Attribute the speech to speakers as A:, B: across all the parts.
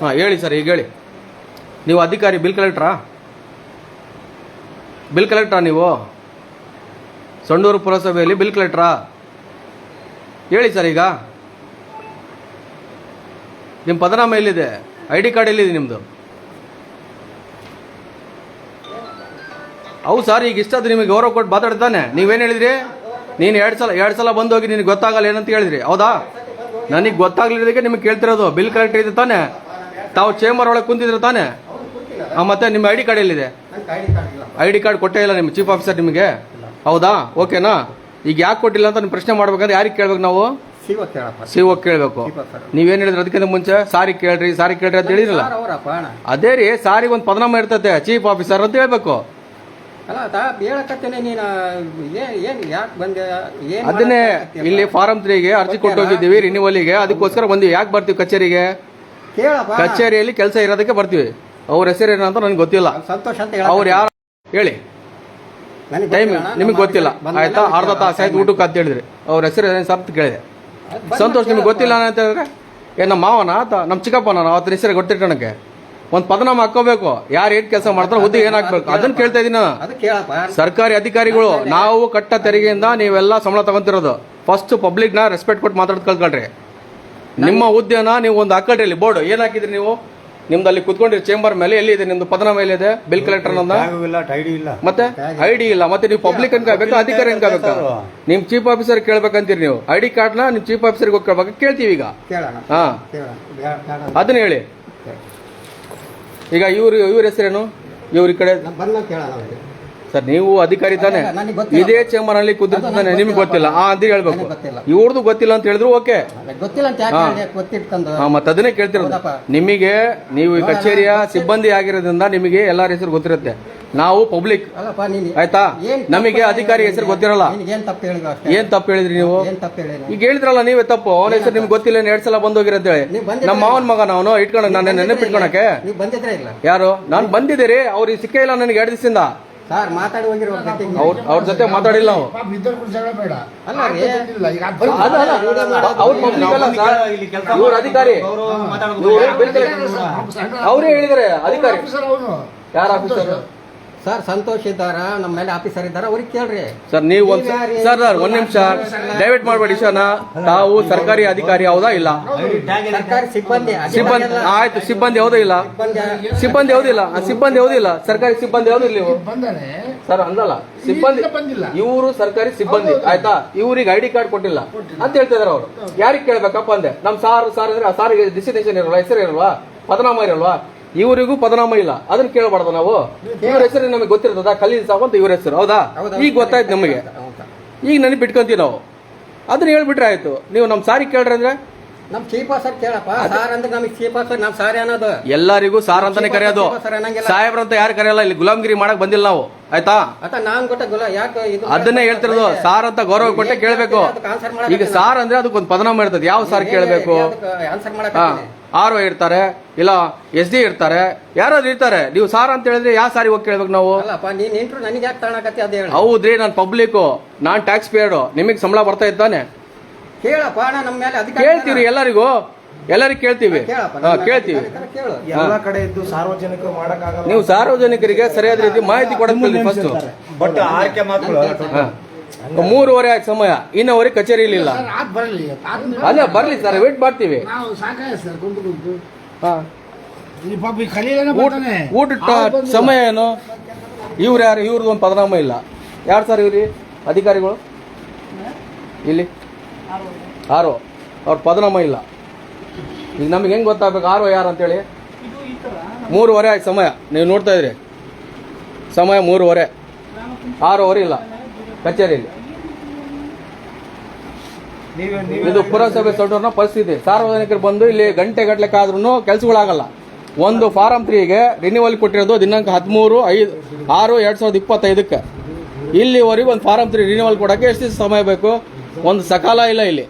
A: ಹಾಂ ಹೇಳಿ ಸರ್, ಈಗ ಹೇಳಿ. ನೀವು ಅಧಿಕಾರಿ ಬಿಲ್ ಕಲೆಕ್ಟ್ರಾ? ಬಿಲ್ ಕಲೆಕ್ಟ್ರಾ ನೀವು? ಸಂಡೂರು ಪುರಸಭೆಯಲ್ಲಿ ಬಿಲ್ ಕಲೆಕ್ಟ್ರಾ? ಹೇಳಿ ಸರ್. ಈಗ ನಿಮ್ಮ ಪದನಾಮ ಎಲ್ಲಿದೆ? ID ಕಾರ್ಡ್ ಎಲ್ಲಿದೆ ನಿಮ್ಮದು? ಹೌದು ಸರ್, ಈಗ ಇಷ್ಟಾದ್ರೆ ನಿಮಗೆ ಗೌರವ ಕೊಟ್ಟು ಮಾತಾಡ್ತಾನೆ. ನೀವೇನು ಹೇಳಿದ್ರಿ? ನೀನು ಎರಡು ಸಲ ಬಂದು ಹೋಗಿ ನಿನಗೆ ಗೊತ್ತಾಗಲ್ಲ ಏನಂತ ಹೇಳಿದ್ರಿ, ಹೌದಾ? ನನಗೆ ಗೊತ್ತಾಗ್ಲಿರೋದಕ್ಕೆ ನಿಮಗೆ ಕೇಳ್ತಿರೋದು. ಬಿಲ್ ಕಲೆಕ್ಟರ್ ಇದೆ ತಾನೆ? ತಾವು ಚೇಂಬರ್ ಒಳಗೆ ಕುಂತಿದ್ರೆ ತಾನೆ? ಮತ್ತೆ ನಿಮ್ಮ ID ಕಾರ್ಡ್ ಎಲ್ಲಿದೆ? ID ಕಾರ್ಡ್ ಕೊಟ್ಟೇ ಇಲ್ಲ ನಿಮ್ಮ ಚೀಫ್ ಆಫೀಸರ್ ನಿಮಗೆ, ಹೌದಾ? ಓಕೆನಾ? ಈಗ ಯಾಕೆ ಕೊಟ್ಟಿಲ್ಲ ಅಂತ ನೀವು ಪ್ರಶ್ನೆ ಮಾಡ್ಬೇಕಂದ್ರೆ ಯಾರಿಗೆ ಕೇಳ್ಬೇಕು ನಾವು? ಸಿಒ ಕೇಳಬೇಕು. ನೀವೇನು ಹೇಳಿದ್ರಿ ಅದಕ್ಕಿಂತ ಮುಂಚೆ? ಸಾರಿ ಕೇಳ್ರಿ ಅಂತ ಹೇಳಿದ್ರಲ್ಲ. ಅದೇ ರೀ, ಸಾರಿಗೆ ಒಂದು ಪದನಾಮ ಇರ್ತತೆ, ಚೀಫ್ ಆಫೀಸರ್ ಅಂತ ಹೇಳ್ಬೇಕು. ಅದನ್ನೇ ಇಲ್ಲಿ ಫಾರಂ 3ಗೆ ಅರ್ಜಿ ಕೊಟ್ಟು ಹೋಗಿದ್ದೀವಿ, ರಿನ್ಯೂವಲ್ಗೆ. ಅದಕ್ಕೋಸ್ಕರ ಬಂದಿವಿ. ಯಾಕೆ ಬರ್ತೀವಿ ಕಚೇರಿಗೆ? ಕಚೇರಿಯಲ್ಲಿ ಕೆಲಸ ಇರೋದಕ್ಕೆ ಬರ್ತೀವಿ. ಅವ್ರ ಹೆಸರು ಏನಂತ ನನಗೆ ಗೊತ್ತಿಲ್ಲ. ಅವ್ರು ಯಾರು ಹೇಳಿ? ಟೈಮ್ ನಿಮಗೆ ಗೊತ್ತಿಲ್ಲ, ಆಯ್ತಾ? ಅರ್ಧ ತಾಸು ಆಯ್ತು ಊಟಕ್ಕೆ ಅಂತ ಹೇಳಿದ್ರಿ. ಅವ್ರ ಹೆಸರು ಏನು ಅಂತ ಕೇಳಿದೆ. ಸಂತೋಷ್ ನಿಮ್ಗೆ ಗೊತ್ತಿಲ್ಲ ಅಂತ ಹೇಳಿದ್ರೆ ನಮ್ಮ ಮಾವನ ನಮ್ಮ ಚಿಕ್ಕಪ್ಪನ ಅವತ್ತಿನ ಹೆಸರು ಗೊತ್ತಿಟ್ಟಣಕ್ಕೆ ಒಂದು ಪದನಾಮ ಹಾಕೋಬೇಕು. ಯಾರು ಏನ್ ಕೆಲಸ ಮಾಡ್ತಾರೋ ಹುದ್ದೆ ಏನಾಗಬೇಕು ಅದನ್ನ ಕೇಳ್ತಾ ಇದೀನಿ. ಸರ್ಕಾರಿ ಅಧಿಕಾರಿಗಳು ನಾವು ಕಟ್ಟ ತೆರಿಗೆಯಿಂದ ನೀವೆಲ್ಲ ಸಂಬಳ ತಗೊಂತಿರೋದು. ಫಸ್ಟ್ ಪಬ್ಲಿಕ್ ನ ರೆಸ್ಪೆಕ್ಟ್ ಕೊಟ್ಟು ಮಾತಾಡೋದು ಕಲ್ತ್ಕೊಳ್ರಿ. ನಿಮ್ಮ ಹುದ್ದೆನ ನೀವು ಒಂದು ಹಾಕೊಳ್ರಿ. ಇಲ್ಲಿ ಬೋರ್ಡ್ ಏನ್ ಹಾಕಿದ್ರಿ ನೀವು? ನಿಮ್ದು ಅಲ್ಲಿ ಕುತ್ಕೊಂಡಿರಿ ಚೇಂಬರ್ ಮೇಲೆ. ಎಲ್ಲಿದೆ ನಿಮ್ದು ಪದನಾಮ? ಎಲ್ಲಿದೆ? ಬಿಲ್ ಕಲೆಕ್ಟರ್ ಮತ್ತೆ ID ಇಲ್ಲ. ಮತ್ತೆ ನೀವು ಪಬ್ಲಿಕ್ ಅನ್ಕೋಬೇಕು, ಅಧಿಕಾರಿ ಅನ್ಕೋಬೇಕು. ನಿಮ್ ಚೀಫ್ ಆಫೀಸರ್ ಕೇಳ್ಬೇಕಂತೀರಿ ನೀವು. ID ಕಾರ್ಡ್ ನ ನಿಮ್ ಚೀಫ್ ಆಫೀಸರ್ಗೆ ಹೋಗಿ ಕೇಳ್ಬೇಕು. ಕೇಳ್ತೀವಿ ಈಗ. ಹಾ, ಅದನ್ನ ಹೇಳಿ. ಈಗ ಇವ್ರ ಹೆಸರೇನು? ಇವ್ರ ಕಡೆ ಸರ್, ನೀವು ಅಧಿಕಾರಿ ತಾನೆ? ಇದೇ ಚೇಂಬರ್ ಅಲ್ಲಿ ಕುದಿರ್ತಾನೆ, ನಿಮ್ಗೆ ಗೊತ್ತಿಲ್ಲ ಅಂತ ಹೇಳ್ಬೇಕು. ಇವ್ರದ್ದು ಗೊತ್ತಿಲ್ಲ ಅಂತ ಹೇಳಿದ್ರು ಓಕೆ. ಮತ್ತೆ ಅದನ್ನೇ ಕೇಳ್ತಿರೋದು. ನಿಮಗೆ ನೀವು ಈ ಕಚೇರಿಯ ಸಿಬ್ಬಂದಿ ಆಗಿರೋದ್ರಿಂದ ನಿಮಗೆ ಎಲ್ಲಾರ ಹೆಸರು ಗೊತ್ತಿರುತ್ತೆ. ನಾವು ಪಬ್ಲಿಕ್, ಆಯ್ತಾ? ನಮಗೆ ಅಧಿಕಾರಿ ಹೆಸರು ಗೊತ್ತಿರಲ್ಲ. ಏನ್ ತಪ್ಪು ಹೇಳಿದ್ರಿ ನೀವು? ಈಗ ಹೇಳಿದ್ರಲ್ಲ ನೀವೇ ತಪ್ಪು. ಅವನ ಹೆಸರು ನಿಮ್ಗೆ ಗೊತ್ತಿಲ್ಲ, 2 ಸಲ ಬಂದೋಗಿರಂತ ಹೇಳಿ. ನಮ್ಮ ಮಾವನ ಮಗ ನಾವು ಇಟ್ಕೊಂಡ ನಾನು ನೆನಪಿಟ್ಕೊಳಕ್ಕೆ. ಯಾರು? ನಾನು ಬಂದಿದ್ದೀರಿ. ಅವ್ರಿಗೆ ಸಿಕ್ಕೇ ಇಲ್ಲ ನನಗೆ 2 ದಿವಸದಿಂದ. ಅವ್ರ ಜೊತೆ ಮಾತಾಡಿಲ್ಲ ನಾವು. ಇವ್ರ ಅಧಿಕಾರಿ ಅವರೇ ಹೇಳಿದಾರೆ. ಅಧಿಕಾರಿ ಯಾರ ಆಫೀಸರ್?
B: ಸರ್ ಸಂತೋಷ್ ಇದ್ದಾರ, ನಮ್ಮ ಮೇಲೆ ಆಫೀಸರ್ ಇದ್ದಾರ, ಅವ್ರಿಗೆ ಕೇಳ್ರಿ
A: ಸರ್. ನೀವು ಸರ್ ಒಂದ್ ನಿಮಿಷ ದಯವಿಟ್ಟು ಮಾಡಬೇಡಿ. ಶನ ತಾವು ಸರ್ಕಾರಿ ಅಧಿಕಾರಿ ಹೌದಾ? ಇಲ್ಲ.
B: ಸಿಬ್ಬಂದಿ
A: ಆಯ್ತು. ಸಿಬ್ಬಂದಿ ಯಾವುದೂ ಇಲ್ಲ. ಸಿಬ್ಬಂದಿ ಯಾವುದಿಲ್ಲ. ಸಿಬ್ಬಂದಿ ಯಾವುದಿಲ್ಲ. ಸರ್ಕಾರಿ ಸಿಬ್ಬಂದಿ ಯಾವ್ದು ಇಲ್ಲ ಸರ್ ಅಂದಲ್ಲ. ಸಿಬ್ಬಂದಿ ಇವರು ಸರ್ಕಾರಿ ಸಿಬ್ಬಂದಿ, ಆಯ್ತಾ? ಇವ್ರಿಗೆ ID ಕಾರ್ಡ್ ಕೊಟ್ಟಿಲ್ಲ ಅಂತ ಹೇಳ್ತಿದಾರೆ ಅವ್ರು. ಯಾರಿಗೆ ಕೇಳ್ಬೇಕಪ್ಪ ಅಂದೆ. ನಮ್ ಸಾರ್ ಅಂದ್ರೆ ಆ ಸಾರಿಗೆ ಡಿಸಿಗ್ನೇಷನ್ ಇರಲ್ವಾ? ಹೆಸರು ಇರಲ್ವಾ? ಪದನಾಮ ಇರಲ್ವಾ? ಇವರಿಗೂ ಪದನಾಮ ಇಲ್ಲ. ಅದನ್ನ ಕೇಳಬಾರ್ದು ನಾವು. ಇವ್ರ ಹೆಸರು ನಮಗೆ ಗೊತ್ತಿರ್ತದ, ಖಲೀಲ್ ಸಾಬ್ ಅಂತ ಇವ್ರ ಹೆಸರು, ಹೌದಾ? ಈಗ ಗೊತ್ತಾಯ್ತು ನಮಗೆ. ಈಗ ನನಗೆ ಬಿಟ್ಕೊಂತೀವಿ ನಾವು. ಅದನ್ನ ಹೇಳ್ಬಿಟ್ರೆ ಆಯ್ತು. ನೀವು ನಮ್ ಸಾರಿ ಕೇಳ್ರಿ ಅಂದ್ರೆ
B: ನಮ್ ಚೀಫ್ ಆಫೀಸರ್ ಕೇಳಪ್ಪ. ಸಾರ್ ಅಂದ್ರೆ ನಮಗೆ ಚೀಫ್ ಆಫೀಸರ್, ನಮ್ ಸಾರಿ ಅನ್ನೋದು.
A: ಎಲ್ಲರಿಗೂ ಸಾರ್ ಅಂತಾನೆ ಕರೆಯೋದು. ಸಾಹೇಬ್ರ ಅಂತ ಯಾರು ಕರೆಯಲ್ಲ. ಇಲ್ಲಿ ಗುಲಾಮ್ಗಿರಿ ಮಾಡಕ್ ಬಂದಿಲ್ಲ ನಾವು, ಆಯ್ತಾ?
B: ನಾನ್ ಕೊಟ್ಟ ಯಾಕೆ
A: ಅದನ್ನೇ ಹೇಳ್ತಿರೋದು. ಸಾರ್ ಅಂತ ಗೌರವ ಕೊಟ್ಟೆ ಕೇಳ್ಬೇಕು. ಈಗ ಸಾರ್ ಅಂದ್ರೆ ಅದಕ್ಕೊಂದು ಪದನಾಮ ಇರ್ತದೆ. ಯಾವ ಸಾರ್ ಕೇಳ್ಬೇಕು? RO ಇರ್ತಾರೆ, ಇಲ್ಲ SD ಇರ್ತಾರೆ, ಯಾರಾದ್ರೂ ಇರ್ತಾರೆ. ನೀವು ಸಾರ್ ಅಂತ ಹೇಳಿದ್ರೆ ಯಾವ ಸಾರಿ ಹೋಗಿ ಕೇಳ್ಬೇಕು ನಾವು? ಹೌದ್ರಿ, ನಾನ್ ಪಬ್ಲಿಕ್, ನಾನ್ ಟ್ಯಾಕ್ಸ್ ಪೇಯರ್. ನಿಮಗ್ ಸಂಬಳ ಬರ್ತಾ ಇದ್ದಾನೆ. ಕೇಳ್ತೀವಿ ಎಲ್ಲರಿಗೂ, ಎಲ್ಲರಿಗೂ ಕೇಳ್ತೀವಿ. ಕೇಳ್ತೀವಿ. ನೀವು ಸಾರ್ವಜನಿಕರಿಗೆ ಸರಿಯಾದ ರೀತಿ ಮಾಹಿತಿ ಕೊಡೋದು ಫಸ್ಟ್. 3:30 ಆಯ್ತು ಸಮಯ, ಇನ್ನವರೆಗೆ ಕಚೇರಿಯಲ್ಲಿ ಇಲ್ಲ. ಅಲ್ಲ ಬರ್ಲಿ ಸರ್, ವೇಟ್ ಮಾಡ್ತೀವಿ. ಊಟ ಸಮಯ ಏನು? ಇವ್ರು ಯಾರು? ಇವ್ರದ್ದು ಒಂದು ಪದನಾಮ ಇಲ್ಲ. ಯಾರು ಸರ್ ಇವ್ರಿ ಅಧಿಕಾರಿಗಳು? ಇಲ್ಲಿ RO ಅವ್ರ ಪದನಾಮ ಇಲ್ಲ. ಈಗ ನಮ್ಗೆ ಹೆಂಗ್ ಗೊತ್ತಾಗಬೇಕು RO ಯಾರು ಅಂತೇಳಿ? 3:30 ಆಯ್ತು ಸಮಯ, ನೀವು ನೋಡ್ತಾ ಇದ್ರಿ ಸಮಯ 3:30. RO ಇಲ್ಲ ಕಚೇರಿಯಲ್ಲಿ. ಇದು ಪುರಸಭೆ ಸಂಡೂರಿನ ಪರಿಸ್ಥಿತಿ. ಸಾರ್ವಜನಿಕರು ಬಂದು ಇಲ್ಲಿ ಗಂಟೆ ಗಟ್ಟಲೆ ಕಾದ್ರೂ ಕೆಲಸಗಳಾಗಲ್ಲ. ಒಂದು ಫಾರಂ 3ಗೆ ರಿನ್ಯೂವಲ್ ಕೊಟ್ಟಿರೋದು ದಿನಾಂಕ 13/6/2025. ಇಲ್ಲಿವರೆಗೂ ಒಂದು ಫಾರಂ 3 ರಿನ್ಯೂವಲ್ ಕೊಡೋಕ್ಕೆ ಎಷ್ಟು ದಿವಸ ಸಮಯ ಬೇಕು? ಒಂದು ಸಕಾಲ ಇಲ್ಲ. ಇಲ್ಲಿ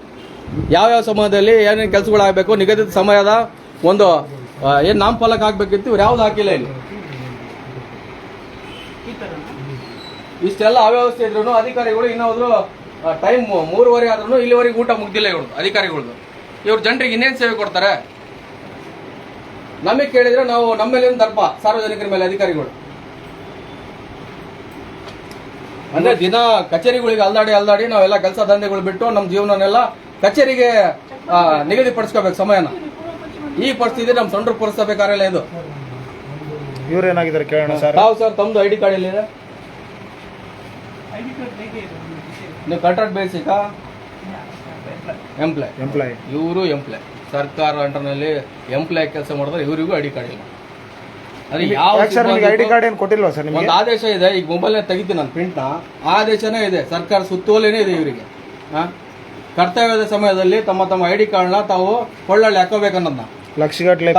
A: ಯಾವ್ಯಾವ ಸಮಯದಲ್ಲಿ ಏನೇನು ಕೆಲಸಗಳಾಗಬೇಕು, ನಿಗದಿತ ಸಮಯದ ಒಂದು ಏನು ನಾಮಫಲಕ ಹಾಕ್ಬೇಕಿತ್ತು, ಇವ್ರು ಯಾವ್ದು ಹಾಕಿಲ್ಲ. ಇಲ್ಲಿ ಇಷ್ಟೆಲ್ಲ ಅವ್ಯವಸ್ಥೆ ಇದ್ರು ಅಧಿಕಾರಿಗಳು ಇನ್ನೋದ್ರು ಟೈಮ್ 3:30 ಆದ್ರೂ ಇಲ್ಲಿವರೆಗೆ ಊಟ ಮುಗ್ದಿಲ್ಲ ಇವ್ರದ್ದು ಅಧಿಕಾರಿಗಳದ್ದು. ಇವ್ರು ಜನರಿಗೆ ಇನ್ನೇನು ಸೇವೆ ಕೊಡ್ತಾರೆ? ನಮಗೆ ಕೇಳಿದ್ರೆ ನಾವು ನಮ್ಮ ಮೇಲೆ ದರ್ಪ ಸಾರ್ವಜನಿಕರ ಮೇಲೆ ಅಧಿಕಾರಿಗಳು ಅಂದ್ರೆ ದಿನ ಕಚೇರಿಗಳಿಗೆ ಅಲ್ದಾಡಿ ನಾವೆಲ್ಲ ಕೆಲಸ ದಂಧೆಗಳು ಬಿಟ್ಟು ನಮ್ಮ ಜೀವನನೆಲ್ಲ ಕಚೇರಿಗೆ ನಿಗದಿಪಡಿಸ್ಕೋಬೇಕು ಸಮಯನ. ಈ ಪರಿಸ್ಥಿತಿ ನಮ್ಮ ಸಂಡೂರು ಪುರಸಭೆ ಕಾರ್ಯಾಲಯ ಇದು.
C: ಇವ್ರೇನಾಗಿದ್ದಾರೆ ಕೇಳೋಣ ಸರ್.
A: ತಾವು ಸರ್ ತಮ್ದು ಐಡಿ ಕಾರ್ಡ್ ಎಲ್ಲಿದೆ? ನೀವು ಕಾಂಟ್ರಾಕ್ಟ್ ಬೇಸಿಕಾ ಎಂಪ್ಲಾಯ್? ಇವರು ಎಂಪ್ಲಾಯ್, ಸರ್ಕಾರ ಅಂಟರ್ನಲ್ಲಿ ಎಂಪ್ಲಾಯ್ ಕೆಲಸ ಮಾಡಿದ್ರೆ ಇವರಿಗೂ ಐಡಿ ಕಾರ್ಡ್ ಇಲ್ಲ. ಅದೇ ಯಾವ
C: ಐಡಿ ಕಾರ್ಡ್ ಏನು ಕೊಟ್ಟಿಲ್ವಾ ಸರ್?
A: ಒಂದು ಆದೇಶ ಇದೆ, ಈಗ ಮೊಬೈಲ್ ತೆಗಿತೀನಿ ನಾನು ಪ್ರಿಂಟ್ನ, ಆದೇಶನೇ ಇದೆ, ಸರ್ಕಾರ ಸುತ್ತೋಲೆನೇ ಇದೆ ಇವರಿಗೆ. ಕರ್ತವ್ಯದ ಸಮಯದಲ್ಲಿ ತಮ್ಮ ತಮ್ಮ ಐಡಿ ಕಾರ್ಡ್ನ ತಾವು ಕೊಳ್ಳಲ್ಲಿ ಹಾಕೋಬೇಕನ್ನೋದನ್ನ,
C: ಲಕ್ಷಗಟ್ಟಲೆ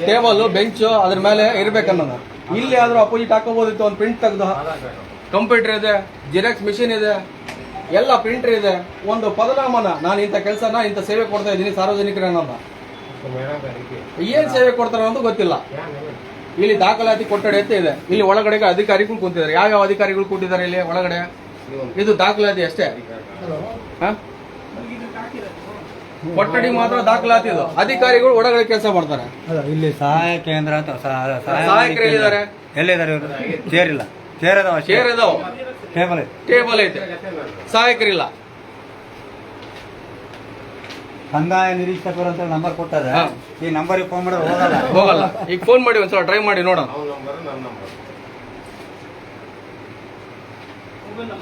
A: ಟೇಬಲ್ ಬೆಂಚ್ ಅದ್ರ ಮೇಲೆ ಇರ್ಬೇಕನ್ನೋದ. ಇಲ್ಲಿ ಆದ್ರೂ ಅಪೋಸಿಟ್ ಹಾಕೋಬಹುದಿತ್ತು, ಒಂದು ಪ್ರಿಂಟ್ ತೆಗೆದು. ಕಂಪ್ಯೂಟರ್ ಇದೆ, ಜೆರಾಕ್ಸ್ ಮಿಷಿನ್ ಇದೆ, ಎಲ್ಲ ಪ್ರಿಂಟರ್ ಇದೆ. ಒಂದು ಪದನಾಮನ ನಾನು ಇಂಥ ಕೆಲಸನ ಇಂಥ ಸೇವೆ ಕೊಡ್ತಾ ಇದ್ದೀನಿ ಸಾರ್ವಜನಿಕರ ಅನ್ನೋದ. ಏನ್ ಸೇವೆ ಕೊಡ್ತಾರ ಅಂತ ಗೊತ್ತಿಲ್ಲ. ಇಲ್ಲಿ ದಾಖಲಾತಿ ಕೊಠಡಿ ಅಂತ ಇದೆ, ಇಲ್ಲಿ ಒಳಗಡೆ ಅಧಿಕಾರಿಗಳು ಕೂತಿದ್ದಾರೆ. ಯಾವ ಅಧಿಕಾರಿಗಳು ಕೂತಿದ್ದಾರೆ ಇಲ್ಲಿ ಒಳಗಡೆ? ಇದು ದಾಖಲಾತಿ ಅಷ್ಟೇ, ಕೊಠಡಿ ಮಾತ್ರ ದಾಖಲಾತಿ. ಇದು ಅಧಿಕಾರಿಗಳು ಒಳಗಡೆ ಕೆಲಸ ಮಾಡ್ತಾರೆ.
B: ಇಲ್ಲಿ ಸಹಾಯ ಕೇಂದ್ರ ಅಂತ
A: ಸಹಾಯಕರು ಎಲ್ಲಿದ್ದಾರೆ?
B: ಎಲ್ಲಿದ್ದಾರೆ ಇವರು? ಚೇರ್ ಇಲ್ಲ, ಚೇರ್
A: ಅದಾವ, ಟೇಬಲ್ ಐತೆ, ಸಹಾಯಕರಿಲ್ಲ.
B: ಕಂದಾಯ ನಿರೀಕ್ಷಕರು ಅಂತ ನಂಬರ್ ಕೊಟ್ಟಾರೆ, ಈ ನಂಬರಿಗೆ ಫೋನ್ ಮಾಡಿದ್ರೆ
A: ಹೋಗಲ್ಲ. ಈಗ ಫೋನ್ ಮಾಡಿ ಒಂದ್ಸಲ ಟ್ರೈ ಮಾಡಿ ನೋಡೋಣ.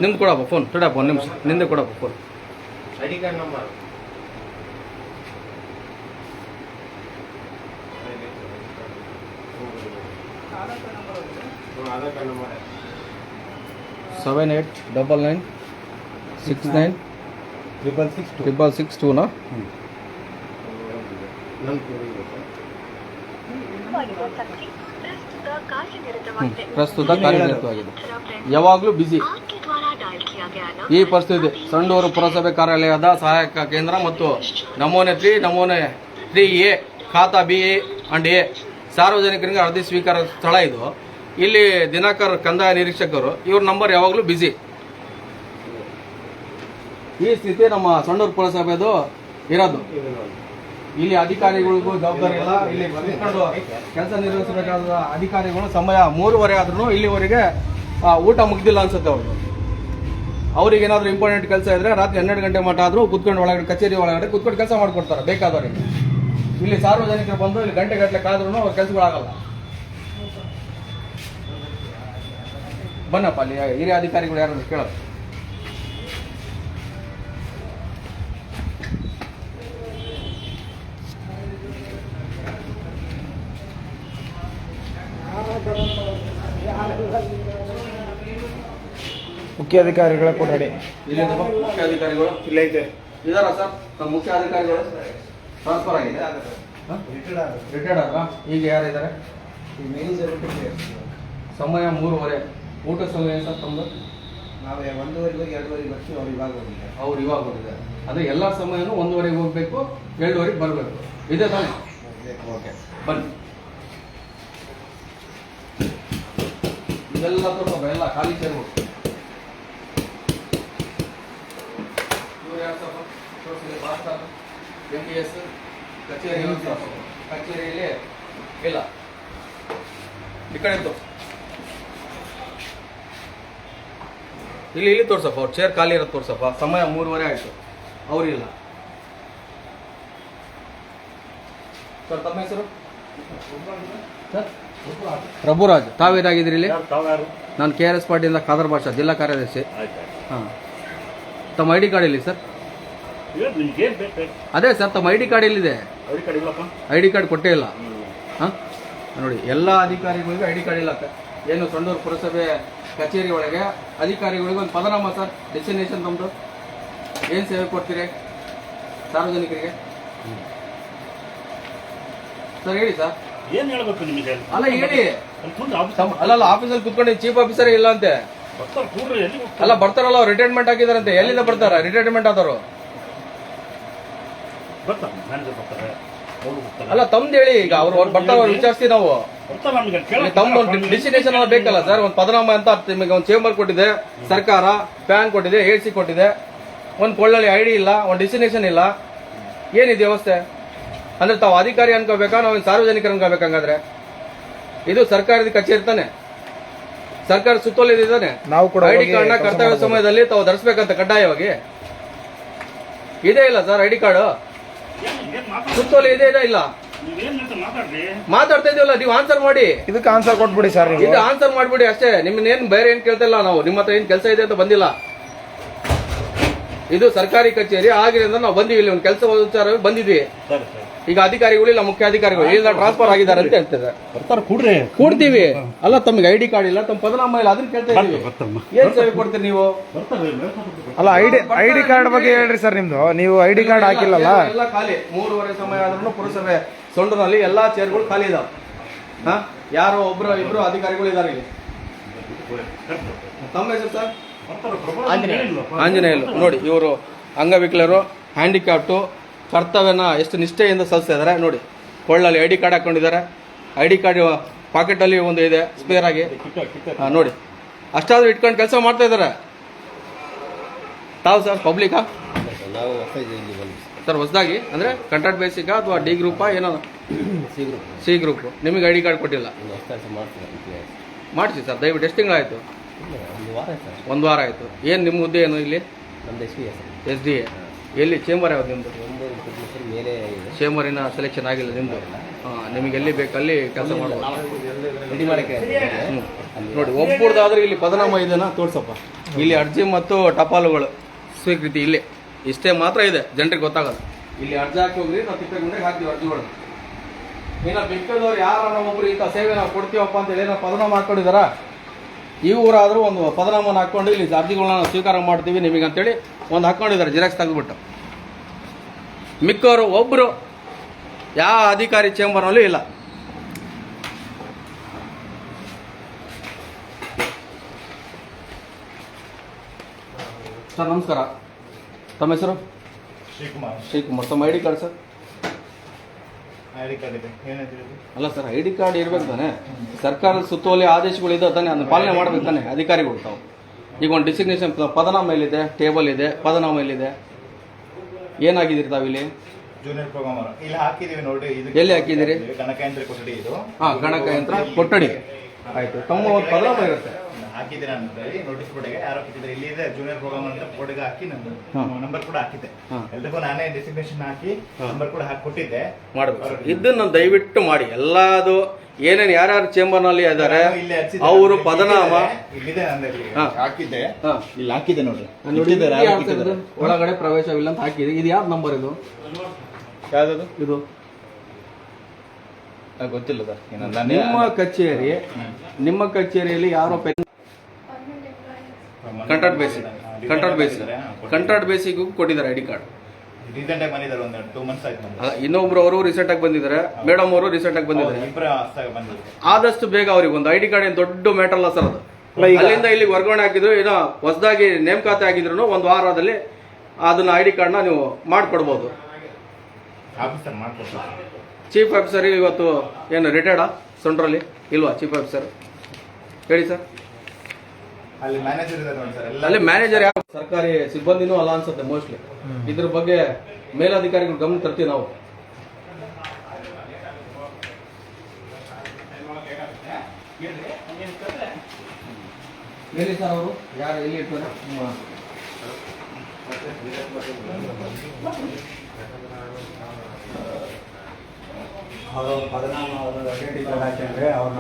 A: ನಿಮ್ದು ಕೊಡಪ್ಪ ಫೋನ್, ತಡಪ್ಪ ಒಂದು ನಿಮಿಷ, ನಿಂದೆ ಕೊಡಪ್ಪ ಫೋನ್.
D: ಐಡಿ ಕಾರ್ಡ್ ನಂಬರ್
A: 7899696662 ಪ್ರಸ್ತುತ ಕಾರ್ಯನಿರತವಾಗಿದೆ. ಯಾವಾಗಲೂ ಬಿಸಿ ಈ ಪರಿಸ್ಥಿತಿ. ಸಂಡೂರು ಪುರಸಭೆ ಕಾರ್ಯಾಲಯದ ಸಹಾಯಕ ಕೇಂದ್ರ ಮತ್ತು ನಮೂನೆ 3 ನಮೂನೆ 3A ಖಾತಾ B ಅಂಡ್ A ಸಾರ್ವಜನಿಕರಿಗೆ ಅರ್ಜಿ ಸ್ವೀಕಾರ ಸ್ಥಳ ಇದು. ಇಲ್ಲಿ ದಿನಕರ್ ಕಂದಾಯ ನಿರೀಕ್ಷಕರು, ಇವ್ರ ನಂಬರ್ ಯಾವಾಗಲೂ ಬಿಸಿ. ಈ ಸ್ಥಿತಿ ನಮ್ಮ ಸಂಡೂರು ಪುರಸಭೆದು ಇರೋದು. ಇಲ್ಲಿ ಅಧಿಕಾರಿಗಳಿಗೂ ಜವಾಬ್ದಾರಿ ಇಲ್ಲ. ಇಲ್ಲಿ ಕುತ್ಕೊಂಡು ಕೆಲಸ ನಿರ್ವಹಿಸಬೇಕಾದ ಅಧಿಕಾರಿಗಳು ಸಮಯ 3:30 ಆದ್ರೂ ಇಲ್ಲಿವರೆಗೆ ಊಟ ಮುಗ್ದಿಲ್ಲ ಅನ್ಸುತ್ತೆ ಅವ್ರದ್ದು. ಅವ್ರಿಗೆ ಏನಾದ್ರು ಇಂಪಾರ್ಟೆಂಟ್ ಕೆಲಸ ಇದ್ರೆ ರಾತ್ರಿ 12 ಗಂಟೆ ಮಟ್ಟ ಆದ್ರೂ ಕುತ್ಕೊಂಡು ಒಳಗಡೆ ಕಚೇರಿ ಒಳಗಡೆ ಕುತ್ಕೊಂಡು ಕೆಲಸ ಮಾಡ್ಕೊಡ್ತಾರೆ ಬೇಕಾದವರಿಗೆ. ಇಲ್ಲಿ ಸಾರ್ವಜನಿಕರು ಬಂದು ಇಲ್ಲಿ ಗಂಟೆ ಕಾದ್ರೂ ಅವ್ರ ಕೆಲಸಗಳಾಗಲ್ಲ. ಬನ್ನಪ್ಪ ಅಲ್ಲಿ ಹಿರಿಯ ಅಧಿಕಾರಿಗಳು ಯಾರಾದ್ರು ಕೇಳೋದು.
C: ಮುಖ್ಯ ಅಧಿಕಾರಿಗಳ ಕೊಠಡಿ
A: ಇಲ್ಲಿ ಮುಖ್ಯ ಅಧಿಕಾರಿಗಳು
C: ಇಲ್ಲೇ ಇದೆ.
A: ಇದಾರ ಸರ್? ನಮ್ಮ ಮುಖ್ಯ ಅಧಿಕಾರಿಗಳು ಟ್ರಾನ್ಸ್ಫರ್ ಆಗಿದೆ, ರಿಟೈರ್ಡ್ ಆದ್ರ. ಈಗ ಯಾರಿದ್ದಾರೆ? ಸಮಯ 3:30. ಊಟ ಸಮಯ ಸರ್ ತಮ್ಮದು?
B: ನಾವು 1:30 2:30 ಬರ್ತೀವಿ.
A: ಅವ್ರು ಇವಾಗ ಹೋಗಿದ್ದಾರೆ. ಅದೇ ಎಲ್ಲ ಸಮಯನೂ 1:30 ಹೋಗ್ಬೇಕು, 2:30 ಬರಬೇಕು. ಇದೆ ತಾನೆ? ಓಕೆ, ಬನ್ನಿ. ಇದೆಲ್ಲ ತೋರಿಸೋದು, ಎಲ್ಲ ಖಾಲಿ ಚೇರ್ಗಳು. ಇವ್ರು ಯಾರು ಸರ್? ಮಾಸ್ಟರ್ MTS ಕಚೇರಿಯಲ್ಲಿ ಇಲ್ಲ. ಈ ಕಡೆ ತೋರಿಸ, ಇಲ್ಲಿ ತೋರ್ಸಪ್ಪ. ಅವ್ರು ಚೇರ್ ಖಾಲಿ ಇರೋದು ತೋರ್ಸಪ್ಪ. ಸಮಯ 3:30 ಆಯ್ತು, ಅವ್ರಿಲ್ಲ. ಸರ್ ತಮ್ಮ ಹೆಸರು? ಪ್ರಭುರಾಜ್. ತಾವೇನಾಗಿದ್ದೀರಿ ಇಲ್ಲಿ? ನಾನು KRS ಪಾರ್ಟಿಯಿಂದ ಖಾದರ್ ಭಾಷಾ, ಜಿಲ್ಲಾ ಕಾರ್ಯದರ್ಶಿ. ಹಾಂ, ತಮ್ಮ ಐಡಿ ಕಾರ್ಡ್ ಎಲ್ಲಿ ಸರ್? ಅದೇ ಸರ್, ತಮ್ಮ ಐಡಿ ಕಾರ್ಡ್ ಎಲ್ಲಿದೆ? ಐಡಿ ಕಾರ್ಡ್ ಕೊಟ್ಟೇ ಇಲ್ಲ. ಹಾಂ ನೋಡಿ, ಎಲ್ಲ ಅಧಿಕಾರಿಗಳಿಗೂ ಐಡಿ ಕಾರ್ಡ್ ಇಲ್ಲ. ಏನು ಸಂಡೂರು ಪುರಸಭೆ ಕಚೇರಿ ಒಳಗೆ ಅಧಿಕಾರಿಗಳಿಗೆ ಒಂದು ಪದನಾಮ ಸರ್, ಡೆಸ್ಟಿನೇಷನ್ ತಮ್ಮದು, ಏನು ಸೇವೆ ಕೊಡ್ತೀರಿ ಸಾರ್ವಜನಿಕರಿಗೆ ಸರ್? ಹೇಳಿ ಸರ್.
E: ಏನ್ ಹೇಳ್ಬೇಕು ನಿಮಗೆ?
A: ಅಲ್ಲ ಹೇಳಿ. ಅಲ್ಲ ಆಫೀಸಲ್ಲಿ ಕುತ್ಕೊಂಡು ಚೀಫ್ ಆಫೀಸರ್ ಇಲ್ಲ ಅಂತೆ. ಅಲ್ಲ ಬರ್ತಾರಲ್ಲ, ಅವ್ರು ರಿಟೈರ್ಮೆಂಟ್ ಆಗಿದಾರಂತೆ. ಎಲ್ಲಿಂದ ಬರ್ತಾರ ರಿಟೈರ್ಮೆಂಟ್ ಆದವರು? ಅಲ್ಲ ತಮ್ದು ಹೇಳಿ. ಈಗ ಅವ್ರು ಬರ್ತಾರ, ವಿಚಾರಿಸ್ತೀವಿ ನಾವು. ತಮ್ದು ಒಂದು ಡೆಸ್ಟಿನೇಷನ್ ಬೇಕಲ್ಲ ಸರ್. ಒಂದು ಪದನಾಮ ಅಂತ ನಿಮಗೆ ಒಂದು ಚೇಂಬರ್ ಕೊಟ್ಟಿದೆ ಸರ್ಕಾರ, ಪ್ಯಾನ್ ಕೊಟ್ಟಿದೆ, AC ಕೊಟ್ಟಿದೆ, ಒಂದು ಕೊಳ್ಳಲ್ಲಿ ID ಇಲ್ಲ, ಒಂದು ಡೆಸ್ಟಿನೇಷನ್ ಇಲ್ಲ. ಏನಿದೆ ವ್ಯವಸ್ಥೆ? ಅಂದ್ರೆ ತಾವು ಅಧಿಕಾರಿ ಅನ್ಕೋಬೇಕಾ ನಾವು ಸಾರ್ವಜನಿಕರು ಅನ್ಕೋಬೇಕು ಹಂಗಾದ್ರೆ? ಇದು ಸರ್ಕಾರದ ಕಚೇರಿ ತಾನೆ, ಸರ್ಕಾರ ಸುತ್ತೋಲೆದಿದ್ದಾನೆ.
C: ನಾವು ಕೂಡ
A: ಐಡಿ
C: ಹೋಗಿ
A: ಕಾರ್ಡ್ ನ
C: ಕೆಲಸ
A: ಕರ್ತವ್ಯ
C: ಮಾಡ್ಬೋದು.
A: ಸಮಯದಲ್ಲಿ ತಾವು ಧರಿಸ್ಬೇಕಂತ ಕಡ್ಡಾಯವಾಗಿ ಇದೇ ಇಲ್ಲ ಸರ್. ಐಡಿ ಕಾರ್ಡ್ ಸುತ್ತೋಲೆ ಇದೆ ಇಲ್ಲ? ಮಾತಾಡ್ತಾ ಇದೀವಲ್ಲ, ನೀವು ಆನ್ಸರ್ ಮಾಡಿ.
C: ಇದಕ್ಕೆ ಆನ್ಸರ್ ಕೊಟ್ಬಿಡಿ ಸರ್ ನೀವು.
A: ಇದು ಆನ್ಸರ್ ಮಾಡ್ಬಿಡಿ ಅಷ್ಟೇ. ನಿಮ್ಮನ್ನೇನು ಬೇರೆ ಏನ್ ಕೇಳ್ತಿಲ್ಲ ನಾವು. ನಿಮ್ಮ ಹತ್ರ ಏನ್ ಕೆಲಸ ಇದೆ ಅಂತ ಬಂದಿಲ್ಲ. ಇದು ಸರ್ಕಾರಿ ಕಚೇರಿ ಆಗಿರೋದ್ರಿಂದ ನಾವು ಬಂದಿವಿ. ಇಲ್ಲಿ ಒಂದು ಕೆಲಸ ವಿಚಾರ ಬಂದಿದ್ವಿ. ಈಗ ಅಧಿಕಾರಿಗಳು ಇಲ್ಲ, ಮುಖ್ಯ ಅಧಿಕಾರಿಗಳು ಇಲ್ಲ, ಟ್ರಾನ್ಸ್ಫರ್ ಆಗಿದ್ದಾರೆ ಅಂತ ಹೇಳ್ತಾರೆ. ಕೂಡ್ತೀವಿ ಅಲ್ಲ, ತಮ್ಗೆ ಐಡಿ ಕಾರ್ಡ್ ಇಲ್ಲ, ತಮ್ಮ ಪದನಾಮ ಇಲ್ಲ, ಅದನ್ನ ಕೇಳ್ತಾ ಇದೀವಿ. ಏನ್ ಸೇವೆ ಕೊಡ್ತೀರಿ ನೀವು?
C: ಅಲ್ಲ ಐಡಿ ಕಾರ್ಡ್ ಬಗ್ಗೆ ಹೇಳ್ರಿ ಸರ್. ನಿಮ್ದು ನೀವು ಐಡಿ ಕಾರ್ಡ್ ಹಾಕಿಲ್ಲಲ್ಲ.
A: ಎಲ್ಲ ಖಾಲಿ. 3:30 ಸಮಯ ಆದ್ರೂ ಪುರಸಭೆ ಸೊಂಡನಲ್ಲಿ ಎಲ್ಲಾ ಚೇರ್ಗಳು ಖಾಲಿ ಇದಾವೆ. ಯಾರೋ ಒಬ್ರು ಇಬ್ರು ಅಧಿಕಾರಿಗಳು ಇದಾರೆ ಇಲ್ಲಿ. ತಮ್ಮ ಹೆಸರು ಸರ್? ಆಂಜನೇಯಲು. ನೋಡಿ, ಇವರು ಅಂಗವಿಕಲರು, ಹ್ಯಾಂಡಿಕ್ಯಾಪ್ಟು, ಕರ್ತವ್ಯನ ಎಷ್ಟು ನಿಷ್ಠೆಯಿಂದ ಸಲ್ಲಿಸ್ತಾ ಇದ್ದಾರೆ ನೋಡಿ. ಕೊಳ್ಳಲ್ಲಿ ಐಡಿ ಕಾರ್ಡ್ ಹಾಕೊಂಡಿದ್ದಾರೆ. ಐಡಿ ಕಾರ್ಡ್ ಪಾಕೆಟಲ್ಲಿ ಒಂದು ಇದೆ ಸ್ಪೇರ್ ಆಗಿ. ನೋಡಿ, ಅಷ್ಟಾದ್ರೂ ಇಟ್ಕೊಂಡು ಕೆಲಸ ಮಾಡ್ತಾ ಇದ್ದಾರೆ. ತಾವು ಸರ್ ಪಬ್ಲಿಕಾ ಸರ್? ಹೊಸದಾಗಿ ಅಂದ್ರೆ ಕಾಂಟ್ರಾಕ್ಟ್ ಬೇಸಿಕಾ ಅಥವಾ ಡಿ ಗ್ರೂಪಾ ಏನೋ? C group. ನಿಮಗೆ ಐಡಿ ಕಾರ್ಡ್ ಕೊಟ್ಟಿಲ್ಲ? ಮಾಡಿಸಿ ಸರ್ ದಯವಿಟ್ಟು. ಎಷ್ಟು ತಿಂಗಳಾಯ್ತು? 1 ವಾರ ಆಯ್ತು. ಏನು ನಿಮ್ಮ ಹುದ್ದೆ ಏನು ಇಲ್ಲಿ? SDA. ಎಲ್ಲಿ ಚೇಂಬರ್ ಯಾವ್ದು ನಿಮ್ದು? ಚೇಂಬರಿನ ಸೆಲೆಕ್ಷನ್ ಆಗಿಲ್ಲ ನಿಮ್ದು? ನಿಮಗೆ ಎಲ್ಲಿ ಬೇಕಲ್ಲಿ ಕೆಲಸ ಮಾಡ್ಬೋದು. ನೋಡಿ, ಒಬ್ಬರದಾದ್ರೆ ಇಲ್ಲಿ ಪದನಾಮ ಇದೆನಾ ತೋರ್ಸಪ್ಪ. ಇಲ್ಲಿ ಅರ್ಜಿ ಮತ್ತು ಟಪಾಲುಗಳು ಸ್ವೀಕೃತಿ ಇಲ್ಲಿ ಇಷ್ಟೇ ಮಾತ್ರ ಇದೆ, ಜನರಿಗೆ ಗೊತ್ತಾಗಲ್ಲ. ಇಲ್ಲಿ ಅರ್ಜಿ ಹಾಕಿ ಹೋಗ್ರಿ, ನಾವು ತಿಪ್ಪೇಗುಂಡೆಗೆ ಹಾಕ್ತೀವಿ ಅರ್ಜಿಗಳು. ಇನ್ನು ಬೇಕಾದವ್ರು ಯಾರು ಒಬ್ರು ಇಂಥ ಸೇವೆ ನಾವು ಕೊಡ್ತೀವಪ್ಪ ಅಂತ ಹೇಳಿ ನಾವು ಪದನಾಮ ಹಾಕೊಂಡಿದಾರ? ಇವರಾದರೂ ಒಂದು ಪದನಾಮನ ಹಾಕೊಂಡು ಇಲ್ಲಿ ಅರ್ಜಿಗಳನ್ನ ನಾವು ಸ್ವೀಕಾರ ಮಾಡ್ತೀವಿ ನಿಮಗೆ ಅಂತೇಳಿ ಒಂದು ಹಾಕೊಂಡಿದ್ದಾರೆ, ಜಿರಾಕ್ಸ್ ತೆಗೆದುಬಿಟ್ಟು. ಮಿಕ್ಕವರು ಒಬ್ಬರು ಯಾವ ಅಧಿಕಾರಿ ಚೇಂಬರ್ನಲ್ಲೂ ಇಲ್ಲ. ಸರ್ ನಮಸ್ಕಾರ. ತಮ್ಮ ಹೆಸರು? ಶ್ರೀಕುಮಾರ್. ತಮ್ಮ ಐಡಿ ಕಾರ್ಡ್ ಸರ್? ಅಲ್ಲ ಸರ್, ಐಡಿ ಕಾರ್ಡ್ ಇರ್ಬೇಕು ತಾನೆ. ಸರ್ಕಾರದ ಸುತ್ತೋಲೆ ಆದೇಶಗಳು ಇದೆ ತಾನೆ, ಅದನ್ನ ಪಾಲನೆ ಮಾಡ್ಬೇಕು ತಾನೆ ಅಧಿಕಾರಿಗಳು. ತಾವು ಈಗ ಒಂದು ಡಿಸಿಗ್ನೇಷನ್ ಪದನಾಮ ಎಲ್ಲಿದೆ? ಟೇಬಲ್ ಇದೆ, ಪದನಾಮ ಎಲ್ಲಿದೆ? ಏನಾಗಿದ್ದೀರಿ ತಾವಿಲ್ಲಿ?
E: ಜೂನಿಯರ್ ಪ್ರೋಗ್ರಾಮರ್ ಇಲ್ಲಿ ಹಾಕಿದೀವಿ ನೋಡಿ.
A: ಎಲ್ಲಿ ಹಾಕಿದಿರಿ?
E: ಗಣಕಯಂತ್ರ ಕೊಠಡಿ ಇದು.
A: ಗಣಕಯಂತ್ರ ಕೊಠಡಿ. ಆಯ್ತು. ತಮ್ಮ ಒಂದು ಪದನಾಮ ಇರುತ್ತೆ
E: ಹಾಕಿದ್ದೀರಾ ನೋಟಿಸ್ ಬೋರ್ಡ್ಗೆ ಯಾರೋ ಹಾಕಿದ್ರೆ ಇಲ್ಲಿ ಇದೆ ಜೂನಿಯರ್ ಪ್ರೋಗ್ರಾಮರ್ ಅಂತ ಬೋರ್ಡ್ಗೆ ಹಾಕಿ ನಂದು ನಂಬರ್ ಕೂಡ ಹಾಕಿದ್ದೆ. ಎಲ್ರಿಗೂ ನಾನೇ ಡೆಸಿಗ್ನೇಷನ್ ಹಾಕಿ ನಂಬರ್ ಕೂಡ ಹಾಕಿ ಕೊಟ್ಟಿದ್ದೆ.
A: ಮಾಡಬೇಕು. ಇದನ್ನ ದಯವಿಟ್ಟು ಮಾಡಿ. ಎಲ್ಲದು ಏನೇನು ಯಾರ್ಯಾರು ಚೇಂಬರ್ ನಲ್ಲಿ ಇದಾರೆ ಅವರು ಪದನಾಮ
E: ಇಲ್ಲಿದೆ ಹಾಕಿದ್ದೆ. ಇಲ್ಲಿ ಹಾಕಿದ್ದೆ ನೋಡಿ.
A: ಒಳಗಡೆ ಪ್ರವೇಶವಿಲ್ಲ ಅಂತ ಹಾಕಿದೆ. ಇದು ಯಾವ ನಂಬರ್? ಇದು
E: ಯಾವ್ದು?
A: ಇದು
E: ಗೊತ್ತಿಲ್ಲ ಸರ್.
A: ನಿಮ್ಮ ಕಚೇರಿಯಲ್ಲಿ ಯಾರೋ ಕಾಂಟ್ರಾಕ್ಟ್ ಬೇಸಿಕ್ ಕೊಟ್ಟಿದ್ದಾರೆ ಐಡಿ ಕಾರ್ಡ್.
E: ರೀಸೆಂಟ್ ಆಗಿ ಬಂದಿದ್ದಾರೆ, ಒಂದು 2 months ಆಯ್ತು.
A: ಇನ್ನೊಬ್ರು ಅವರು ರೀಸೆಂಟ್ ಆಗಿ ಬಂದಿದ್ದಾರೆ, ಮೇಡಮ್ ಅವರು ರೀಸೆಂಟ್ ಆಗಿ ಬಂದಿದ್ದಾರೆ. ಆದಷ್ಟು ಬೇಗ ಅವ್ರಿಗೆ ಒಂದು ಐಡಿ ಕಾರ್ಡ್ ಏನು ದೊಡ್ಡ ಮ್ಯಾಟರ್ ಅಲ್ಲ ಸರ್. ಅದು ಅಲ್ಲಿಂದ ಇಲ್ಲಿಗೆ ವರ್ಗಾವಣೆ ಹಾಕಿದ್ರು, ಏನೋ ಹೊಸದಾಗಿ ನೇಮಕಾತಿ ಆಗಿದ್ರು 1 ವಾರದಲ್ಲಿ ಅದನ್ನ ಐಡಿ ಕಾರ್ಡ್ನ ನೀವು ಮಾಡ್ಕೊಡ್ಬೋದು. ಚೀಫ್ ಆಫೀಸರ್ ಇವತ್ತು ಏನು ರಿಟೈರ್ಡಾ ಸೆಂಟ್ರಲ್ಲಿ ಇಲ್ವಾ? ಚೀಫ್ ಆಫೀಸರ್ ಹೇಳಿ ಸರ್.
E: ಅಲ್ಲಿ ಮ್ಯಾನೇಜರ್ ಇದ್ದಾರೆ ನೋಡಿ ಸರ್.
A: ಅಲ್ಲಿ ಮ್ಯಾನೇಜರ್ ಯಾವ ಸರ್ಕಾರಿ ಸಿಬ್ಬಂದಿನೂ ಅಲ್ಲ ಅನ್ಸುತ್ತೆ ಮೋಸ್ಟ್ಲಿ. ಇದ್ರ ಬಗ್ಗೆ ಮೇಲಧಿಕಾರಿಗಳು ಗಮನ ತರ್ತೀವಿ ನಾವು. ಹೇಳಿ ಸರ್, ಅವರು ಯಾರು ಎಲ್ಲಿ ಇರ್ತಾರೆ?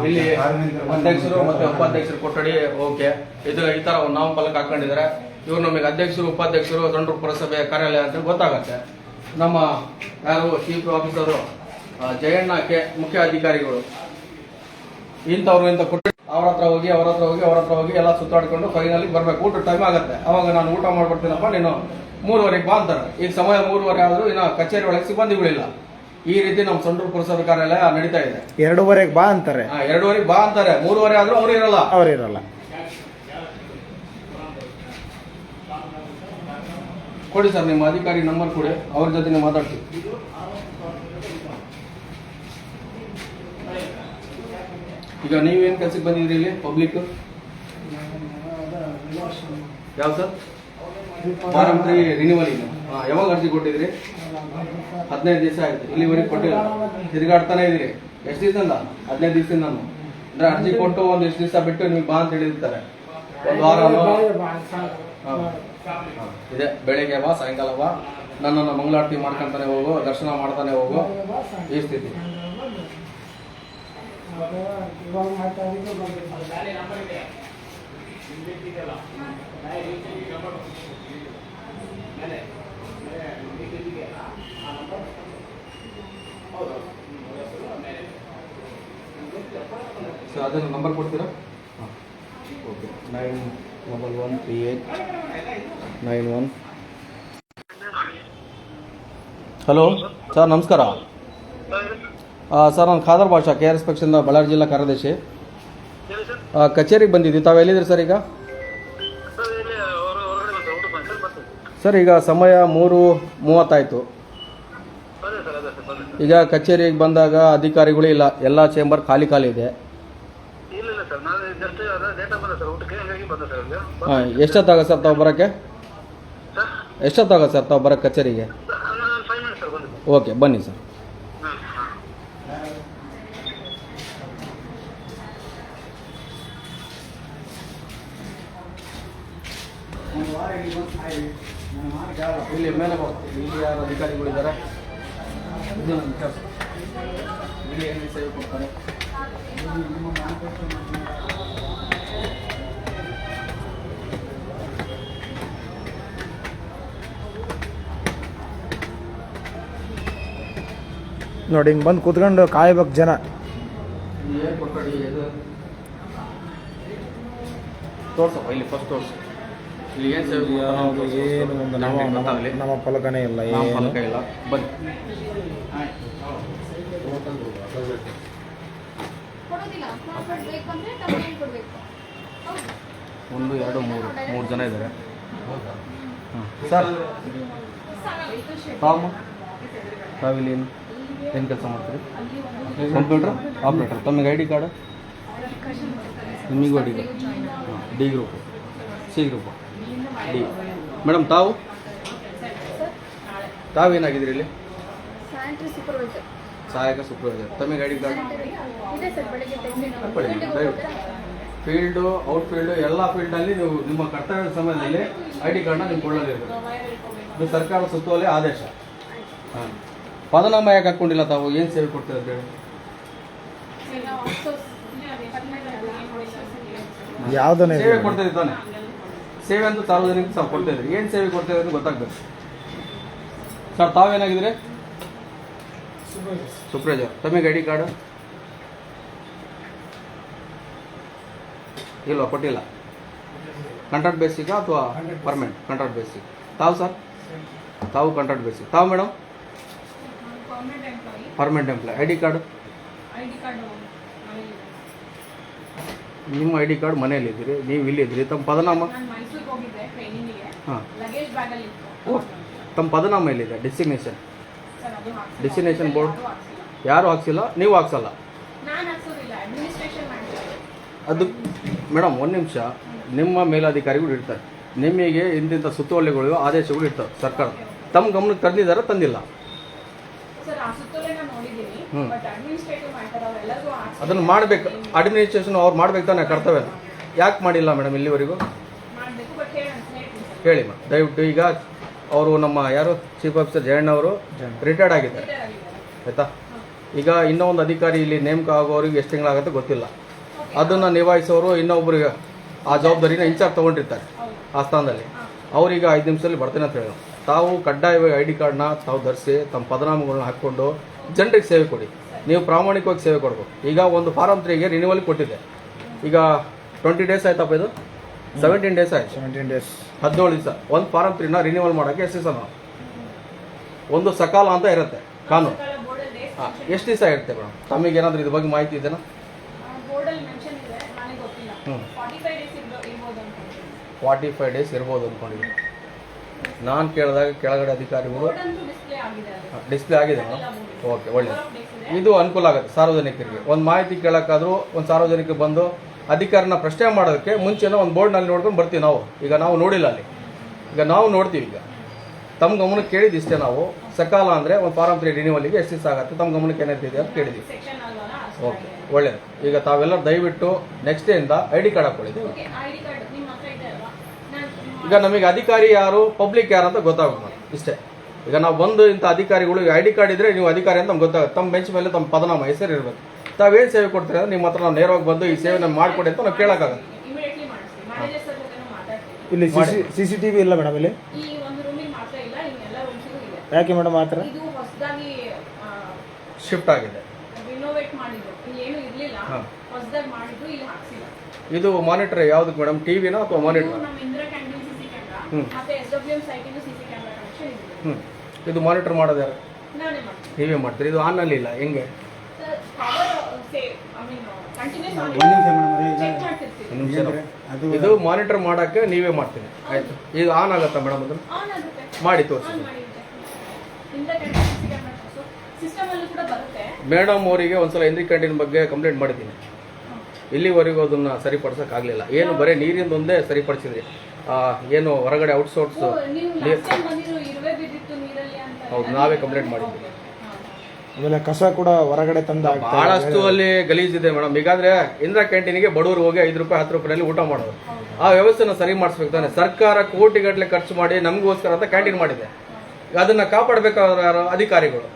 A: ಇಲ್ಲಿ ಅಧ್ಯಕ್ಷರು ಮತ್ತೆ ಉಪಾಧ್ಯಕ್ಷರು ಕೊಠಡಿ. ಓಕೆ, ಇದು ಈ ತರ ಒಂದು ನಾಮಫಲಕ ಹಾಕೊಂಡಿದ್ದಾರೆ. ಇವ್ರು ನಮಗೆ ಅಧ್ಯಕ್ಷರು ಉಪಾಧ್ಯಕ್ಷರು ಸೊಂಡ್ರು ಪುರಸಭೆ ಕಾರ್ಯಾಲಯ ಅಂತ ಗೊತ್ತಾಗತ್ತೆ. ನಮ್ಮ ಯಾರು ಚೀಫ್ ಆಫೀಸರು ಜಯಣ್ಣ ಕೆ ಮುಖ್ಯ ಅಧಿಕಾರಿಗಳು ಇಂಥವ್ರು ಇಂಥ ಕೊಠಡಿ ಅವ್ರ ಹತ್ರ ಹೋಗಿ ಎಲ್ಲ ಸುತ್ತಾಡ್ಕೊಂಡು ಫೈನಲಿ ಬರ್ಬೇಕು. ಊಟ ಟೈಮ್ ಆಗುತ್ತೆ. ಅವಾಗ ನಾನು ಊಟ ಮಾಡ್ಬಿಡ್ತೀನಪ್ಪ, ನೀನು 3:30 ಬಾ ಅಂತಾರೆ. ಈಗ ಸಮಯ 3:30 ಆದ್ರೂ ಇನ್ನು ಕಚೇರಿ ಒಳಗೆ ಸಿಬ್ಬಂದಿಗಳಿಲ್ಲ. ಈ ರೀತಿ ನಮ್ಮ ಸೊಂಡ್ರು ಪುರಸಭೆ ಕಾರ್ಯಾಲಯ ನಡೀತಾ ಇದೆ.
C: 2:30 ಬಾ ಅಂತಾರೆ.
A: 2:30 ಬಾ ಅಂತಾರೆ. 3:30 ಆದ್ರೂ ಅವ್ರು ಇರಲ್ಲ. ಕೊಡಿ ಸರ್ ನಿಮ್ಮ ಅಧಿಕಾರಿ ನಂಬರ್ ಕೊಡಿ, ಅವ್ರ ಜೊತೆ ಮಾತಾಡ್ತೀವಿ. ಈಗ ನೀವೇನ್ ಕೆಲ್ಸಕ್ಕೆ ಬಂದಿದ್ರಿ ಇಲ್ಲಿ? ಪಬ್ಲಿಕ್ ಯಾವ ಸರ್? ಫಾರಂ 3 ರಿನಿವಲ್ ಇದೆ. ಯಾವಾಗ ಅರ್ಜಿ ಕೊಟ್ಟಿದ್ರಿ? 15 ದಿವಸ ಆಯ್ತು, ಇಲ್ಲಿವರೆಗೆ ಕೊಟ್ಟಿಲ್ಲ. ತಿರುಗಾಡ್ತಾನೆ ಇದ್ದೀರಿ. ಎಷ್ಟು ದಿವಸದಿಂದ? 15 ದಿವಸದಿಂದ. ನಾನು ಅಂದ್ರೆ ಅರ್ಜಿ ಕೊಟ್ಟು ಒಂದು ಎಷ್ಟು ದಿವಸ ಬಿಟ್ಟು ನಿಮ್ಗೆ ಬಾ ಅಂತ ಹೇಳಿರ್ತಾರೆ. ಒಂದು ವಾರ ಇದೆ. ಬೆಳಿಗ್ಗೆ ಬಾ, ಸಾಯಂಕಾಲ ಬಾ, ನನ್ನನ್ನು ಮಂಗಳಾರತಿ ಮಾಡ್ಕೊಂತಾನೆ ಹೋಗು, ದರ್ಶನ ಮಾಡ್ತಾನೆ ಹೋಗು, ಈ ಸ್ಥಿತಿ. ಸರ್ ಅದನ್ನು ನಂಬರ್ ಕೊಡ್ತೀರಾ? ಹಾಂ, ಓಕೆ. 913891. ಹಲೋ ಸರ್, ನಮಸ್ಕಾರ. ಸರ್, ನಾನು ಖಾದರ್ ಭಾಷಾ, KRS ಪಕ್ಷದಿಂದ ಬಳ್ಳಾರಿ ಜಿಲ್ಲಾ ಕಾರ್ಯದರ್ಶಿ. ಕಚೇರಿಗೆ ಬಂದಿದ್ದೀವಿ. ತಾವು ಎಲ್ಲಿದ್ದೀರಿ ಸರ್ ಈಗ? ಸರ್, ಈಗ ಸಮಯ 3:30 ಆಯಿತು. ಈಗ ಕಚೇರಿಗೆ ಬಂದಾಗ ಅಧಿಕಾರಿಗಳು ಇಲ್ಲ, ಎಲ್ಲ ಚೇಂಬರ್ ಖಾಲಿ ಇದೆ. ಹಾಂ, ಎಷ್ಟೊತ್ತಾಗ ಸರ್ ತಾವು ಬರೋಕ್ಕೆ? ಎಷ್ಟೊತ್ತಾಗ ಸರ್ ತಾವು ಬರೋಕ್ಕೆ ಕಚೇರಿಗೆ? ಓಕೆ, ಬನ್ನಿ ಸರ್. ಇಲ್ಲಿ ಮೇಲೆ ಇಲ್ಲಿ ಯಾರು ಅಧಿಕಾರಿಗಳಿದ್ದಾರೆ? ಇಲ್ಲಿ ಏನು ಸೇವೆ ಕೊಡ್ತಾರೆ?
C: ನೋಡಿ, ಹಿಂಗೆ ಬಂದು ಕೂತ್ಕೊಂಡು ಕಾಯ್ಬೇಕು ಜನ.
A: ಏನು ಕೊಟ್ಟಾಡಿ ಇದು ತೋರ್ಸಪ್ಪ, ಇಲ್ಲಿ ಫಸ್ಟ್ ತೋರಿಸು. ಇಲ್ಲಿ ಏನು ಸೇವೆ
C: ಏನು ಒಂದು ನಮ್ಮ ಫಲಕನೇ ಇಲ್ಲ,
A: ಫಲಕ ಇಲ್ಲ. ಬನ್ನಿ. 1 2 3 ಜನ ಇದ್ದಾರೆ. ಹಾಂ ಸರ್, ತಾವಿಲ್ಲಿ ಏನು ಕೆಲಸ ಮಾಡ್ತೀರಿ? Computer operator. ತಮಗೆ ID ಕಾರ್ಡ್? ನಿಮಗೂ ID ಕಾರ್ಡ್? ಹಾಂ, D group, C group, D. Madam, ತಾವೇನಾಗಿದ್ದೀರಿ ಇಲ್ಲಿ? ಸಹಾಯಕ ಸೂಪರ್ವೈಸರ್. ತಮಗೆ ID ಕಾರ್ಡ್? ದಯವಿಟ್ಟು ಫೀಲ್ಡು, ಔಟ್ಫೀಲ್ಡು ಎಲ್ಲ ಫೀಲ್ಡಲ್ಲಿ ನೀವು ನಿಮ್ಮ ಕರ್ತವ್ಯದ ಸಮಯದಲ್ಲಿ ID ಕಾರ್ಡ್ನ ನೀವು ಕೊಳ್ಳಲಿರುತ್ತೆ. ಇದು ಸರ್ಕಾರದ ಸುತ್ತೋಲೆ ಆದೇಶ. ಹಾಂ, ಪದನಾಮ ಯಾಕೆ ಹಾಕ್ಕೊಂಡಿಲ್ಲ ತಾವು? ಏನು ಸೇವೆ ಕೊಡ್ತೀರ ಅಂತ ಹೇಳಿ?
C: ಯಾವುದನ್ನೇ
A: ಸೇವೆ ಕೊಡ್ತಿದ್ರಿ ತಾನೆ? ಸೇವೆ ಅಂತ ಸಾರ್ವಜನಿಕ ಕೊಡ್ತಿದ್ರಿ. ಏನು ಸೇವೆ ಕೊಡ್ತಿದ್ರಿ ಅಂತ ಗೊತ್ತಾಗ್ಬೇಕು ಸರ್. ತಾವೇನಾಗಿದ್ದೀರಿ? ಸೂಪರ್ವೈಸರ್. ತಮಗೆ ID ಕಾರ್ಡ್ ಇಲ್ವಾ? ಕೊಟ್ಟಿಲ್ಲ. ಕಾಂಟ್ರಾಕ್ಟ್ ಬೇಸಿಕ್ ಅಥವಾ ಪರ್ಮನೆಂಟ್? Contract basic. ತಾವು ಸರ್? ತಾವು ಕಾಂಟ್ರಾಕ್ಟ್ ಬೇಸಿಕ್. ತಾವು madam? Permanent employ. ID card? ನಿಮ್ಮ ID ಕಾರ್ಡ್ ಮನೆಯಲ್ಲಿದ್ದೀರಿ, ನೀವು ಇಲ್ಲಿದ್ದೀರಿ. ತಮ್ಮ ಪದನಾಮ? ಹಾಂ, ತಮ್ಮ ಪದನಾಮ ಎಲ್ಲಿದೆ? ಡೆಸ್ಟಿನೇಷನ್ ಬೋರ್ಡ್ ಯಾರು ಹಾಕ್ಸಿಲ್ಲ, ನೀವು ಹಾಕ್ಸಲ್ಲ. ಅದು ಮೇಡಮ್, 1 ನಿಮಿಷ. ನಿಮ್ಮ ಮೇಲಾಧಿಕಾರಿಗಳು ಇರ್ತಾರೆ, ನಿಮಗೆ ಇಂತಿಂಥ ಸುತ್ತೋಲೆಗಳು, ಆದೇಶಗಳು ಇರ್ತವೆ ಸರ್ಕಾರ. ತಮ್ಮ ಗಮನಕ್ಕೆ ತಂದಿದ್ದಾರೆ, ತಂದಿಲ್ಲ? ಅದನ್ನು ಮಾಡಬೇಕು. ಅಡ್ಮಿನಿಸ್ಟ್ರೇಷನ್ ಅವ್ರು ಮಾಡ್ಬೇಕು ತಾನೆ ಕರ್ತವ್ಯ. ಯಾಕೆ ಮಾಡಿಲ್ಲ ಮೇಡಮ್ ಇಲ್ಲಿವರೆಗೂ? ಹೇಳಿ ಮೇಡಮ್ ದಯವಿಟ್ಟು. ಈಗ ಅವರು ನಮ್ಮ ಯಾರು ಚೀಫ್ ಆಫೀಸರ್ ಜಯಣ್ಣ ಅವರು ರಿಟೈರ್ಡ್ ಆಗಿದ್ದಾರೆ, ಆಯಿತಾ? ಈಗ ಇನ್ನೂ ಒಂದು ಅಧಿಕಾರಿ ಇಲ್ಲಿ ನೇಮಕ ಆಗೋರಿಗೆ ಎಷ್ಟು ತಿಂಗಳಾಗುತ್ತೆ ಗೊತ್ತಿಲ್ಲ. ಅದನ್ನು ನಿಭಾಯಿಸೋರು ಇನ್ನೊಬ್ಬರಿಗೆ ಆ ಜವಾಬ್ದಾರಿನ ಇನ್ಚಾರ್ಜ್ ತೊಗೊಂಡಿರ್ತಾರೆ ಆ ಸ್ಥಾನದಲ್ಲಿ. ಅವರೀಗ 5 ನಿಮಿಷದಲ್ಲಿ ಬರ್ತೀನಿ ಅಂತ ಹೇಳೋದು. ತಾವು ಕಡ್ಡಾಯವಾಗಿ ID ಕಾರ್ಡ್ನ ತಾವು ಧರಿಸಿ ತಮ್ಮ ಪದನಾಮಗಳನ್ನ ಹಾಕ್ಕೊಂಡು ಜನರಿಗೆ ಸೇವೆ ಕೊಡಿ. ನೀವು ಪ್ರಾಮಾಣಿಕವಾಗಿ ಸೇವೆ ಕೊಡಬೇಕು. ಈಗ ಒಂದು ಫಾರಮ್ 3ಗೆ ರಿನ್ಯೂವಲ್ ಕೊಟ್ಟಿದೆ. ಈಗ 20 ಡೇಸ್ ಆಯ್ತಪ್ಪ, ಇದು 17 ಡೇಸ್ ಆಯ್ತು. 17 ಡೇಸ್ 17 ದಿವಸ. ಒಂದು ಫಾರಮ್ 3ನ ರಿನ್ಯೂವಲ್ ಮಾಡೋಕ್ಕೆ ಎಷ್ಟು ದಿವಸ? ಒಂದು ಸಕಾಲ ಅಂತ ಇರುತ್ತೆ ಕಾನೂನು. ಹಾಂ, ಎಷ್ಟು ದಿವಸ ಇರುತ್ತೆ ಮೇಡಮ್? ತಮಗೇನಾದರೂ ಇದ್ರ ಬಗ್ಗೆ ಮಾಹಿತಿ ಇದೆಯಾ? 45 ಡೇಸ್ ಇರ್ಬೋದು ಅಂದ್ಕೊಂಡಿದ್ದೀನಿ ನಾನು ಕೇಳಿದಾಗ. ಕೆಳಗಡೆ ಅಧಿಕಾರಿಗಳು ಡಿಸ್ಪ್ಲೇ ಆಗಿದೆ ಮೇಡಮ್. ಓಕೆ, ಒಳ್ಳೆಯದು. ಇದು ಅನುಕೂಲ ಆಗುತ್ತೆ ಸಾರ್ವಜನಿಕರಿಗೆ. ಒಂದು ಮಾಹಿತಿ ಕೇಳೋಕ್ಕಾದರೂ ಒಂದು ಸಾರ್ವಜನಿಕ ಬಂದು ಅಧಿಕಾರಿನ ಪ್ರಶ್ನೆ ಮಾಡೋದಕ್ಕೆ ಮುಂಚೆನೇ ಒಂದು ಬೋರ್ಡ್ನಲ್ಲಿ ನೋಡ್ಕೊಂಡು ಬರ್ತೀವಿ ನಾವು. ಈಗ ನಾವು ನೋಡಿಲ್ಲ ಅಲ್ಲಿ, ಈಗ ನಾವು ನೋಡ್ತೀವಿ. ಈಗ ತಮ್ಮ ಗಮನಕ್ಕೆ ಕೇಳಿದ್ದು ಇಷ್ಟೇ ನಾವು. ಸಕಾಲ ಅಂದರೆ ಒಂದು ಫಾರಂ 3 ರಿನ್ಯೂವಲ್ಗೆ ಎಷ್ಟು ದಿವಸ ಆಗುತ್ತೆ, ತಮ್ಮ ಗಮನಕ್ಕೆ ಏನಾಗ್ತಿದೆ ಅಂತ ಕೇಳಿದ್ವಿ.
F: ಸೆಕ್ಷನ್ ಅಲ್ವಲ್ಲ
A: ಓಕೆ, ಒಳ್ಳೇದು. ಈಗ ತಾವೆಲ್ಲರೂ ದಯವಿಟ್ಟು ನೆಕ್ಸ್ಟ್ ಡೇಯಿಂದ ID ಕಾರ್ಡ್ ಹಾಕೊಳ್ಳಿ.
F: ಓಕೆ, ಐಡಿ ಕಾರ್ಡ್ ನಿಮ್ಮ ಹತ್ರ ಇದೆ ಅಲ್ವಾ?
A: ಈಗ ನಮಗೆ ಅಧಿಕಾರಿ ಯಾರು, ಪಬ್ಲಿಕ್ ಯಾರು ಅಂತ ಗೊತ್ತಾಗುತ್ತೆ ಇಷ್ಟೇ. ಈಗ ನಾವು ಬಂದು ಇಂಥ ಅಧಿಕಾರಿಗಳು ID ಕಾರ್ಡ್ ಇದ್ರೆ ನೀವು ಅಧಿಕಾರಿ ಅಂತ ನಮ್ಗೆ ಗೊತ್ತಾಗುತ್ತೆ. ತಮ್ಮ ಬೆಂಚ್ ಮೇಲೆ ತಮ್ಮ ಪದನಾಮ ಹೆಸರು ಇರಬೇಕು. ತಾವೇನು ಸೇವೆ ಕೊಡ್ತೀರಿ ಅಂದ್ರೆ ನಿಮ್ಮ ಹತ್ರ ನಾವು ನೇರವಾಗಿ ಬಂದು ಈ ಸೇವೆ ನಾನು ಮಾಡಿಕೊಡಿ ಅಂತ ನಾವು ಕೇಳೋಕ್ಕಾಗತ್ತೆ.
F: ಇಮಿಡಿಯೇಟ್ಲಿ ಮಾಡಿಸ್ತೀವಿ. ಮ್ಯಾನೇಜರ್ ಸರ್ ಜೊತೆ ಮಾತಾಡ್ತೀವಿ.
C: ಇಲ್ಲಿ CCTV ಇಲ್ಲ ಮೇಡಮ್ ಇಲ್ಲಿ?
F: ಈ ಒಂದು ರೂಮಿಗೆ ಮಾತ್ರ ಇಲ್ಲ, ಇನ್ನೆಲ್ಲ ರೂಮ್ಸ್ಗೂ ಇದೆ.
C: ಯಾಕೆ ಮೇಡಮ್ ಆ ಥರ?
F: ಇದು ಹೊಸದಾಗಿ
A: ಶಿಫ್ಟ್ ಆಗಿದೆ,
F: ರಿನೋವೇಟ್ ಮಾಡಿದ್ರು. ಇಲ್ಲಿ ಏನು ಇರ್ಲಿಲ್ಲ, ಹೊಸದಾಗಿ ಮಾಡಿದ್ರು, ಇಲ್ಲಿ ಹಾಕ್ಸಿಲ್ಲ.
A: ಇದು ಮಾನಿಟರ್ ಯಾವ್ದಕ್ಕೆ ಮೇಡಮ್, ಟಿವಿನ ಅಥವಾ
F: ಇದು
A: ಮಾನಿಟರ್?
F: ನಮ್ಮ ಇಂದಿರಾ ಕ್ಯಾಂಟೀನ್ CC ಕ್ಯಾಮೆರಾ ಮತ್ತೆ SWM citing CC camera connection ಇದೆ.
A: ಇದು ಮಾನಿಟರ್ ಮಾಡೋದು ಯಾರು?
F: ನಾನೇ ಮಾಡ್ತೀನಿ.
A: ನೀವೇ ಮಾಡ್ತೀರಿ? ಇದು ಆನ್ ಅಲ್ಲಿ ಇಲ್ಲ, ಹೆಂಗೆ?
F: Power save, I mean continues
B: ಒಂದು ನಿಮಿಷ ಮೇಡಮ್,
F: ಚೆಕ್ ಮಾಡ್ತಿರ್ತೀವಿ.
A: ಒಂದು ನಿಮಿಷ
B: ಏನಂದ್ರೆ ಅದು
A: ಇದು ಮಾನಿಟರ್ ಮಾಡೋಕ್ಕೆ ನೀವೇ ಮಾಡ್ತೀನಿ, ಆಯ್ತು? ಈಗ ಆನ್ ಆಗುತ್ತಾ ಮೇಡಮ್? ಅದನ್ನು
F: ಆನ್ ಆಗುತ್ತೆ,
A: ಮಾಡಿ ತೋರಿಸಿ.
F: ಆನ್ ಮಾಡಿ. Indira canteen CC camera system ಅಲ್ಲೂ ಕೂಡ ಬರುತ್ತೆ.
A: ಮೇಡಮ್ ಅವರಿಗೆ ಒಂದ್ಸಲ ಇಂದಿರಾ ಕ್ಯಾಂಟೀನ್ ಬಗ್ಗೆ ಕಂಪ್ಲೇಂಟ್ ಮಾಡಿದ್ದೀನಿ. ಇಲ್ಲಿವರೆಗೂ ಅದನ್ನ ಸರಿಪಡಿಸೋಕ್ಕಾಗಲಿಲ್ಲ. ಏನು ಬರೀ ನೀರಿಂದ ಒಂದೇ ಸರಿಪಡಿಸಿದ್ರಿ, ಏನು ಹೊರಗಡೆ ಔಟ್ಸೋರ್ಸ್
F: ಓ, ನೀವು ಲಾಸ್ಟ್ ಟೈಮ್ ಬಂದಿರೋ ಇರುವೆ ಬಿದ್ದಿತ್ತು ನೀರಲ್ಲಿ ಅಂತ.
A: ಹೌದು, ನಾವೇ ಕಂಪ್ಲೇಂಟ್ ಮಾಡಿದ್ವಿ.
C: ಆಮೇಲೆ ಕಸ ಕೂಡ ಹೊರಗಡೆ ತಂದು ಹಾಕ್ತಾರೆ.
A: ಬಹಳಷ್ಟು ಅಲ್ಲಿ ಗಲೀಜಿದೆ ಮೇಡಮ್. ಈಗಾದ್ರೆ ಇಂದಿರಾ ಕ್ಯಾಂಟೀನ್ಗೆ ಬಡವರು ಹೋಗಿ 5 ರೂಪಾಯಿ 10 ರೂಪಾಯಿನಲ್ಲಿ ಊಟ ಮಾಡೋದು. ಆ ವ್ಯವಸ್ಥೆನ ಸರಿ ಮಾಡಿಸ್ಬೇಕು ತಾನೆ. ಸರ್ಕಾರ ಕೋಟಿಗಟ್ಟಲೆ ಖರ್ಚು ಮಾಡಿ ನಮಗೋಸ್ಕರ ಅಂತ ಕ್ಯಾಂಟೀನ್ ಮಾಡಿದೆ. ಅದನ್ನ ಕಾಪಾಡಬೇಕಾದ್ರೆ ಯಾರು? ಅಧಿಕಾರಿಗಳು.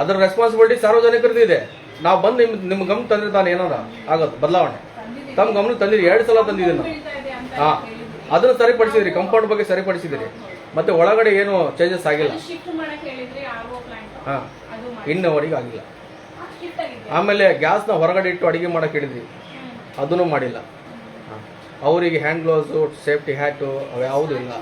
A: ಅದರ ರೆಸ್ಪಾನ್ಸಿಬಿಲಿಟಿ ಸಾರ್ವಜನಿಕರದ್ದು ಇದೆ. ನಾವು ಬಂದು ನಿಮ್ಮ ಗಮನ ತಂದ್ರೆ ತಾನು ಏನಾರ ಆಗೋದು ಬದಲಾವಣೆ. ತಮ್ಮ ಗಮನ ತಂದಿರಿ, 2 ಸಲ ತಂದಿದ್ದೀನಿ ನಾವು. ಹಾ, ಅದನ್ನು ಸರಿಪಡಿಸಿದ್ರಿ, ಕಂಪೌಂಡ್ ಬಗ್ಗೆ ಸರಿಪಡಿಸಿದಿರಿ. ಮತ್ತೆ ಒಳಗಡೆ ಏನು ಚೇಂಜಸ್ ಆಗಿಲ್ಲ.
F: ಶಿಫ್ಟ್ ಮಾಡಕ್ಕೆ ಹೇಳಿದ್ರಿ RO ಪ್ಲಾಂಟ್.
A: ಹಾ,
F: ಅದು ಮಾಡಿ
A: ಇನ್ನವರೆಗೆ ಆಗಿಲ್ಲ.
F: ಶಿಫ್ಟ್ ಆಗಿದೆ.
A: ಆಮೇಲೆ ಗ್ಯಾಸ್ನ ಹೊರಗಡೆ ಇಟ್ಟು ಅಡಿಗೆ ಮಾಡಕ್ಕೆ ಹೇಳಿದ್ರಿ, ಅದನ್ನು ಮಾಡಿಲ್ಲ. ಅವರಿಗೆ ಹ್ಯಾಂಡ್ ಗ್ಲೌಸು, ಸೇಫ್ಟಿ ಹ್ಯಾಟು ಅವು ಯಾವುದೂ ಇಲ್ಲ.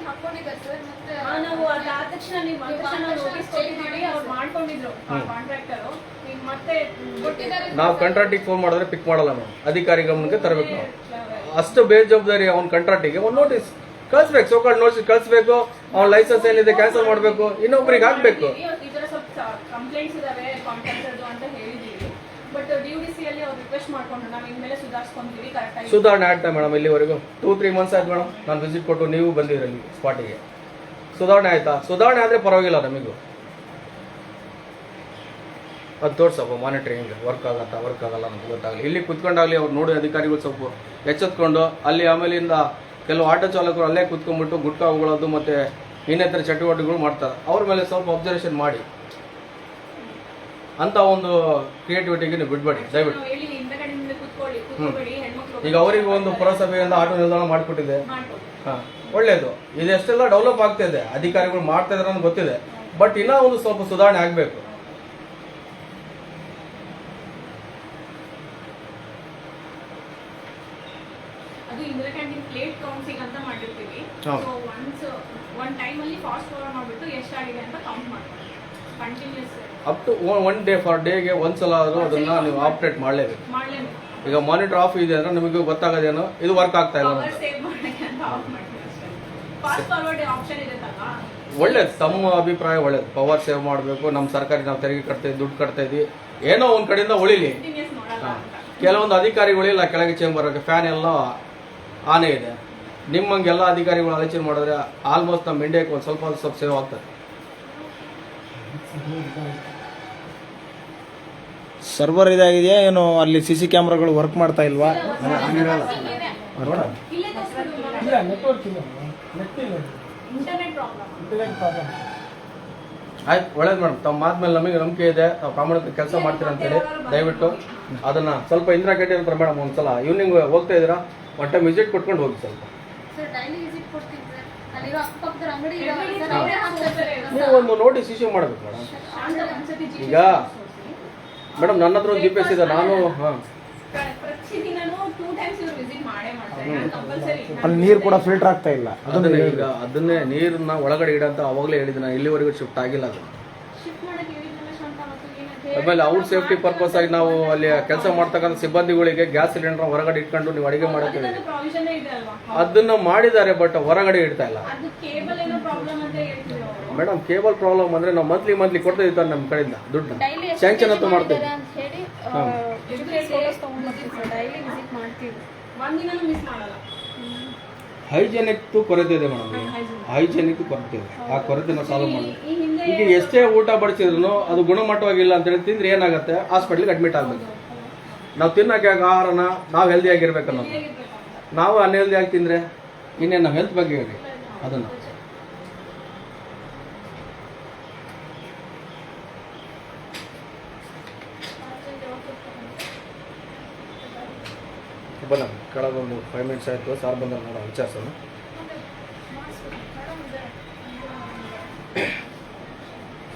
F: ನಾವು ಅದಾದ ತಕ್ಷಣ ನೀವು ಬಂದ ತಕ್ಷಣ ನೋಟಿಸ್ ಕೊಟ್ಟಿದ್ದೀವಿ, ಅವ್ರು ಮಾಡ್ಕೊಂಡಿದ್ರು ಕಾಂಟ್ರಾಕ್ಟರ್. ಈಗ ಮತ್ತೆ ಕೊಟ್ಟಿದ್ದಾರೆ.
A: ನಾವು ಕಾಂಟ್ರಾಕ್ಟಿಗೆ ಫೋನ್ ಮಾಡಿದ್ರೆ ಪಿಕ್ ಮಾಡಲ್ಲ ನಾವು. ಅಧಿಕಾರಿ ಗಮನಕ್ಕೆ ತರಬೇಕು ನಾವು. ಅಷ್ಟು ಬೇಜವಾಬ್ದಾರಿ ಅವನ ಕಾಂಟ್ರಾಕ್ಟಿಗೆ ಒಂದು ನೋಟಿಸ್ ಕಳಿಸ್ಬೇಕು, ಸೋಕಾಲ್ಡ್ ನೋಟಿಸ್ ಕಳಿಸ್ಬೇಕು. ಅವ್ನ ಲೈಸೆನ್ಸ್ ಏನಿದೆ ಕ್ಯಾನ್ಸಲ್ ಮಾಡಬೇಕು, ಇನ್ನೊಬ್ರಿಗೆ ಹಾಕ್ಬೇಕು.
F: ಇದರ ಸ್ವಲ್ಪ ಕಂಪ್ಲೇಂಟ್ಸ್ ಇದಾವೆ ಕಾಂಟ್ರಾಕ್ಟರ್ದು ಅಂತ ಹೇಳಿದೀವಿ. ಬಟ್ DUDC ಅಲ್ಲಿ ಅವ್ರು ರಿಕ್ವೆಸ್ಟ್ ಮಾಡ್ಕೊಂಡ್ರು, ನಾವು ಇನ್ಮೇಲೆ ಸುಧಾರಿಸ್ಕೊಂತೀವಿ ಕರೆಕ್ಟಾಗಿ.
A: ಸುಧಾರಣೆ ಆಗ್ತಾ ಮೇಡಮ್? ಇಲ್ಲಿವರೆಗೂ 2-3 ಮಂತ್ಸ್ ಆಯ್ತು ಮೇಡಮ್, ನಾನು ವಿಸಿಟ್ ಕೊಟ್ಟು ನೀವು ಬಂದಿರಲಿ ಸ್ಪಾಟಿಗೆ. ಸುಧಾರಣೆ ಆಯ್ತಾ? ಸುಧಾರಣೆ ಆದರೆ ಪರವಾಗಿಲ್ಲ ನಮಗೂ. ಅದು ತೋರ್ಸಪ್ಪ ಮಾನಿಟರಿಂಗ್ ವರ್ಕ್ ಆಗತ್ತಾ ವರ್ಕ್ ಆಗಲ್ಲ ನಮ್ಗೆ ಗೊತ್ತಾಗಲಿ. ಇಲ್ಲಿ ಕುತ್ಕೊಂಡಾಗಲಿ ಅವ್ರು ನೋಡಿ ಅಧಿಕಾರಿಗಳು ಸ್ವಲ್ಪ ಎಚ್ಚೆತ್ಕೊಂಡು ಅಲ್ಲಿ ಆಮೇಲಿಂದ ಕೆಲವು ಆಟೋ ಚಾಲಕರು ಅಲ್ಲೇ ಕುತ್ಕೊಂಡ್ಬಿಟ್ಟು ಗುಟ್ಕಾ ಉಗಳೋದು ಮತ್ತು ಇನ್ನಿತರ ಚಟುವಟಿಕೆಗಳು ಮಾಡ್ತಾರೆ. ಅವ್ರ ಮೇಲೆ ಸ್ವಲ್ಪ ಅಬ್ಸರ್ವೇಷನ್ ಮಾಡಿ ಅಂತ ಒಂದು ಕ್ರಿಯೇಟಿವಿಟಿಗೆ ನೀವು ಬಿಡ್ಬೇಡಿ ದಯವಿಟ್ಟು. ಈಗ ಅವರಿಗೆ ಒಂದು ಪುರಸಭೆಯಿಂದ ಆಟೋ ನಿಲ್ದಾಣ ಮಾಡಿಕೊಟ್ಟಿದೆ. ಹಾಂ, ಒಳ್ಳೇದು. ಇದೆಷ್ಟೆಲ್ಲ ಡೆವಲಪ್ ಆಗ್ತಾ ಇದೆ, ಅಧಿಕಾರಿಗಳು ಮಾಡ್ತಾ ಇದಾರೆ ಅಂತ ಗೊತ್ತಿದೆ. ಬಟ್ ಇನ್ನೂ ಒಂದು ಸ್ವಲ್ಪ ಸುಧಾರಣೆ ಆಗಬೇಕು.
F: ಅದು ಇಂದಿರಾ ಕ್ಯಾಂಟೀನ್ ಪ್ಲೇಟ್ ಕೌಂಟಿಂಗ್ ಅಂತ ಮಾಡಿರ್ತೀವಿ. ಸೊ ಒನ್ ಟೈಮ್ ಅಲ್ಲಿ ಫಾಸ್ಟ್ ಫಾರ್ವರ್ಡ್ ಮಾಡ್ಬಿಟ್ಟು ಎಷ್ಟಾಗಿದೆ ಅಂತ ಕೌಂಟ್ ಮಾಡ್ತೀವಿ continues.
A: Up to 1 day for ಡೇಗೆ ಒಂದ್ಸಲ ಆದರೂ ಅದನ್ನ ನೀವು ಆಪರೇಟ್ ಮಾಡಲೇಬೇಕು. ಈಗ ಮಾನಿಟರ್ ಆಫ್ ಇದೆ ಅಂದ್ರೆ ನಿಮಗೆ ಗೊತ್ತಾಗೋದೇನೋ ಇದು ವರ್ಕ್ ಆಗ್ತಾ ಇಲ್ಲ ಅಂತ. ಒಳ್ಳೇದು, ತಮ್ಮ ಅಭಿಪ್ರಾಯ ಒಳ್ಳೇದು. ಪವರ್ ಸೇವ್ ಮಾಡಬೇಕು, ನಮ್ಮ ಸರ್ಕಾರಿ ನಾವು ತೆರಿಗೆ ಕಟ್ತಾ ಇದ್ದೀವಿ, ದುಡ್ಡು ಕಟ್ತಾ ಇದ್ವಿ, ಏನೋ ಒಂದು ಕಡೆಯಿಂದ ಉಳಿಲಿ. ಕೆಲವೊಂದು ಅಧಿಕಾರಿಗಳಿಲ್ಲ, ಕೆಳಗೆ ಚೇಂಬರ್ ಫ್ಯಾನ್ ಎಲ್ಲ ಆನೆ ಇದೆ. ನಿಮ್ಮಂಗೆಲ್ಲ ಅಧಿಕಾರಿಗಳು ಆಲೋಚನೆ ಮಾಡಿದ್ರೆ ಆಲ್ಮೋಸ್ಟ್ ನಮ್ಮ ಇಂಡಿಯಾಕ್ಕೆ ಒಂದು ಸ್ವಲ್ಪ ಸೇವ್ ಆಗ್ತದೆ.
C: ಸರ್ವರ್ ಇದಾಗಿದೆಯಾ ಏನು? ಅಲ್ಲಿ CC ಕ್ಯಾಮ್ರಾಗಳು ವರ್ಕ್ ಮಾಡ್ತಾ ಇಲ್ವಾ?
A: ಆಯ್ತು, ಒಳ್ಳೇದು ಮೇಡಮ್. ತಮ್ಮ ಆದ್ಮೇಲೆ ನಮಗೆ ನಂಬಿಕೆ ಇದೆ, ನಾವು ಪ್ರಾಮಾಣಿಕ ಕೆಲಸ ಮಾಡ್ತೀರಾ ಅಂತೇಳಿ ದಯವಿಟ್ಟು ಅದನ್ನ ಸ್ವಲ್ಪ ಇಂದಿರಾ ಕ್ಯಾಂಟೀನ್ ಹತ್ರ ಮೇಡಮ್ ಒಂದ್ಸಲ ಈವ್ನಿಂಗ್ ಹೋಗ್ತಾ ಇದ್ದೀರಾ, ಒನ್ ಟೈಮ್ ವಿಸಿಟ್ ಕೊಟ್ಕೊಂಡು ಹೋಗಿ. ಸ್ವಲ್ಪ ನೀವು ಒಂದು ನೋಟಿಸ್ ಇಶ್ಯೂ ಮಾಡಬೇಕು ಮೇಡಮ್. ಈಗ ಮೇಡಮ್ ನನ್ನ ಹತ್ರ ಒಂದು GPS ಇದೆ, ನಾನು
C: ಅಲ್ಲಿ ನೀರು ಕೂಡ ಫಿಲ್ಟರ್ ಆಗ್ತಾ ಇಲ್ಲ.
A: ಅದನ್ನೇ ನೀರನ್ನ ಒಳಗಡೆ ಇಡಂತ ಅವಾಗಲೇ ಹೇಳಿದ್ದೆ ನಾನು. ಇಲ್ಲಿವರೆಗೂ ಶಿಫ್ಟ್ ಆಗಿಲ್ಲ ಅದು. ಆಮೇಲೆ ಅವ್ರ ಸೇಫ್ಟಿ ಪರ್ಪಸ್ ಆಗಿ ನಾವು ಅಲ್ಲಿ ಕೆಲಸ ಮಾಡ್ತಕ್ಕಂಥ ಸಿಬ್ಬಂದಿಗಳಿಗೆ ಗ್ಯಾಸ್ ಸಿಲಿಂಡರ್ ಹೊರಗಡೆ ಇಟ್ಕೊಂಡು ನೀವು ಅಡಿಗೆ ಮಾಡಕ್ಕೆ ಅದನ್ನ ಮಾಡಿದ್ದಾರೆ, ಬಟ್ ಹೊರಗಡೆ ಇಡ್ತಾ ಇಲ್ಲ ಮೇಡಮ್. ಕೇಬಲ್ ಪ್ರಾಬ್ಲಮ್ ಅಂದ್ರೆ ನಾವು ಮಂತ್ಲಿ ಕೊಡ್ತಾ ಇರ್ತಾರೆ ನಮ್ಮ ಕಡೆಯಿಂದ ದುಡ್ಡು ಸ್ಯಾಂಕ್ಷನ್ ಅಂತ ಮಾಡ್ತೀವಿ. ಹೈಜೆನಿಕ್ ಕೊರತೆ ಇದೆ ಮೇಡಮ್, ಹೈಜೆನಿಕ್ ಕೊರತೆ ಇದೆ. ಆ ಕೊರತೆನ ಸಾಲ್ವ್ ಮಾಡಿ.
F: ಈ ಹಿಂದೆ
A: ಈಗ ಎಷ್ಟೇ ಊಟ ಬಡಿಸಿದ್ರು ಅದು ಗುಣಮಟ್ಟವಾಗಿಲ್ಲ ಅಂತ ಹೇಳಿ ತಿಂದ್ರೆ ಏನಾಗುತ್ತೆ, ಹಾಸ್ಪಿಟ್ಲಿಗೆ ಅಡ್ಮಿಟ್ ಆಗ್ಬೇಕು. ನಾವು ತಿನ್ನೋಕೆ ಆಹಾರನ ನಾವು ಹೆಲ್ದಿ ಆಗಿರ್ಬೇಕು ಅನ್ನೋದು. ನಾವು ಅನ್ಹೆಲ್ದಿ ಆಗಿ ತಿಂದ್ರೆ ಇನ್ನೇನು ನಾವು ಹೆಲ್ತ್ ಬಗ್ಗೆ ಹೇಳಿ ಅದನ್ನು. ಬನ್ನ ಕೆಳಗೊಂದು 5 ಮಿನಿಟ್ಸ್ ಆಯಿತು, ಸಾರ್ ಬಂದ ನೋಡೋ ವಿಚಾರಿಸೋಣ.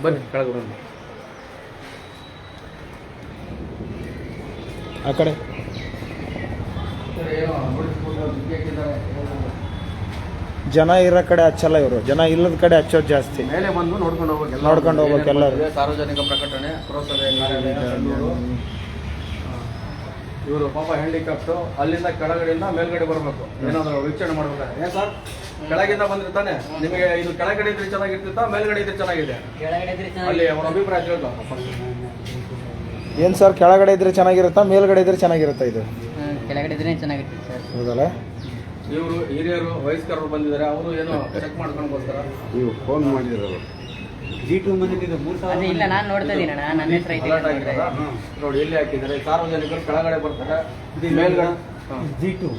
A: ಬನ್ನಿ ಕೆಳಗೆ ಬನ್ನಿ.
C: ಆ ಕಡೆ ಜನ ಇರೋ ಕಡೆ ಹಚ್ಚಲ್ಲ ಇವರು, ಜನ ಇಲ್ಲದ ಕಡೆ ಹಚ್ಚೋದು ಜಾಸ್ತಿ.
A: ಮೇಲೆ ಬಂದು ನೋಡ್ಕೊಂಡು ಹೋಗ್ಬೇಕು,
C: ನೋಡ್ಕೊಂಡು ಹೋಗ್ಬೇಕು ಎಲ್ಲರೂ.
A: ಸಾರ್ವಜನಿಕ ಪ್ರಕಟಣೆ, ಪುರಸಭೆ ಕಾರ್ಯಾಲಯ, ಸಂಡೂರು. ಇವರು ಪಾಪ ಹ್ಯಾಂಡಿಕ್ಯಾಪ್ಟು, ಅಲ್ಲಿಂದ ಕೆಳಗಡೆಯಿಂದ ಮೇಲ್ಗಡೆ ಬರಬೇಕು, ಏನಾದರೂ ವೀಕ್ಷಣೆ ಮಾಡ್ಬೇಕಾದ್ರೆ. ಏನ್ ಸರ್, ಕೆಳಗಿಂದ ಬಂದಿರ್ತಾನೆ, ನಿಮಗೆ ಇದು ಕೆಳಗಡೆ ಇದ್ರೆ ಚೆನ್ನಾಗಿರ್ತಿತ್ತಾ ಮೇಲ್ಗಡೆ ಇದ್ರೆ ಚೆನ್ನಾಗಿದೆ? ಅಲ್ಲಿ ಅವರ ಅಭಿಪ್ರಾಯ ಕೇಳ್ಬೇಕು.
C: ಏನು ಸರ್, ಕೆಳಗಡೆ ಇದ್ರೆ ಚೆನ್ನಾಗಿರುತ್ತಾ ಮೇಲ್ಗಡೆ ಇದ್ರೆ ಚೆನ್ನಾಗಿರುತ್ತಾ? ಇದು
G: ಕೆಳಗಡೆ ಇದ್ರೆ ಚೆನ್ನಾಗಿರ್ತದೆ ಸರ್.
C: ಹೌದಲ್ಲ?
A: ಇವರು ಹಿರಿಯರು ವಯಸ್ಕರರು ಬಂದಿದ್ದಾರೆ, ಅವರು ಏನೋ ಚೆಕ್ ಮಾಡ್ಕೊಂಡ್ಗೋಸ್ಕರ
B: ನೀವು ಫೋನ್ ಮಾಡಿದ್ರು G2 ಮನೇಲಿ 3,000
G: ಅದೇ ಇಲ್ಲ, ನಾನು ನೋಡ್ತಾ ಇದ್ದೀನಿ ಅಣ್ಣ, ನನ್ನ ಹೆಸರು ಐತೆ
A: ಅಲರ್ಟ್ ಆಗಿದ್ದಾರಾ? ನೋಡಿ ಎಲ್ಲಿ ಹಾಕಿದ್ದಾರೆ, ಸಾರ್ವಜನಿಕರು ಕೆಳಗಡೆ ಬರ್ತಾರೆ, ಮೇಲ್ಗಡೆ
B: G2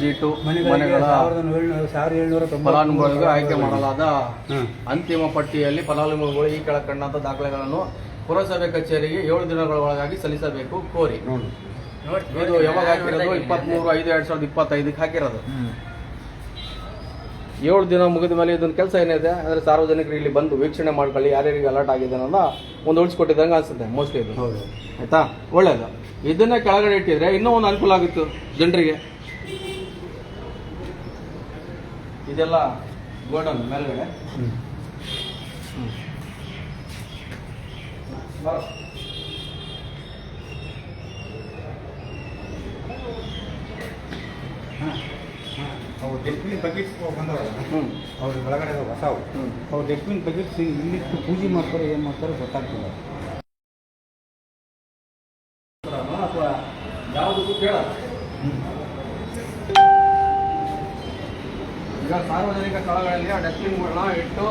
A: G2
B: ಮನೆಗಳ
A: ಮನೆಗಳ
B: 1,790
A: ಫಲಾನುಭವಿಗಳಿಗೆ ಆಯ್ಕೆ ಮಾಡಲಾದ ಅಂತಿಮ ಪಟ್ಟಿಯಲ್ಲಿ ಫಲಾನುಭವಿಗಳು ಈ ಕೆಳಕಂಡಂತ ದಾಖಲೆಗಳನ್ನು ಪುರಸಭೆ ಕಚೇರಿಗೆ 7 ದಿನಗಳ ಒಳಗಾಗಿ ಸಲ್ಲಿಸಬೇಕು ಕೋರಿ. ಇದು ಯಾವಾಗ ಹಾಕಿರೋದು? 23/5/2025 ಹಾಕಿರೋದು. 7 ದಿನ ಮುಗಿದ ಮೇಲೆ ಇದೊಂದು ಕೆಲಸ ಏನಿದೆ ಅಂದರೆ ಸಾರ್ವಜನಿಕರು ಇಲ್ಲಿ ಬಂದು ವೀಕ್ಷಣೆ ಮಾಡ್ಕೊಳ್ಳಿ, ಯಾರ್ಯಾರಿಗೆ ಅಲರ್ಟ್ ಆಗಿದೆ ಅನ್ನೋದ ಒಂದು ಉಳಿಸ್ಕೊಟ್ಟಿದ್ದಂಗೆ ಅನ್ಸುತ್ತೆ ಮೋಸ್ಟ್ಲಿ ಇದು. ಆಯ್ತಾ, ಒಳ್ಳೇದು. ಇದನ್ನ ಕೆಳಗಡೆ ಇಟ್ಟಿದ್ರೆ ಇನ್ನೂ ಒಂದು ಅನುಕೂಲ ಆಗಿತ್ತು ಜನರಿಗೆ. ಇದೆಲ್ಲ ಗೋಡನ್ ಮೇಲ್ಗಡೆ. ಬರೋ.
B: ಅವ್ರು ಡಸ್ಟ್ಬಿನ್ ಬಕೆಟ್ಸ್ ಬಂದವಲ್ಲ, ಅವ್ರ ಒಳಗಡೆ ಹೊಸವು ಅವ್ರು ಡಸ್ಟ್ಬಿನ್ ಬಕೆಟ್ಸ್ ಇಲ್ಲಿಟ್ಟು ಪೂಜೆ ಮಾಡ್ತಾರೆ, ಏನು ಮಾಡ್ತಾರೆ ಗೊತ್ತಾಗ್ತಿಲ್ಲ.
A: ಅಥವಾ ಯಾವುದಕ್ಕೂ ಕೇಳಲ್ಲ. ಈಗ ಸಾರ್ವಜನಿಕ ಸ್ಥಳಗಳಲ್ಲಿ ಆ ಡಸ್ಟ್ಬಿನ್ಗಳನ್ನ ಇಟ್ಟು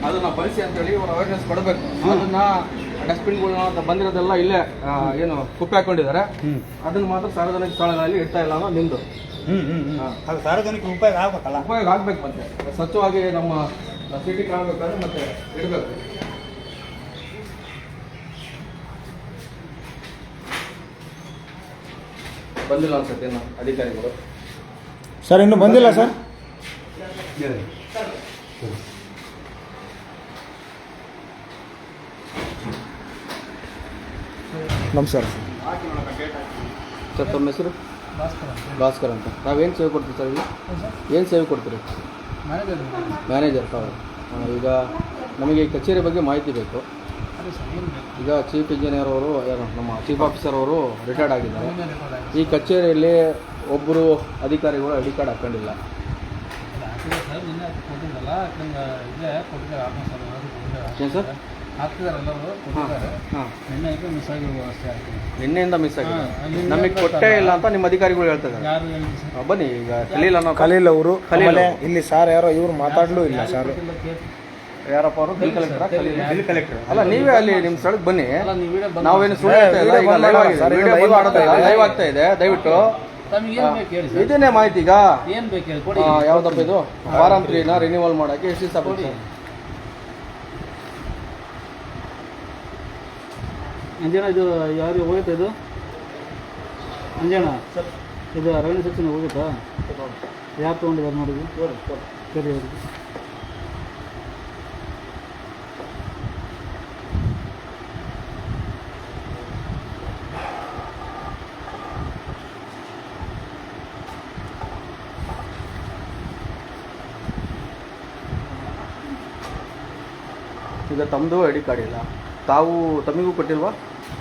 A: ಅದನ್ನ ಬಳಸಿ ಅಂತೇಳಿ ಇವರು ಅವೇರ್ನೆಸ್ ಕೊಡಬೇಕು. ಅದನ್ನ ಡಸ್ಟ್ಬಿನ್ಗಳನ್ನ ಬಂದಿರೋದೆಲ್ಲ ಇಲ್ಲೇ ಏನು ಕುಪ್ಪೆ ಹಾಕೊಂಡಿದ್ದಾರೆ, ಅದನ್ನ ಮಾತ್ರ ಸಾರ್ವಜನಿಕ ಸ್ಥಳಗಳಲ್ಲಿ ಇಡ್ತಾ ಇಲ್ಲ ಅನ್ನೋ ನಿಂದು.
B: ಅದು ಸಾರ್ವಜನಿಕರಿಗೆ ಉಪಯೋಗ ಆಗ್ಬೇಕಲ್ಲ.
A: ಉಪಯೋಗ ಆಗ್ಬೇಕು, ಮತ್ತೆ ಸ್ವಚ್ಛವಾಗಿ ನಮ್ಮ ಸಿಟಿ ಕಾಣಬೇಕಾದ್ರೆ ಮತ್ತೆ ಇಡಬೇಕು. ಬಂದಿಲ್ಲ ಅನ್ಸುತ್ತೆ ಇನ್ನು ಅಧಿಕಾರಿಗಳು.
C: ಸರ್ ಇನ್ನೂ ಬಂದಿಲ್ಲ ಸರ್. ನಮಸ್ಕಾರ
A: ಸರ್, ತಮ್ಮ ಹೆಸರು? ಭಾಸ್ಕರ್ ಅಂತ. ತಾವೇನು ಸೇವೆ ಕೊಡ್ತೀರಿ ಸರ್ ಇಲ್ಲಿ? ಏನು ಸೇವೆ ಕೊಡ್ತೀರಿ? ಮ್ಯಾನೇಜರ್ ತಾವು. ಈಗ ನಮಗೆ ಈ ಕಚೇರಿ ಬಗ್ಗೆ ಮಾಹಿತಿ ಬೇಕು. ಈಗ ಚೀಫ್ ಇಂಜಿನಿಯರ್ ಅವರು, ಯಾರು ನಮ್ಮ ಚೀಫ್ ಆಫೀಸರ್ ಅವರು ರಿಟೈರ್ಡ್ ಆಗಿದ್ದಾರೆ. ಈ ಕಚೇರಿಯಲ್ಲಿ ಒಬ್ಬರು ಅಧಿಕಾರಿಗಳು ಐ ಡಿ ಕಾರ್ಡ್ ಹಾಕೊಂಡಿಲ್ಲ. ಏನು ಸರ್? ನಿನ್ನೆಯಿಂದ ಮಿಸ್ ಆಗಿದೆ, ನಮಗೆ ಕೊಟ್ಟೇ ಇಲ್ಲ ಅಂತ ನಿಮ್ಮ ಅಧಿಕಾರಿಗಳು ಹೇಳ್ತಾರೆ. ಬನ್ನಿ, ಈಗ
C: ಖಲೀಲ್ ಅವರು ಇಲ್ಲಿ ಸಾರ್ ಯಾರೋ ಇವ್ರು ಮಾತಾಡ್ಲೂ ಇಲ್ಲ ಸರ್.
A: ಯಾರಪ್ಪ ಅವರು? Bill collector. ಅಲ್ಲ, ನೀವೇ ಅಲ್ಲಿ ನಿಮ್ಮ ಸ್ಥಳಕ್ಕೆ ಬನ್ನಿ. ನಾವೇನು ಸುಳ್ಳು ಹೇಳ್ತಾ ಇಲ್ಲ, ಈಗ ಲೈವ್ ಆಗ್ತಾ ಇದೆ. ದಯವಿಟ್ಟು ಇದನ್ನೇ ಮಾಹಿತಿ. ಈಗ ಯಾವ್ದಪ್ಪ ಇದು ಫಾರಂ 3ನ ರಿನ್ಯೂವಲ್ ಮಾಡೋಕ್ಕೆ ಎಷ್ಟು ದಿವಸ ಬೇಕು?
H: ಅಂಜನ, ಇದು ಯಾರು ಹೋಗುತ್ತೆ? ಇದು ಅಂಜನ, ಇದು ರೆವೆನ್ಯೂ ಸೆಕ್ಷನ್ ಹೋಗುತ್ತಾ? ಯಾರು ತೊಗೊಂಡಿದ್ದಾರೆ ನೋಡಿದ್ದು? ಸರಿ, ಅವ್ರಿಗೆ
A: ಈಗ ತಮ್ಮದು ಐ ಡಿ ಕಾರ್ಡ್ ಇಲ್ಲ, ತಾವು ತಮಗೂ ಕೊಟ್ಟಿಲ್ವಾ?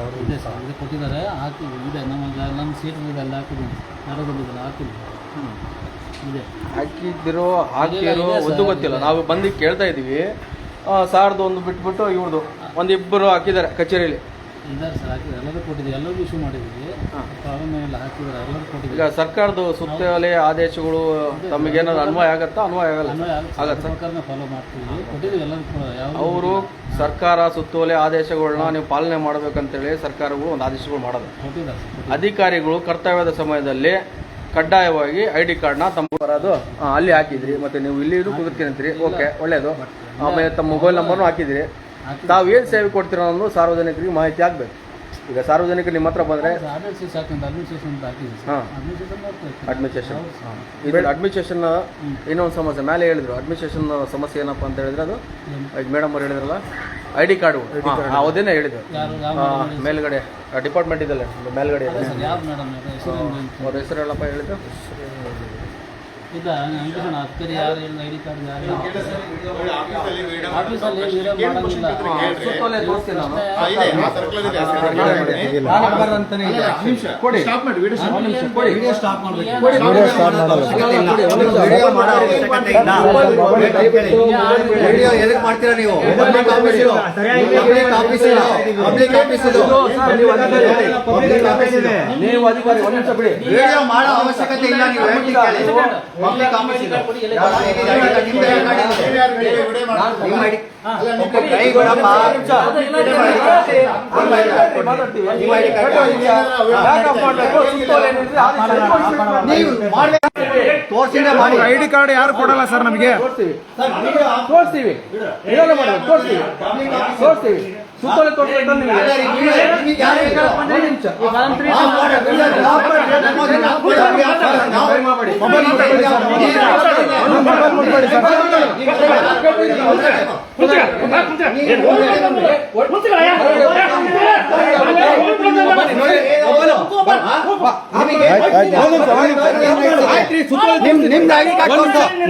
H: ಅವರು ಇದೆ ಸರ್, ಇದು ಕೊಟ್ಟಿದ್ದಾರೆ, ಹಾಕಿ ಇದೆ. ನಮ್ಮ ಸೀಟ್ ಎಲ್ಲ ಹಾಕಿದ್ದೀನಿ, ನಡಗಲ್ಲಿದ್ದಲ್ಲ ಹಾಕಿದ್ದೀನಿ. ಇದೆ
A: ಹಾಕಿದ್ದಿರೋ ಹಾಕಿರೋ ಒಂದು ಗೊತ್ತಿಲ್ಲ. ನಾವು ಬಂದು ಕೇಳ್ತಾ ಇದ್ದೀವಿ. ಸಾರ್ದು ಒಂದು ಬಿಟ್ಬಿಟ್ಟು ಇವ್ರದ್ದು ಒಂದಿಬ್ಬರು ಹಾಕಿದ್ದಾರೆ ಕಚೇರಿಯಲ್ಲಿ.
H: ಇದ್ದಾರೆ ಸರ್ ಹಾಕಿದ್ರೆ ಎಲ್ಲರೂ ಕೊಟ್ಟಿದ್ದೀವಿ, ಎಲ್ಲರಿಗೂ ಇಶ್ಯೂ ಮಾಡಿದ್ದೀವಿ. ಪ್ರಾಬ್ಲಮ್ ಏನಿಲ್ಲ, ಹಾಕಿದ್ದಾರೆ ಎಲ್ಲರೂ
A: ಈಗ
H: ಕೊಟ್ಟಿದ್ದೀವಿ.
A: ಸರ್ಕಾರದ ಸುತ್ತೋಲೆ ಆದೇಶಗಳು ತಮಗೇನಾದ್ರು ಅನ್ವಯ ಆಗತ್ತಾ? ಅನ್ವಯ ಆಗಲ್ಲ. ಆಗತ್ತೆ ಸರ್.
H: ಸರ್ಕಾರನ ಫಾಲೋ ಮಾಡ್ತೀವಿ, ಕೊಟ್ಟಿದ್ದೀವಿ ಎಲ್ಲರಿಗೂ. ಯಾವ
A: ಅವರು ಸರ್ಕಾರ ಸುತ್ತೋಲೆ ಆದೇಶಗಳನ್ನ ನೀವು ಪಾಲನೆ ಮಾಡಬೇಕಂತೇಳಿ ಸರ್ಕಾರಗಳು ಒಂದು ಆದೇಶಗಳು ಮಾಡೋದು.
H: ಕೊಟ್ಟಿದ್ದಾರೆ ಸರ್.
A: ಅಧಿಕಾರಿಗಳು ಕರ್ತವ್ಯದ ಸಮಯದಲ್ಲಿ ಕಡ್ಡಾಯವಾಗಿ ID ಕಾರ್ಡ್ನ ತಮ್ಮ ಬರೋದು ಅಲ್ಲಿ ಹಾಕಿದ್ರಿ, ಮತ್ತೆ ನೀವು ಇಲ್ಲಿ ಕುದುರ್ತೀನಂತೀರಿ. ಓಕೆ, ಒಳ್ಳೇದು. ಆಮೇಲೆ ತಮ್ಮ ಮೊಬೈಲ್ ನಂಬರ್ನು ಹಾಕಿದ್ರಿ. ತಾವು ಏನು ಸೇವೆ ಕೊಡ್ತೀರೋ ಅನ್ನೋದು ಸಾರ್ವಜನಿಕರಿಗೆ ಮಾಹಿತಿ ಆಗಬೇಕು. ಈಗ ಸಾರ್ವಜನಿಕರು ನಿಮ್ಮ ಹತ್ರ ಬಂದರೆ ಅಡ್ಮಿನಿಸ್ಟ್ರೇಷನ್ ಇನ್ನೊಂದು ಸಮಸ್ಯೆ ಮೇಲೆ ಹೇಳಿದ್ರು. ಅಡ್ಮಿನಿಸ್ಟ್ರೇಷನ್ ಸಮಸ್ಯೆ ಏನಪ್ಪ ಅಂತ ಹೇಳಿದ್ರೆ ಅದು ಈಗ ಮೇಡಮ್ ಅವ್ರು ಹೇಳಿದ್ರಲ್ಲ ID ಕಾರ್ಡು ಅದೇನೇ ಹೇಳಿದ್ರು. ಮೇಲ್ಗಡೆ ಡಿಪಾರ್ಟ್ಮೆಂಟ್ ಇದಲ್ಲ ಮೇಲ್ಗಡೆ ಅವ್ರ ಹೆಸರು ಹೇಳಪ್ಪ ಹೇಳಿದ್ರು.
H: ಇಲ್ಲ ಅಧಿಕಾರಿ ಯಾರು ಇಲ್ಲ, ID ಕಾರ್ಡ್ ಯಾರು ಆಫೀಸಲ್ಲಿ ವಿಡಿಯೋ ಮಾಡಂಗಿಲ್ಲ.
A: ಸುತ್ತೋಲೆ ತೋರಿಸ್ತೀನಿ ನಾನು.
B: ವಿಡಿಯೋ ಎದಕ್ಕೆ ಮಾಡ್ತೀರಾ ನೀವು? ಪಬ್ಲಿಕ್ ಆಫೀಸ್ ಇದು.
A: ನೀವು ಅಧಿಕಾರಿ ಒಂದು ನಿಮಿಷ ಬಿಡಿ.
B: ವಿಡಿಯೋ ಮಾಡೋ ಅವಶ್ಯಕತೆ ಇಲ್ಲ. ನೀವು ಹೇಳ್ತೀನಿ ಕೇಳಿ. ಪಬ್ಲಿಕ್ ಆಫೀಸ್ ಇದು. ತೋರಿಸಿದ್ರೆ ಮಾಡಿ.
C: ID ಕಾರ್ಡ್ ಯಾರು ಕೊಡಲ್ಲ ಸರ್ ನಮಗೆ.
A: ತೋರಿಸ್ತೀವಿ, ತೋರಿಸ್ತೀವಿ. ಸುತ್ತೋಲೆ ತೋರಿಸ್ಬೇಕು ನಿಮಗೆ.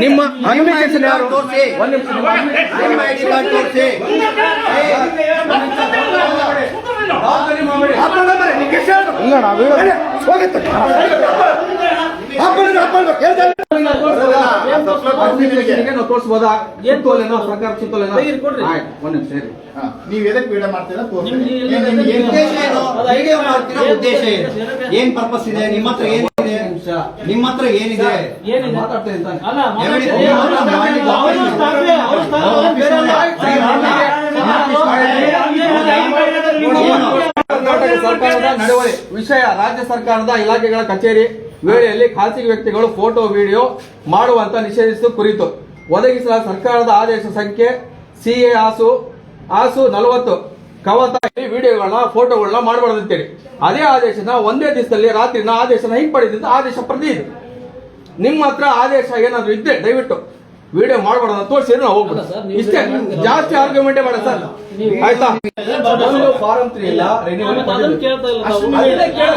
A: ನಿಮ್ಮ ಅಡ್ಮಿನಿಸ್ಟ್ರೇಷನ್ ಯಾರು? ತೋರಿಸಬಹುದಾ? ಸರ್ಕಾರ ಸುತ್ತೋಲೆನೋ? ಒಂದು ನಿಮಿಷ ಇರಿ.
E: ನೀವು ಎದಕ್ಕೆ ವಿಡಿಯೋ ಮಾಡ್ತೀರಾ?
B: ವಿಡಿಯೋ ಮಾಡ್ತಿರೋ ಉದ್ದೇಶ ಏನು? ಏನ್ ಪರ್ಪಸ್ ಇದೆ? ನಿಮ್ಮ ಹತ್ರ ಏನಿದೆ? ನಿಮ್ಮ ಹತ್ರ ಏನಿದೆ?
A: ಮಾತಾಡ್ತೇನೆ ಅಂತ. ಕರ್ನಾಟಕ ಸರ್ಕಾರದ ನಡವಳಿ ವಿಷಯ ರಾಜ್ಯ ಸರ್ಕಾರದ ಇಲಾಖೆಗಳ ಕಚೇರಿ ವೇಳೆಯಲ್ಲಿ ಖಾಸಗಿ ವ್ಯಕ್ತಿಗಳು ಫೋಟೋ ವಿಡಿಯೋ ಮಾಡುವಂತ ನಿಷೇಧಿಸುವ ಕುರಿತು ಒದಗಿಸಲಾದ ಸರ್ಕಾರದ ಆದೇಶ ಸಂಖ್ಯೆ CA ಆಸು 40 ಕವತ ವಿಡಿಯೋಗಳನ್ನ ಫೋಟೋಗಳನ್ನ ಮಾಡಬಾರ್ದು ಅಂತೇಳಿ ಅದೇ ಆದೇಶನ ಒಂದೇ ದಿವಸದಲ್ಲಿ ರಾತ್ರಿನ ಆದೇಶನ ಹಿಂಪಡೆದಿದ್ದ ಆದೇಶ ಪ್ರತಿ ಇದೆ. ನಿಮ್ಮ ಹತ್ರ ಆದೇಶ ಏನಾದ್ರು ಇದ್ರೆ ದಯವಿಟ್ಟು ವಿಡಿಯೋ ಮಾಡಬಾರ್ದು ತೋರಿಸಿ ನಾವು ಹೋಗ್ಬೋದು. ಇಷ್ಟೇ, ಜಾಸ್ತಿ ಆರ್ಗ್ಯುಮೆಂಟೇ ಬೇಡ ಸರ್. ಆಯ್ತಾ? ಒಂದು ಫಾರಂ 3 ಇಲ್ಲ, ರಿನ್ಯೂವಲ್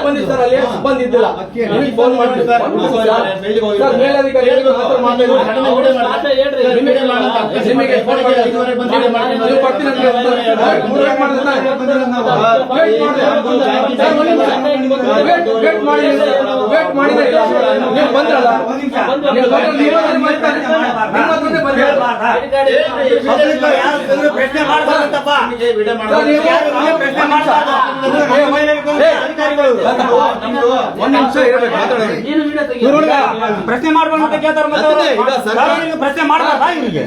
A: ಬಂದಿದ್ದಾರೆ, ಅಲ್ಲಿ ಬಂದಿದ್ದಿಲ್ಲ. ನಿಮಗೆ ಫೋನ್ ಮಾಡ್ತೀವಿ ಸರ್, ಮೇಲಧಿಕಾರಿ ನಿಮಗೆ ಫೋನ್ ವೇಟ್ ಮಾಡಿದ್ರೆ ನೀವು ಬಂದ್ರಲ್ಲ, ಒಂದ್ ನಿಮಿಷ ಇರಬೇಕು
H: ಪ್ರಶ್ನೆ ಮಾಡ್ಬಾರ್ದು ಅಂತ ಕೇಳ್ತಾರೆ. ಪ್ರಶ್ನೆ ಮಾಡ್ಬಾರ್ದಾ ಇವರಿಗೆ?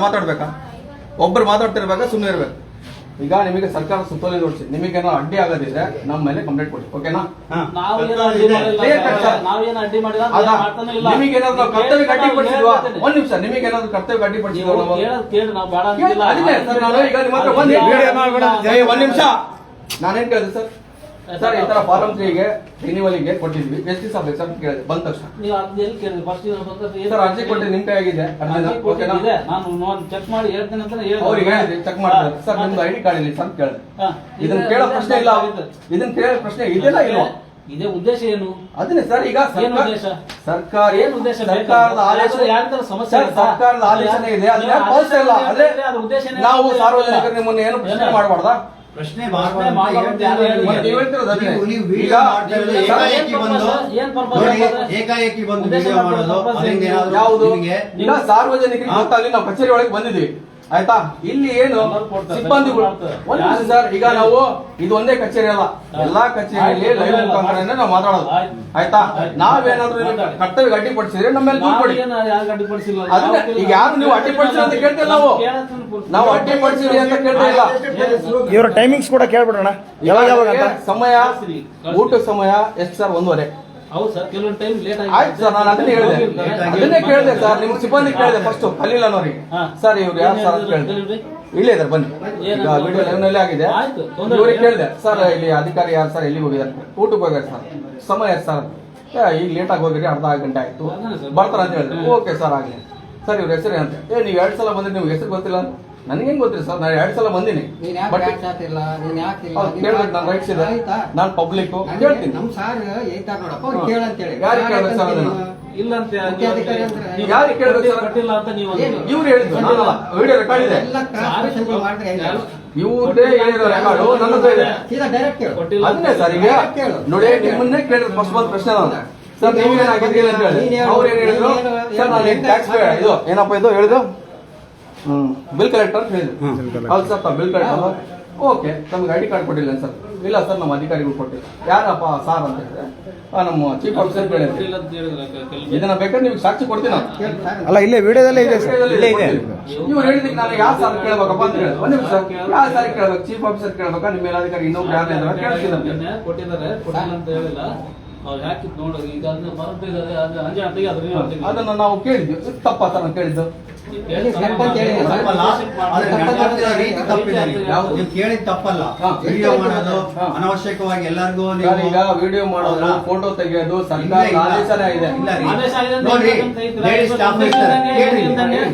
A: ಮಾತಾಡ್ಬೇಕಾ? ಒಬ್ರು ಮಾತಾಡ್ತಿರ್ಬೇಕಾ? ಸುಮ್ಮನೆ ಇರ್ಬೇಕು. ಈಗ ನಿಮಗೆ ಸರ್ಕಾರ ಸುತ್ತೋಲೆ ನೋಡಿಸಿ ನಿಮಗೇನೋ ಅಡ್ಡಿ ಆಗೋದಿದ್ರೆ ನಮ್ಮ ಮೇಲೆ ಕಂಪ್ಲೇಂಟ್ ಕೊಡಿ. ಓಕೆನಾ? ನಿಮಗೇನಾದ್ರು ನಾವು ಕರ್ತವ್ಯ ಅಡ್ಡಿಪಡಿಸಿದ್ವಾ? ಒಂದ್ ನಿಮಿಷ, ನಿಮಗೇನಾದ್ರು ಕರ್ತವ್ಯ ಅಡ್ಡಿಪಡಿಸಿದ್ವಾ? ಒಂದ್ ನಿಮಿಷ, ನಾನೇನ್ ಕೇಳಿದೆ ಸರ್? ಸರ್, ಈ ತರ ಫಾರಂ 3ಗೆ ರಿನ್ಯೂವಲ್ಗೆ ಕೊಟ್ಟಿದ್ವಿ, ಎಷ್ಟು ದಿವಸ ಬೇಕು ಸರ್ ಅಂತ ಕೇಳಿದೆ. ಬಂದ ತಕ್ಷಣ ಸರ್ ಅರ್ಜಿ ಕೊಟ್ಟರೆ ನಿಮ್ ಕೈ ಆಗಿದೆ.
H: ಚೆಕ್ ಮಾಡಿ ಹೇಳ್ತೇನೆ ಅಂತ
A: ಅವ್ರಿಗೆ ಹೇಳಿದ್ರಿ, ಚೆಕ್ ಮಾಡ್ತಾರೆ. ಸರ್ ನಿಮ್ದು ID ಕಾರ್ಡ್ ಇಲ್ಲಿ ಅಂತ ಕೇಳಿದೆ. ಇದನ್ನ ಕೇಳೋ ಪ್ರಶ್ನೆ ಇಲ್ಲ, ಇದನ್ನ ಕೇಳೋ ಪ್ರಶ್ನೆ ಇದೆಲ್ಲ ಇಲ್ವಾ?
H: ಇದೇ ಉದ್ದೇಶ ಏನು?
A: ಅದನ್ನೇ ಸರ್. ಈಗ ಸರ್ಕಾರ
H: ಏನು ಉದ್ದೇಶ?
A: ಸರ್ಕಾರದ ಆದೇಶ, ಸರ್ಕಾರದ ಆದೇಶನೇ ಇದೆ, ಅದನ್ನ ಪಾಲಿಸ್ತಾ ಇಲ್ಲ. ಆದ್ರೆ ನಾವು ಸಾರ್ವಜನಿಕರು ನಿಮ್ಮನ್ನ ಏನು ಪ್ರಶ್ನೆ ಮಾಡಬಾರ್ದಾ?
B: ಪ್ರಶ್ನೆ
H: ಪ್ರಶ್ನೆ ಮಾಡ್ಬಾರ್ದು ಅಂತ ಯಾರು ಹೇಳಿಲ್ಲ.
A: ಮತ್ತೆ ನೀವು ಹೇಳ್ತಿರೋದು ಅದೇ.
B: ನೀವು ವಿಡಿಯೋ
A: ಈಗ
B: ಮಾಡ್ತಾ ಇರೋದು
A: ಈಗ
B: ಏಕಾಏಕಿ ಬಂದು
H: ಏನ್ purpose?
B: ನೋಡಿ, ಏಕಾಏಕಿ ಬಂದು ವಿಡಿಯೋ ಮಾಡೋದು ಅದರಿಂದ ಏನಾದ್ರು
A: ಯಾವುದು
B: ನಿಮಗೆ
A: ಈಗ ಸಾರ್ವಜನಿಕರಿಗೆ ಗೊತ್ತಾಗ್ಲಿ ನಾವು ಕಚೇರಿ ಒಳಗೆ ಬಂದಿದ್ವಿ ಆಯ್ತಾ. ಇಲ್ಲಿ ಏನು ಸಿಬ್ಬಂದಿಗಳು ಒಂದ್ ನಿಮಿಷ ಸರ್, ಈಗ ನಾವು ಇದು ಒಂದೇ ಕಚೇರಿ ಅಲ್ಲ, ಎಲ್ಲಾ ಕಚೇರಿಯಲ್ಲಿ ಲೈವ್ ಮುಖಾಂತರನೇ ನಾವು ಮಾತಾಡೋದು ಆಯ್ತಾ. ನಾವೇನಾದ್ರೂ ಕರ್ತವ್ಯ ಅಡ್ಡಿಪಡಿಸಿದ್ರೆ ನಮ್ಮ ಮೇಲೆ ದೂರು ಕೊಡಿ.
H: ಯಾರು ಅಡ್ಡಿಪಡಿಸಿಲ್ಲ.
A: ಅದನ್ನ ಈಗ ಯಾರು ನೀವು ಅಡ್ಡಿಪಡಿಸಿರಿ ಅಂತ ಕೇಳ್ತಿಲ್ಲ ನಾವು ಅಡ್ಡಿಪಡಿಸಿರಿ ಅಂತ ಕೇಳ್ತಾ ಇಲ್ಲ.
C: ಇವ್ರ ಟೈಮಿಂಗ್ಸ್ ಕೂಡ ಕೇಳ್ಬಿಡೋಣ, ಯಾವಾಗ ಯಾವಾಗ ಅಂತ.
A: ಸಮಯ ಊಟದ ಸಮಯ ಎಷ್ಟು ಸರ್? 1:30.
H: ಹೌದು ಸರ್, ಕೆಲವೊಂದು ಟೈಮ್ ಲೇಟ್
A: ಆಯ್ತು ಸರ್, ನಾನು ಅದನ್ನೇ ಕೇಳಿದೆ ಸರ್, ನಿಮ್ ಸಿಬ್ಬಂದಿ ಕೇಳಿದೆ ಫಸ್ಟ್ ಕಲೀಲನವ್ರಿಗೆ. ಸರ್ ಇವ್ರು ಯಾರು ಸರ್ ಅಂತ ಕೇಳಿದೆ. ಇಲ್ಲೇ ಇದಾರೆ ಬನ್ನಿ, ಈಗ ವಿಡಿಯೋ ಲೈವ್ ನಲ್ಲಿ ಆಗಿದೆ. ಇವ್ರಿಗೆ ಕೇಳಿದೆ ಸರ್ ಇಲ್ಲಿ ಅಧಿಕಾರಿ ಯಾರು ಸರ್, ಎಲ್ಲಿಗೆ ಹೋಗಿದ್ದಾರೆ? ಊಟಕ್ಕೆ ಹೋಗ್ಯಾರ ಸರ್. ಸಮಯ ಎಷ್ಟು ಸರ್? ಈಗ ಲೇಟ್ ಆಗಿ ಹೋಗಿರಿ, ಅರ್ಧ ಗಂಟೆ ಆಯ್ತು, ಬರ್ತಾರ ಅಂತ ಹೇಳಿದ್ರೆ ಓಕೆ ಸರ್ ಆಗ್ಲಿ. ಸರ್ ಇವ್ರ ಹೆಸರು ಅಂತ ನೀವು 2 ಸಲ ಬಂದ್ರೆ ನಿಮ್ಗೆ ಹೆಸರು ಗೊತ್ತಿಲ್ಲ? ನನಗೇನ್ ಗೊತ್ತಿಲ್ಲ ಸರ್, ನಾನು 2 ಸಲ ಬಂದಿನಿ. ಬಟ್ ಕೇಳ್ಬೇಕು, ನಾನು ರೈಟ್ಸ್ ಇದೆ, ನಾನು ಪಬ್ಲಿಕ್ ಕೇಳ್ತೀನಿ. ಯಾರಿಗೆ ಕೇಳ್ಬೇಕು ಸರ್ ಅದನ್ನ?
H: ಇಲ್ಲ ಅಂತ
A: ಯಾರಿಗೆ ಕೇಳ್ಬೇಕು ಸರ್?
H: ಕಟ್ಟಿಲ್ಲ ಅಂತ ನೀವು
A: ಇವ್ರು ಹೇಳಿದ್ರು, ನಾನಲ್ಲ, ವಿಡಿಯೋ ರೆಕಾರ್ಡ್ ಇದೆ. ಇವ್ರದೇ ಹೇಳಿರೋ ರೆಕಾರ್ಡು ನನ್ನ ಹತ್ರ ಇದೆ. ಅದನ್ನೇ ಸರ್, ಈಗ ನೋಡಿ ನಿಮ್ಮನ್ನೇ ಕೇಳಿದ್ರು ಫಸ್ಟ್ ಬಂದ್ ಪ್ರಶ್ನೆ ನಾನು. ಸರ್ ನೀವೇನಾಗಿದ್ದೀರಿ ಅಂತ ಹೇಳಿ ಅವ್ರು ಏನ್ ಹೇಳಿದ್ರು? ಸರ್ ನಾನು ಟ್ಯಾಕ್ಸ್ ಇದು ಏನಪ್ಪ ಇದು ಹೇಳಿದ್ರು, ಬಿಲ್ ಕಲೆಕ್ಟರ್ ಅಂತ ಹೇಳಿದ್ರು. ಹೌದು ಸರ್, ಬಿಲ್ ಕಲೆಕ್ಟರ್. ಓಕೆ, ನಮ್ಗೆ ಐಡಿ ಕಾರ್ಡ್ ಕೊಟ್ಟಿಲ್ಲ ಸರ್. ಇಲ್ಲ ಸರ್, ನಮ್ಮ ಅಧಿಕಾರಿಗಳು ಕೊಟ್ಟಿಲ್ಲ. ಯಾರಪ್ಪ ಸಾರ್ ಅಂತ ಹೇಳಿದ್ರೆ ನಮ್ಮ ಚೀಫ್ ಆಫೀಸರ್ ಕೇಳಿದ್ರಿ. ಇದನ್ನ ಬೇಕಾದ್ರೆ ನೀವು ಸಾಕ್ಷಿ ಕೊಡ್ತೀನಿ ನಾನು.
C: ಅಲ್ಲ ಇಲ್ಲೇ ವಿಡಿಯೋದಲ್ಲೇ ಇದೆ ಸರ್, ಇಲ್ಲೇ ಇದೆ.
A: ಇವ್ರು ಹೇಳಿದಕ್ಕೆ ನಾನು ಯಾವ ಸಾರ್ ಕೇಳ್ಬೇಕಪ್ಪ ಅಂತ ಹೇಳಿ ಒಂದ್ ನಿಮಿಷ, ಯಾವ ಸಾರಿ ಕೇಳ್ಬೇಕು? ಚೀಫ್ ಆಫೀಸರ್ ಕೇಳ್ಬೇಕಾ, ನಿಮ್ಮ ಮೇಲಾಧಿಕಾರಿ ಇನ್ನೊಬ್ರು ಯಾರು ಇದಾರೆ ಕೇಳ್ತೀನಿ ಅಂತ ಹೇಳಿ.
H: ಕೊಟ್ಟಿದ್ದಾರೆ, ಕೊಟ್ಟಿಲ್ಲ ಅಂತ ಹೇಳಿಲ್ಲ. ಅವ್ರು ಹಾಕಿದ್ ನೋಡ್ರಿ, ಈಗ ಅದನ್ನ ಮರತೆ ಇದ್ದಾರೆ, ಅಂಜೆ ಅಂತೆಗೆ
A: ಅದನ್ನ ನಾವು ಕೇಳಿದ್ವಿ. ತಪ್ಪ ಸರ್ ನಾನು ಕೇಳಿದ್ದು?
B: ನೀವು ಕೇಳಿದ ತಪ್ಪಲ್ಲ. ವಿಡಿಯೋ ಮಾಡೋದು ಅನವಶ್ಯಕವಾಗಿ ಎಲ್ಲರಿಗೂ
A: ಈಗ ವಿಡಿಯೋ ಮಾಡೋದು, ಫೋಟೋ ತೆಗೆಯೋದು ಸರ್ಕಾರದ ಆದೇಶನೇ ಇದೆ.
B: ನೋಡಿ, ಲೇಡಿ ಸ್ಟಾಫ್ ಇರ್ತಾರೆ,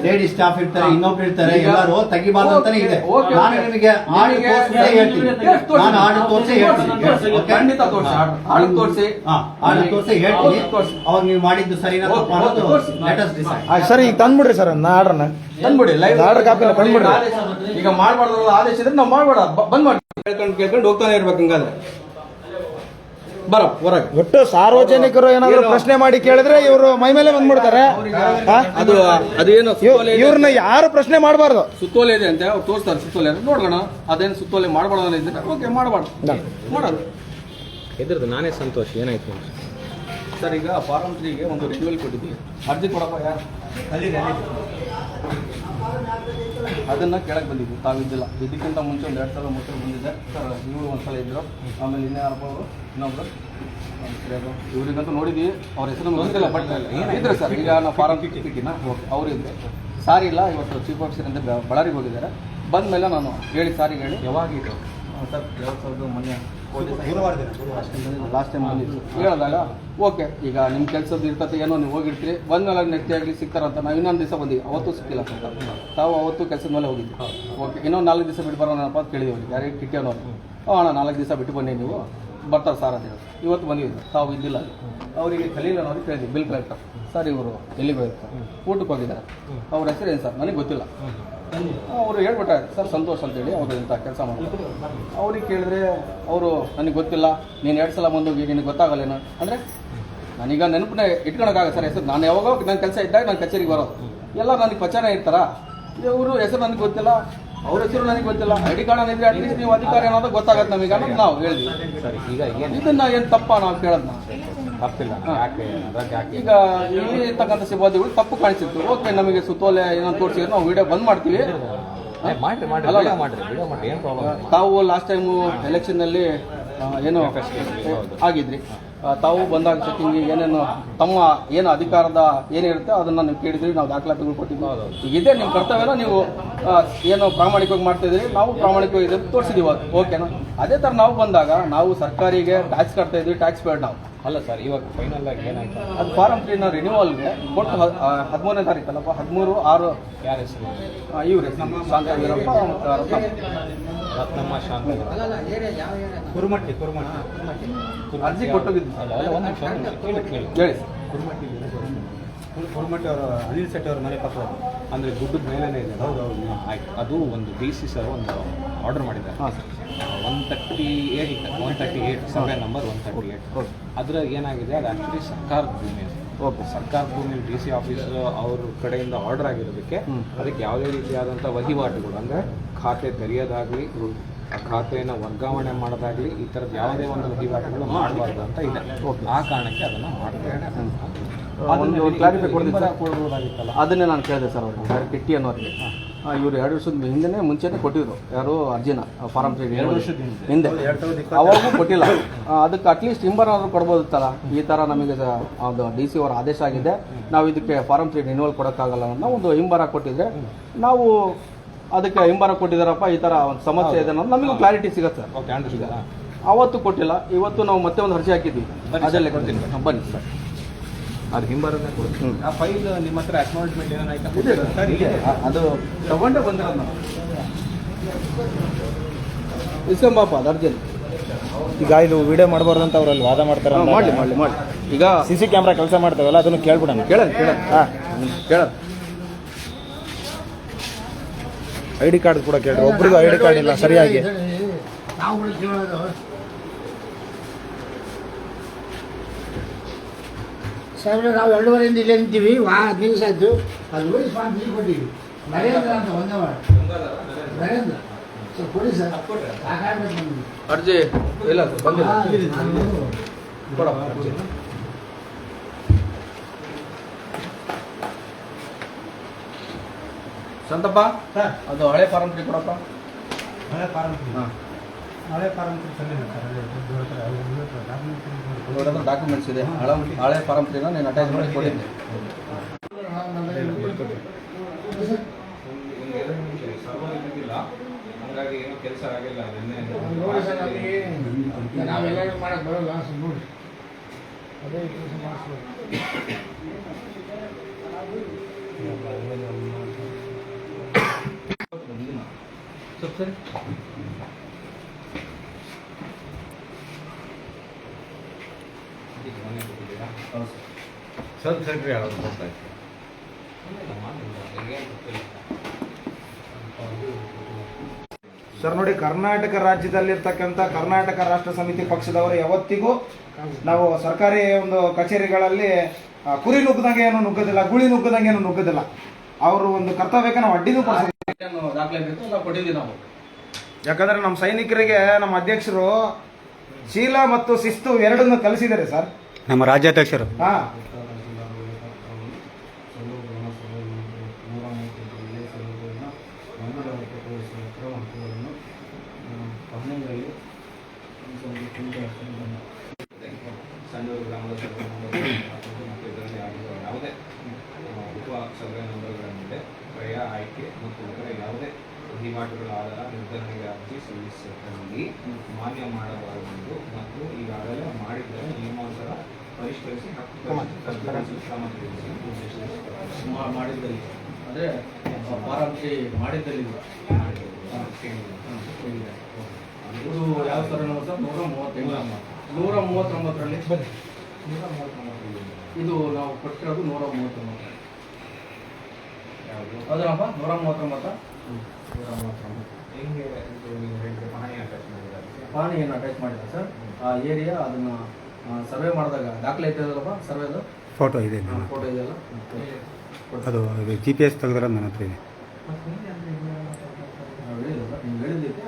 B: ಲೇಡಿ ಸ್ಟಾಫ್ ಇರ್ತಾರೆ, ಇನ್ನೊಬ್ರು ಇರ್ತಾರೆ, ಎಲ್ಲರೂ ತೆಗಿಬಾರ್ದು ಅಂತಾನೆ ಇದೆ. ನಾನು ನಿಮಗೆ ಆಡಿ ಹೇಳ್ತೀನಿ, ನಾನು ಆಡಿ ತೋರಿಸಿ ಹೇಳ್ತೀನಿ.
A: ಖಂಡಿತ ತೋರಿಸಿ, ಆಡಿ ತೋರಿಸಿ,
B: ಆಡಿ ತೋರಿಸಿ ಹೇಳ್ತೀನಿ. ಅವಾಗ ನೀವು ಮಾಡಿದ್ದು ಸರಿನಾ ತಪ್ಪು ಅನ್ನೋದು ಲೆಟ್ ಅಸ್ ಡಿಸೈಡ್.
C: ಸರ್ ಈಗ ತಂದ್ಬಿಡ್ರಿ ಸರ್ ಆರ್ಡರ್ನ,
A: ತಂದ್ಬಿಡಿ. ಲೈವ್
C: ಆರ್ಡರ್ ಕಾಪಿ ತಂದ್ಬಿಡ್ರಿ.
A: ಈಗ ಮಾಡ್ಬಾರ್ದು ಆದೇಶ ಇದ್ರೆ ನಾವು ಮಾಡ್ಬೇಡ, ಬಂದ್ ಮಾಡಿ ಕೇಳ್ಕೊಂಡು ಹೋಗ್ತಾನೆ ಇರ್ಬೇಕು. ಹಿಂಗಾದ್ರೆ ಬರ ಹೊರಗೆ.
C: ಒಟ್ಟು ಸಾರ್ವಜನಿಕರು ಏನಾದ್ರು ಪ್ರಶ್ನೆ ಮಾಡಿ ಕೇಳಿದ್ರೆ ಇವರು ಮೈ ಮೇಲೆ ಬಂದ್ಬಿಡ್ತಾರೆ.
A: ಅದು ಅದೇನು
C: ಇವ್ರನ್ನ ಯಾರು ಪ್ರಶ್ನೆ ಮಾಡಬಾರ್ದು.
A: ಸುತ್ತೋಲೆ ಇದೆ ಅಂತ ಅವ್ರು ತೋರಿಸ್ತಾರೆ. ಸುತ್ತೋಲೆ ನೋಡೋಣ, ಅದೇನು ಸುತ್ತೋಲೆ ಮಾಡಬಾರ್ದು ಇದ್ರೆ ಓಕೆ ಮಾಡಬಾರ್ದು, ಮಾಡೋದು.
D: ಇದ್ರದ್ದು ನಾನೇ ಸಂತೋಷ. ಏನಾಯ್ತು
A: ಸರ್, ಈಗ ಫಾರಂ 3ಗೆ ಒಂದು ರಿನ್ಯೂವಲ್ ಕೊಟ್ಟಿದ್ವಿ. ಅರ್ಜಿ ಕೊಡಪ್ಪ ಯಾರು? ಅದನ್ನ ಕೇಳಕ್ ಬಂದಿದ್ವಿ, ತಾವಿದ್ದಿಲ್ಲ. ಇದಕ್ಕಿಂತ ಮುಂಚೆ ಒಂದು 2 ಸಲ ಮುಂಚೆ ಬಂದಿದ್ದೆ ಸರ್. ಇವರು ಒಂದ್ಸಲ ಇದ್ರು, ಆಮೇಲೆ ಇನ್ಯಾರಪ್ಪ ಅವರು ಇನ್ನೊಬ್ರು ಇವ್ರಿಗಂತೂ ನೋಡಿದ್ವಿ. ಅವ್ರ ಹೆಸರು ನಮ್ಗೆ ಗೊತ್ತಿಲ್ಲ, ಬಟ್ ಇದ್ರೆ ಸರ್ ಈಗ ನಾವು ಫಾರಂ 50ನ ಅವ್ರು ಇದ್ರೆ ಸಾರಿ ಇಲ್ಲ, ಇವತ್ತು ಚೀಫ್ ಆಫೀಸರ್ ಅಂತ ಬಳ್ಳಾರಿಗೆ ಹೋಗಿದ್ದಾರೆ. ಬಂದ ಮೇಲೆ ನಾನು ಹೇಳಿ ಸಾರಿಗೆ ಹೇಳಿ
D: ಯಾವಾಗಿತ್ತು
A: ಸರ್ 2000 ಮೊನ್ನೆ ಲಾಸ್ಟ್ ಟೈಮ್ ಬಂದಿತ್ತು. ಹೇಳಿದಾಗ ಓಕೆ, ಈಗ ನಿಮ್ಮ ಕೆಲಸದ್ದು ಇರ್ತದೆ, ಏನೋ ನೀವು ಹೋಗಿರ್ತೀರಿ, ಬಂದ್ಮೇಲೆ ನೆಟ್ಟಿ ಆಗಲಿ ಸಿಗ್ತಾರಂತ. ನಾವು ಇನ್ನೊಂದು ದಿವಸ ಬಂದಿವಿ, ಅವತ್ತು ಸಿಕ್ಕಿಲ್ಲ ಸರ್. ತಾವು ಅವತ್ತು ಕೆಲಸದ ಮೇಲೆ ಹೋಗಿದ್ವಿ. ಓಕೆ, ಇನ್ನೊಂದು 4 ದಿವಸ ಬಿಟ್ಟು ಬರೋಣಪ್ಪ ಅಂತ ಕೇಳಿದ್ವಿ ಅವ್ರಿಗೆ, ಯಾರಿಗೆ ಕಿಟ್ಟಿಯೋನವ್ರು. ಅಣ್ಣ 4 ದಿವಸ ಬಿಟ್ಟು ಬನ್ನಿ, ನೀವು ಬರ್ತಾರೆ ಸರ್ ಅಂತ ಹೇಳಿ. ಇವತ್ತು ಬಂದಿದ್ದು ತಾವು ಇದ್ದಿಲ್ಲ. ಅವರಿಗೆ ಕಲೀಲನವ್ರಿಗೆ ಕೇಳಿದ್ವಿ, ಬಿಲ್ ಕಲೆಕ್ಟರ್ ಸರ್, ಇವರು ಎಲ್ಲಿಗೆ ಹೋಗಿರ್ತಾರೆ? ಊಟಕ್ಕೆ ಹೋಗಿದ್ದಾರೆ. ಅವ್ರ ಹೆಸರು ಏನು ಸರ್? ನನಗೆ ಗೊತ್ತಿಲ್ಲ. ಅವರು ಹೇಳ್ಬಿಟ್ಟಾರೆ ಸರ್, ಸಂತೋಷ್ ಅಂತೇಳಿ ಅವರು ಇಂಥ ಕೆಲಸ ಮಾಡ್ತಾರೆ. ಅವ್ರಿಗೆ ಕೇಳಿದ್ರೆ ಅವರು ನನಗೆ ಗೊತ್ತಿಲ್ಲ, ನೀನು 2 ಸಲ ಬಂದೋಗಿ ನಿನಗೆ ಗೊತ್ತಾಗಲ್ಲೇನೋ ಅಂದರೆ, ನಾನೀಗ ನೆನಪನ್ನೇ ಇಟ್ಕೊಳಕ್ಕಾಗ ಸರ್ ಹೆಸರು. ನಾನು ಯಾವಾಗ ನನ್ನ ಕೆಲಸ ಇದ್ದಾಗ ನಾನು ಕಚೇರಿಗೆ ಬರೋದು, ಎಲ್ಲ ನನಗೆ ಪಚಾರ ಇರ್ತಾರ. ಇವರು ಹೆಸರು ನನಗೆ ಗೊತ್ತಿಲ್ಲ, ಅವ್ರ ಹೆಸರು ನನಗೆ ಗೊತ್ತಿಲ್ಲ. ಐಡಿ ಕಾರ್ಡ್ ಇದ್ರೆ ಅಟ್ಲೀಸ್ಟ್ ನೀವು ಅಧಿಕಾರಿ ಅನ್ನೋದು ಗೊತ್ತಾಗತ್ತೆ ನಮಗೆ ಅನ್ನೋದು ನಾವು ಹೇಳಿದ್ವಿ. ಇದನ್ನ ಏನು ತಪ್ಪ ನಾವು ಕೇಳೋದು?
D: ತಪ್ಪಿಲ್ಲ.
A: ಈಗ ಇಲ್ಲಿ ಇರ್ತಕ್ಕಂಥ ಸಿಬ್ಬಂದಿಗಳು ತಪ್ಪು ಕಾಣಿಸಿತ್ತು. ಓಕೆ, ನಮಗೆ ಸುತ್ತೋಲೆ ಏನೋ ತೋರಿಸಿದ್ರೆ ನಾವು ವಿಡಿಯೋ ಬಂದ್ ಮಾಡ್ತೀವಿ. ತಾವು ಲಾಸ್ಟ್ ಟೈಮು ಎಲೆಕ್ಷನ್ನಲ್ಲಿ ಏನೋ ಆಗಿದ್ರಿ, ತಾವು ಬಂದಾಗ ಚೆಕಿಂಗ್ ಏನೇನು ತಮ್ಮ ಏನು ಅಧಿಕಾರದ ಏನಿರುತ್ತೆ ಅದನ್ನು ನೀವು ಕೇಳಿದ್ರಿ, ನಾವು ದಾಖಲಾತಿಗಳು ಕೊಟ್ಟಿದ್ವಿ. ಈಗ ಇದೇ ನಿಮ್ಮ ಕರ್ತವ್ಯನ ನೀವು ಏನು ಪ್ರಾಮಾಣಿಕವಾಗಿ ಮಾಡ್ತಾ ಇದ್ರಿ, ನಾವು ಪ್ರಾಮಾಣಿಕವಾಗಿ ತೋರಿಸಿದೀವಿ. ಓಕೆನಾ? ಅದೇ ಥರ ನಾವು ಬಂದಾಗ ನಾವು ಸರ್ಕಾರಿಗೆ ಟ್ಯಾಕ್ಸ್ ಕಟ್ತಾ ಇದ್ವಿ, ಟ್ಯಾಕ್ಸ್ ಪೇಡ್ ನಾವು
D: ಅಲ್ಲ ಸರ್, ಇವಾಗ ಫೈನಲ್ ಆಗಿ ಏನಾಯ್ತು?
A: ಅದು ಫಾರಂ 3ನ ರಿನ್ಯೂವಲ್ಗೆ ಕೊಟ್ಟು 13ನೇ ತಾರೀಕಲ್ಲಪ್ಪ, 13/6
D: ಯಾರ ಹೆಸರು?
A: ಇವ್ರ ಹೆಸರು ಶಾಂತ ವೀರಪ್ಪ,
D: ರತ್ನಮ್ಮ ಶಾಂತ
B: ಕುರುಮಟ್ಟಿ
A: ಅರ್ಜಿ ಕೊಟ್ಟೋಗಿದ್ದು.
D: ಒಂದು ನಿಮಿಷ ಕೇಳಿ
A: ಹೇಳಿ
D: ಹುಲ್ಮಟ್ಟಿ ಅವರು ಅನಿಲ್ ಶೆಟ್ಟಿ ಅವ್ರ ಮನೆ ಪಕ್ಕ ಅಂದರೆ ಗುಡ್ಡದ ಮೇಲೇ ಇದೆ. ಆಯ್ತು, ಅದು ಒಂದು ಡಿ ಸಿ ಸರ್ ಒಂದು ಆರ್ಡರ್ ಮಾಡಿದ್ದಾರೆ. 138 ಸರ್ವೆ ನಂಬರ್ 138. ಅದರ ಏನಾಗಿದೆ, ಅದು ಆ್ಯಕ್ಚುಲಿ ಸರ್ಕಾರದ ಭೂಮಿ ಅದು. ಸರ್ಕಾರದ ಭೂಮಿಯಲ್ಲಿ ಡಿ ಸಿ ಆಫೀಸ್ ಅವ್ರ ಕಡೆಯಿಂದ ಆರ್ಡರ್ ಆಗಿರೋದಕ್ಕೆ ಅದಕ್ಕೆ ಯಾವುದೇ ರೀತಿಯಾದಂಥ ವಹಿವಾಟುಗಳು ಅಂದರೆ ಖಾತೆ ತೆರೆಯೋದಾಗಲಿ, ಆ ಖಾತೆಯನ್ನು ವರ್ಗಾವಣೆ ಮಾಡೋದಾಗಲಿ, ಈ ಥರದ್ದು ಯಾವುದೇ ಒಂದು ವಹಿವಾಟುಗಳು ಮಾಡಬಾರ್ದು ಅಂತ ಇದೆ. ಆ ಕಾರಣಕ್ಕೆ ಅದನ್ನು ಮಾಡ್ತಾರೆ.
A: ಒಂದು ಕ್ಲಾರಿಫೈ
D: ಕೊಡ್ಬೋದಾಗಿತ್ತಲ್ಲ,
A: ಅದನ್ನೇ ನಾನು ಕೇಳಿದೆ ಸರ್ ಅವ್ರಿಗೆ, ಯಾರು ಕಿಟ್ಟಿ ಅನ್ನೋರಿಗೆ. ಇವರು 2 ವರ್ಷದ ಹಿಂದೆ ಮುಂಚೆನೇ ಕೊಟ್ಟಿದ್ರು, ಯಾರು ಅರ್ಜಿನ ಫಾರಂ 3 2 ವರ್ಷದ ಹಿಂದೆ. ಅವಾಗೂ ಕೊಟ್ಟಿಲ್ಲ. ಅದಕ್ಕೆ ಅಟ್ಲೀಸ್ಟ್ ಹಿಂಬರಾದ್ರು ಕೊಡ್ಬೋದಿತ್ತಲ್ಲ. ಈ ಥರ ನಮಗೆ ಅದು ಡಿ ಸಿ ಅವರ ಆದೇಶ ಆಗಿದೆ, ನಾವು ಇದಕ್ಕೆ ಫಾರಂ 3 ರಿನ್ಯೂವಲ್ ಕೊಡೋಕ್ಕಾಗಲ್ಲ ಅನ್ನೋ ಒಂದು ಹಿಂಬರ ಕೊಟ್ಟಿದ್ರೆ ನಾವು ಅದಕ್ಕೆ ಹಿಂಬರ ಕೊಟ್ಟಿದ್ದಾರಪ್ಪ, ಈ ಥರ ಒಂದು ಸಮಸ್ಯೆ ಇದೆ ಅನ್ನೋದು ನಮಗೂ ಕ್ಲಾರಿಟಿ ಸಿಗುತ್ತೆ ಸರ್.
D: Okay, understand.
A: ಅವತ್ತು ಕೊಟ್ಟಿಲ್ಲ, ಇವತ್ತು ನಾವು ಮತ್ತೆ ಒಂದು ಅರ್ಜಿ ಹಾಕಿದ್ವಿ, ಅದಲ್ಲೇ ಕೊಡ್ತೀನಿ. ಬನ್ನಿ ಸರ್,
D: ಅದು ಹಿಂಬರನೇ ಕೊಡ್ತೀನಿ. ಆ ಫೈಲ್ ನಿಮ್ಮ ಹತ್ರ ಅಕ್ನಾಲೆಜ್ಮೆಂಟ್ ಏನಾಯ್ತಾ?
A: ಅದು ತಗೊಂಡೇ ಬಂದಿರೋದು ನಾವು. ಇಸ್ಕೊಂಬಪ್ಪ ಅದು ಅರ್ಜೆಂಟ್.
C: ಈಗ ಇದು ವಿಡಿಯೋ ಮಾಡಬಾರ್ದು ಅಂತ ಅವರಲ್ಲಿ ವಾದ ಮಾಡ್ತಾರೆ.
A: ಮಾಡಲಿ. ಈಗ
C: CC ಕ್ಯಾಮ್ರಾ ಕೆಲಸ ಮಾಡ್ತಾವಲ್ಲ, ಅದನ್ನು ಕೇಳ್ಬಿಡೋಣ.
A: ಕೇಳೋಣ.
C: ID ಕಾರ್ಡ್ ಕೂಡ ಕೇಳ್ರಿ. ಒಬ್ರಿಗೂ ID ಕಾರ್ಡ್ ಇಲ್ಲ ಸರಿಯಾಗಿ.
I: ಸಾಹೇಬ್ರೆ, ನಾವು 2:30 ಇಲ್ಲೇ ನಿಂತೀವಿ. 15 ನಿಮಿಷ ಆಯ್ತು. ಅದು ನೋಡಿ ಫಾರ್ಮ್ ಕೊಟ್ಟಿವಿ. ನರೇಂದ್ರ ಅಂತ ಒಂದೇ ಮಾಡಿ ನರೇಂದ್ರ ಸರ್ ಕೊಡಿ ಸರ್. ಸಾಕಾಗ್ಬೇಕು ನಮಗೆ.
A: ಅರ್ಜಿ ಇಲ್ಲ ಸರ್, ಬಂದಿಲ್ಲ. ಕೊಡಪ್ಪ ಅರ್ಜಿ. ಸಂತಪ್ಪ, ಅದು ಹಳೆ ಫಾರಂ 3 ಕೊಡಪ್ಪ.
B: ಹಳೆ ಫಾರಂ
A: ಡಾಕ್ಯುಮೆಂಟ್ಸ್ ಇದೆ. ಹಳೆ ಫಾರಂ 3 ನೀನು ಅಟ್ಯಾಚ್ ಮಾಡಿ ಕೊಟ್ಟಿದ್ದೆ.
D: ಹಂಗಾಗಿ ಏನೋ ಕೆಲಸ ಆಗಿಲ್ಲ.
I: ನೋಡಿ ಸರ್, ನಾವೆಲ್ಲರೂ ಮಾಡಕ್ಕೆ ಬರೋಲ್ಲ ಸರ್. ನೋಡಿ ಅದೇ ಕೆಲಸ ಮಾಡಿಸ್ಬೋದು.
A: ಸರಿ.
B: ಸೆಕ್ರೆಟರಿ ಯಾರು ಬರ್ತಾರೆ?
C: ಸರ್ ನೋಡಿ, ಕರ್ನಾಟಕ ರಾಜ್ಯದಲ್ಲಿರ್ತಕ್ಕಂಥ ಕರ್ನಾಟಕ ರಾಷ್ಟ್ರ ಸಮಿತಿ ಪಕ್ಷದವರು ಯಾವತ್ತಿಗೂ ನಾವು ಸರ್ಕಾರಿ ಒಂದು ಕಚೇರಿಗಳಲ್ಲಿ ಕುರಿ ನುಗ್ಗದಂಗೆ ಏನು ನುಗ್ಗೋದಿಲ್ಲ, ಗುಳಿ ನುಗ್ಗದಂಗೆ ಏನು ನುಗ್ಗೋದಿಲ್ಲ. ಅವರು ಒಂದು ಕರ್ತವ್ಯಕ್ಕೆ ನಾವು ಅಡ್ಡಿನೂ
A: ದಾಖಲೆ ಬೇಕು ನಾವು ಕೊಟ್ಟಿದ್ದೀವಿ ನಾವು.
C: ಯಾಕಂದ್ರೆ ನಮ್ಮ ಸೈನಿಕರಿಗೆ ನಮ್ಮ ಅಧ್ಯಕ್ಷರು ಶೀಲ ಮತ್ತು ಶಿಸ್ತು ಎರಡನ್ನು ಕಲಿಸಿದ್ದಾರೆ ಸರ್,
B: ನಮ್ಮ ರಾಜ್ಯಾಧ್ಯಕ್ಷರು.
C: ಹಾ,
D: ಸಂಡೂರು ಗ್ರಾಮದ ಸರ್ವೆ ನಂಬರ್ ಮತ್ತು ಇದರಲ್ಲಿ ಆಗಿರುವ ಯಾವುದೇ ಉಪ ಸರ್ವೆ ನಂಬರ್ಗಳ ಮೇಲೆ ಕ್ರಯ ಆಯ್ಕೆ ಮತ್ತು ಇತರ ಯಾವುದೇ ವಹಿವಾಟುಗಳ ಆಧಾರ ನಿರ್ಧರಣೆಗೆ ಅರ್ಜಿ ಸಲ್ಲಿಸಿದಲ್ಲಿ ಮಾನ್ಯ ಮಾಡಬಾರದೆಂದು ಮತ್ತು ಈಗಾಗಲೇ ಮಾಡಿದ್ದರೆ ನಿಯಮಾನುಸಾರ ಪರಿಷ್ಕರಿಸಿ ಕ್ರಮ
A: ಮಾಡಿದ್ದಲ್ಲಿ ಅಂದರೆ ಫಾರಂ 3 ಮಾಡಿದ್ದಲ್ಲಿ ಇದು ಯಾವ ಸರ್ ಸರ್ 139ರಲ್ಲಿ ಬನ್ನಿ. 139 ಇದು ನಾವು ಕೊಟ್ಟಿರೋದು 139. ಹೌದಪ್ಪ, 139.
D: ಹೆಂಗೆ ಪಹಣಿ ಅಟ್ಯಾಚ್ ಮಾಡಿದ್ದಾರೆ?
A: ಪಹಣಿ ಏನು ಅಟ್ಯಾಚ್ ಮಾಡಿದ್ದಾರೆ ಸರ್? ಆ ಏರಿಯಾ ಅದನ್ನು ಸರ್ವೆ ಮಾಡಿದಾಗ ದಾಖಲೆ ಐತದಲ್ಲಪ್ಪ, ಸರ್ವೆದು
B: ಫೋಟೋ ಇದೆ,
A: ಫೋಟೋ ಇದೆಯಲ್ಲ,
B: ಅದು GPS ತೆಗೆದ್ರೆ ನನ್ನ ಹತ್ರ ಇದೆ.
A: ಹೇಳಿಲ್ಲ ನೀವು ಹೇಳಿದ್ದಕ್ಕೆ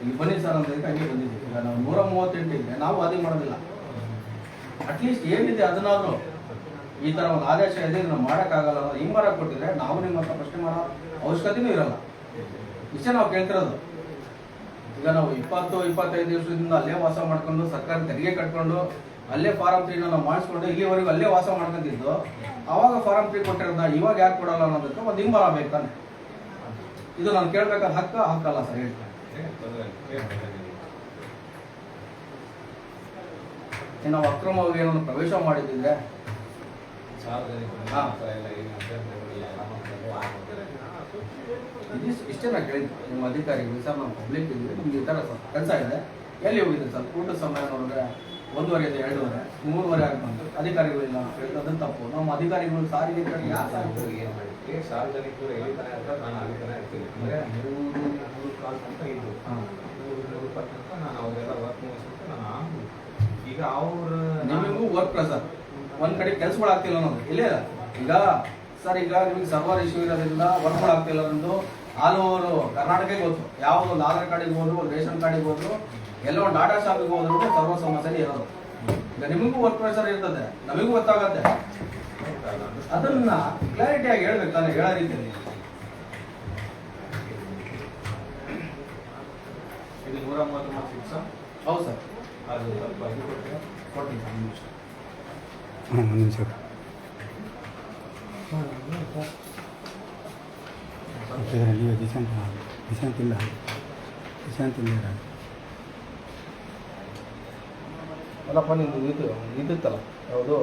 A: ಇಲ್ಲಿ ಬನ್ನಿ ಸರ್ ಅಂತ ಹಂಗೆ ಬಂದಿದ್ದೀವಿ. ಈಗ ನಾವು 138 ಇದೆ, ನಾವು ಅದೇ ಮಾಡೋದಿಲ್ಲ. ಅಟ್ಲೀಸ್ಟ್ ಏನಿದೆ ಅದನ್ನಾದರೂ ಈ ಥರ ಒಂದು ಆದೇಶ ಇದೆ, ನಾವು ಮಾಡೋಕ್ಕಾಗಲ್ಲ ಅನ್ನೋದು ಹಿಂಬರ ಕೊಟ್ಟಿದ್ರೆ ನಾವು ನಿಮ್ಮ ಹತ್ರ ಪ್ರಶ್ನೆ ಮಾಡೋ ಅವಶ್ಯಕತೆಯೂ ಇರಲ್ಲ. ಇಷ್ಟೇ ನಾವು ಕೇಳ್ತಿರೋದು. ಈಗ ನಾವು 20-25 ವರ್ಷದಿಂದ ಅಲ್ಲೇ ವಾಸ ಮಾಡ್ಕೊಂಡು ಸರ್ಕಾರ ತೆರಿಗೆ ಕಟ್ಕೊಂಡು ಅಲ್ಲೇ ಫಾರಂ 3 ನಾವು ಮಾಡಿಸ್ಕೊಂಡು ಇಲ್ಲಿವರೆಗೂ ಅಲ್ಲೇ ವಾಸ ಮಾಡ್ಕೊಂಡಿದ್ದು, ಅವಾಗ ಫಾರಂ 3 ಕೊಟ್ಟಿರೋದ ಇವಾಗ ಯಾಕೆ ಕೊಡಲ್ಲ ಅನ್ನೋದಕ್ಕೆ ಒಂದು ಹಿಂಬರ ಬೇಕಾನೆ. ಇದು ನಾನು ಕೇಳಬೇಕಾದ ಹಕ್ಕಲ್ಲ ಸರ್. ಹೇಳ್ತಾರೆ ನಾವು ಅಕ್ರಮವಾಗಿ ಏನೋ ಪ್ರವೇಶ ಮಾಡಿದ್ದಿದ್ರೆ ಇಷ್ಟೇ ನಾ ಕೇಳಿದ್ದೆ ನಿಮ್ಮ ಅಧಿಕಾರಿಗಳು. ಸರ್ ನಾವು ಪಬ್ಲಿಕ್ ಇದ್ವಿ, ನಿಮ್ಗೆ ಈ ಥರ ಕೆಲಸ ಇದೆ, ಎಲ್ಲಿ ಹೋಗಿದ್ದೆ ಸರ್? ಊಟದ ಸಮಯ ನೋಡಿದ್ರೆ 1:30 ಇದೆ 2:30 3:30 ಆಗುತ್ತೆ ಅಧಿಕಾರಿಗಳಿಲ್ಲ ಅಂತ ಹೇಳಿದ್ರೆ ಅದನ್ನ ತಪ್ಪು. ನಮ್ಮ ಅಧಿಕಾರಿಗಳು ಸಾರಿಗೆ ಕಡೆ ಯಾಕೆ
D: ಏನು ಮಾಡಿದ್ವಿ, ಸಾರ್ವಜನಿಕರು ಎಲ್ಲಿತಾನೆ ಅಂತ ನಾನು ಅಲ್ಲಿತಾನೆ ಇರ್ತೀನಿ. ಅಂದರೆ 100 ಕಾಲ್ಸ್ ಅಂತ ಇದ್ದು 100 ಅಂತ ನಾನು ಅವರೆಲ್ಲ ವರ್ಕ್ ಮುಗಿಸ್ಬಿಟ್ಟು ನಾನು ಆಗ್ಬಿಟ್ಟು ಈಗ ಅವ್ರು
A: ನಿಮಗೂ ವರ್ಕ್ ಪ್ರೆಸರ್ ಒಂದ್ ಕಡೆ ಕೆಲಸಗಳು ಆಗ್ತಿಲ್ಲ ಅನ್ನೋದು ಇಲ್ಲೇ ಈಗ ಸರ್ ಈಗ ನಿಮಗೆ ಸರ್ವರ್ ಇಶ್ಯೂ ಇರೋದ್ರಿಂದ ವರ್ಕ್ಗಳು ಆಗ್ತಿಲ್ಲ ಅನ್ನೋದು ಆಲ್ ಓವರ್ ಕರ್ನಾಟಕಕ್ಕೆ ಗೊತ್ತು. ಯಾವುದೋ ಒಂದು ಆಧಾರ್ ಕಾರ್ಡಿಗೆ ಹೋದ್ರು ರೇಷನ್ ಕಾರ್ಡಿಗೆ ಹೋದ್ರು ಎಲ್ಲೋ ಒಂದು ಡಾಟಾ ಶಾಪಿಗೆ ಹೋದ್ರು ಸರ್ವ ಸಮಸ್ಯೆ ಇರೋದು. ಈಗ ನಿಮಗೂ ವರ್ಕ್ ಪ್ರೆಸರ್ ಇರ್ತದೆ, ನಮಗೂ ಗೊತ್ತಾಗತ್ತೆ. ಅದನ್ನ ಕ್ಲಾರಿಟಿಯಾಗಿ ಹೇಳ್ಬೇಕು ತಾನೆ, ಹೇಳೋ ರೀತಿಯಲ್ಲಿ.
D: ಇದು 133 ಫಿಕ್ಸ್.
A: ಹೌದು ಸರ್,
D: ಅದು ಸ್ವಲ್ಪ ಇದು ಕೊಡ್ತೀರಾ?
A: ಕೊಡ್ತೀನಿ ಸರ್ ನಿಮಿಷ.
I: ಒಂದು ನಿಮಿಷ. ಇದರಲ್ಲಿ ದಿಶಾಂತ್ ಇಲ್ಲ.
A: ಅಲ್ಲಪ್ಪ ನಿಂದು ಇದು ಇದಿತ್ತಲ್ಲ ಯಾವುದು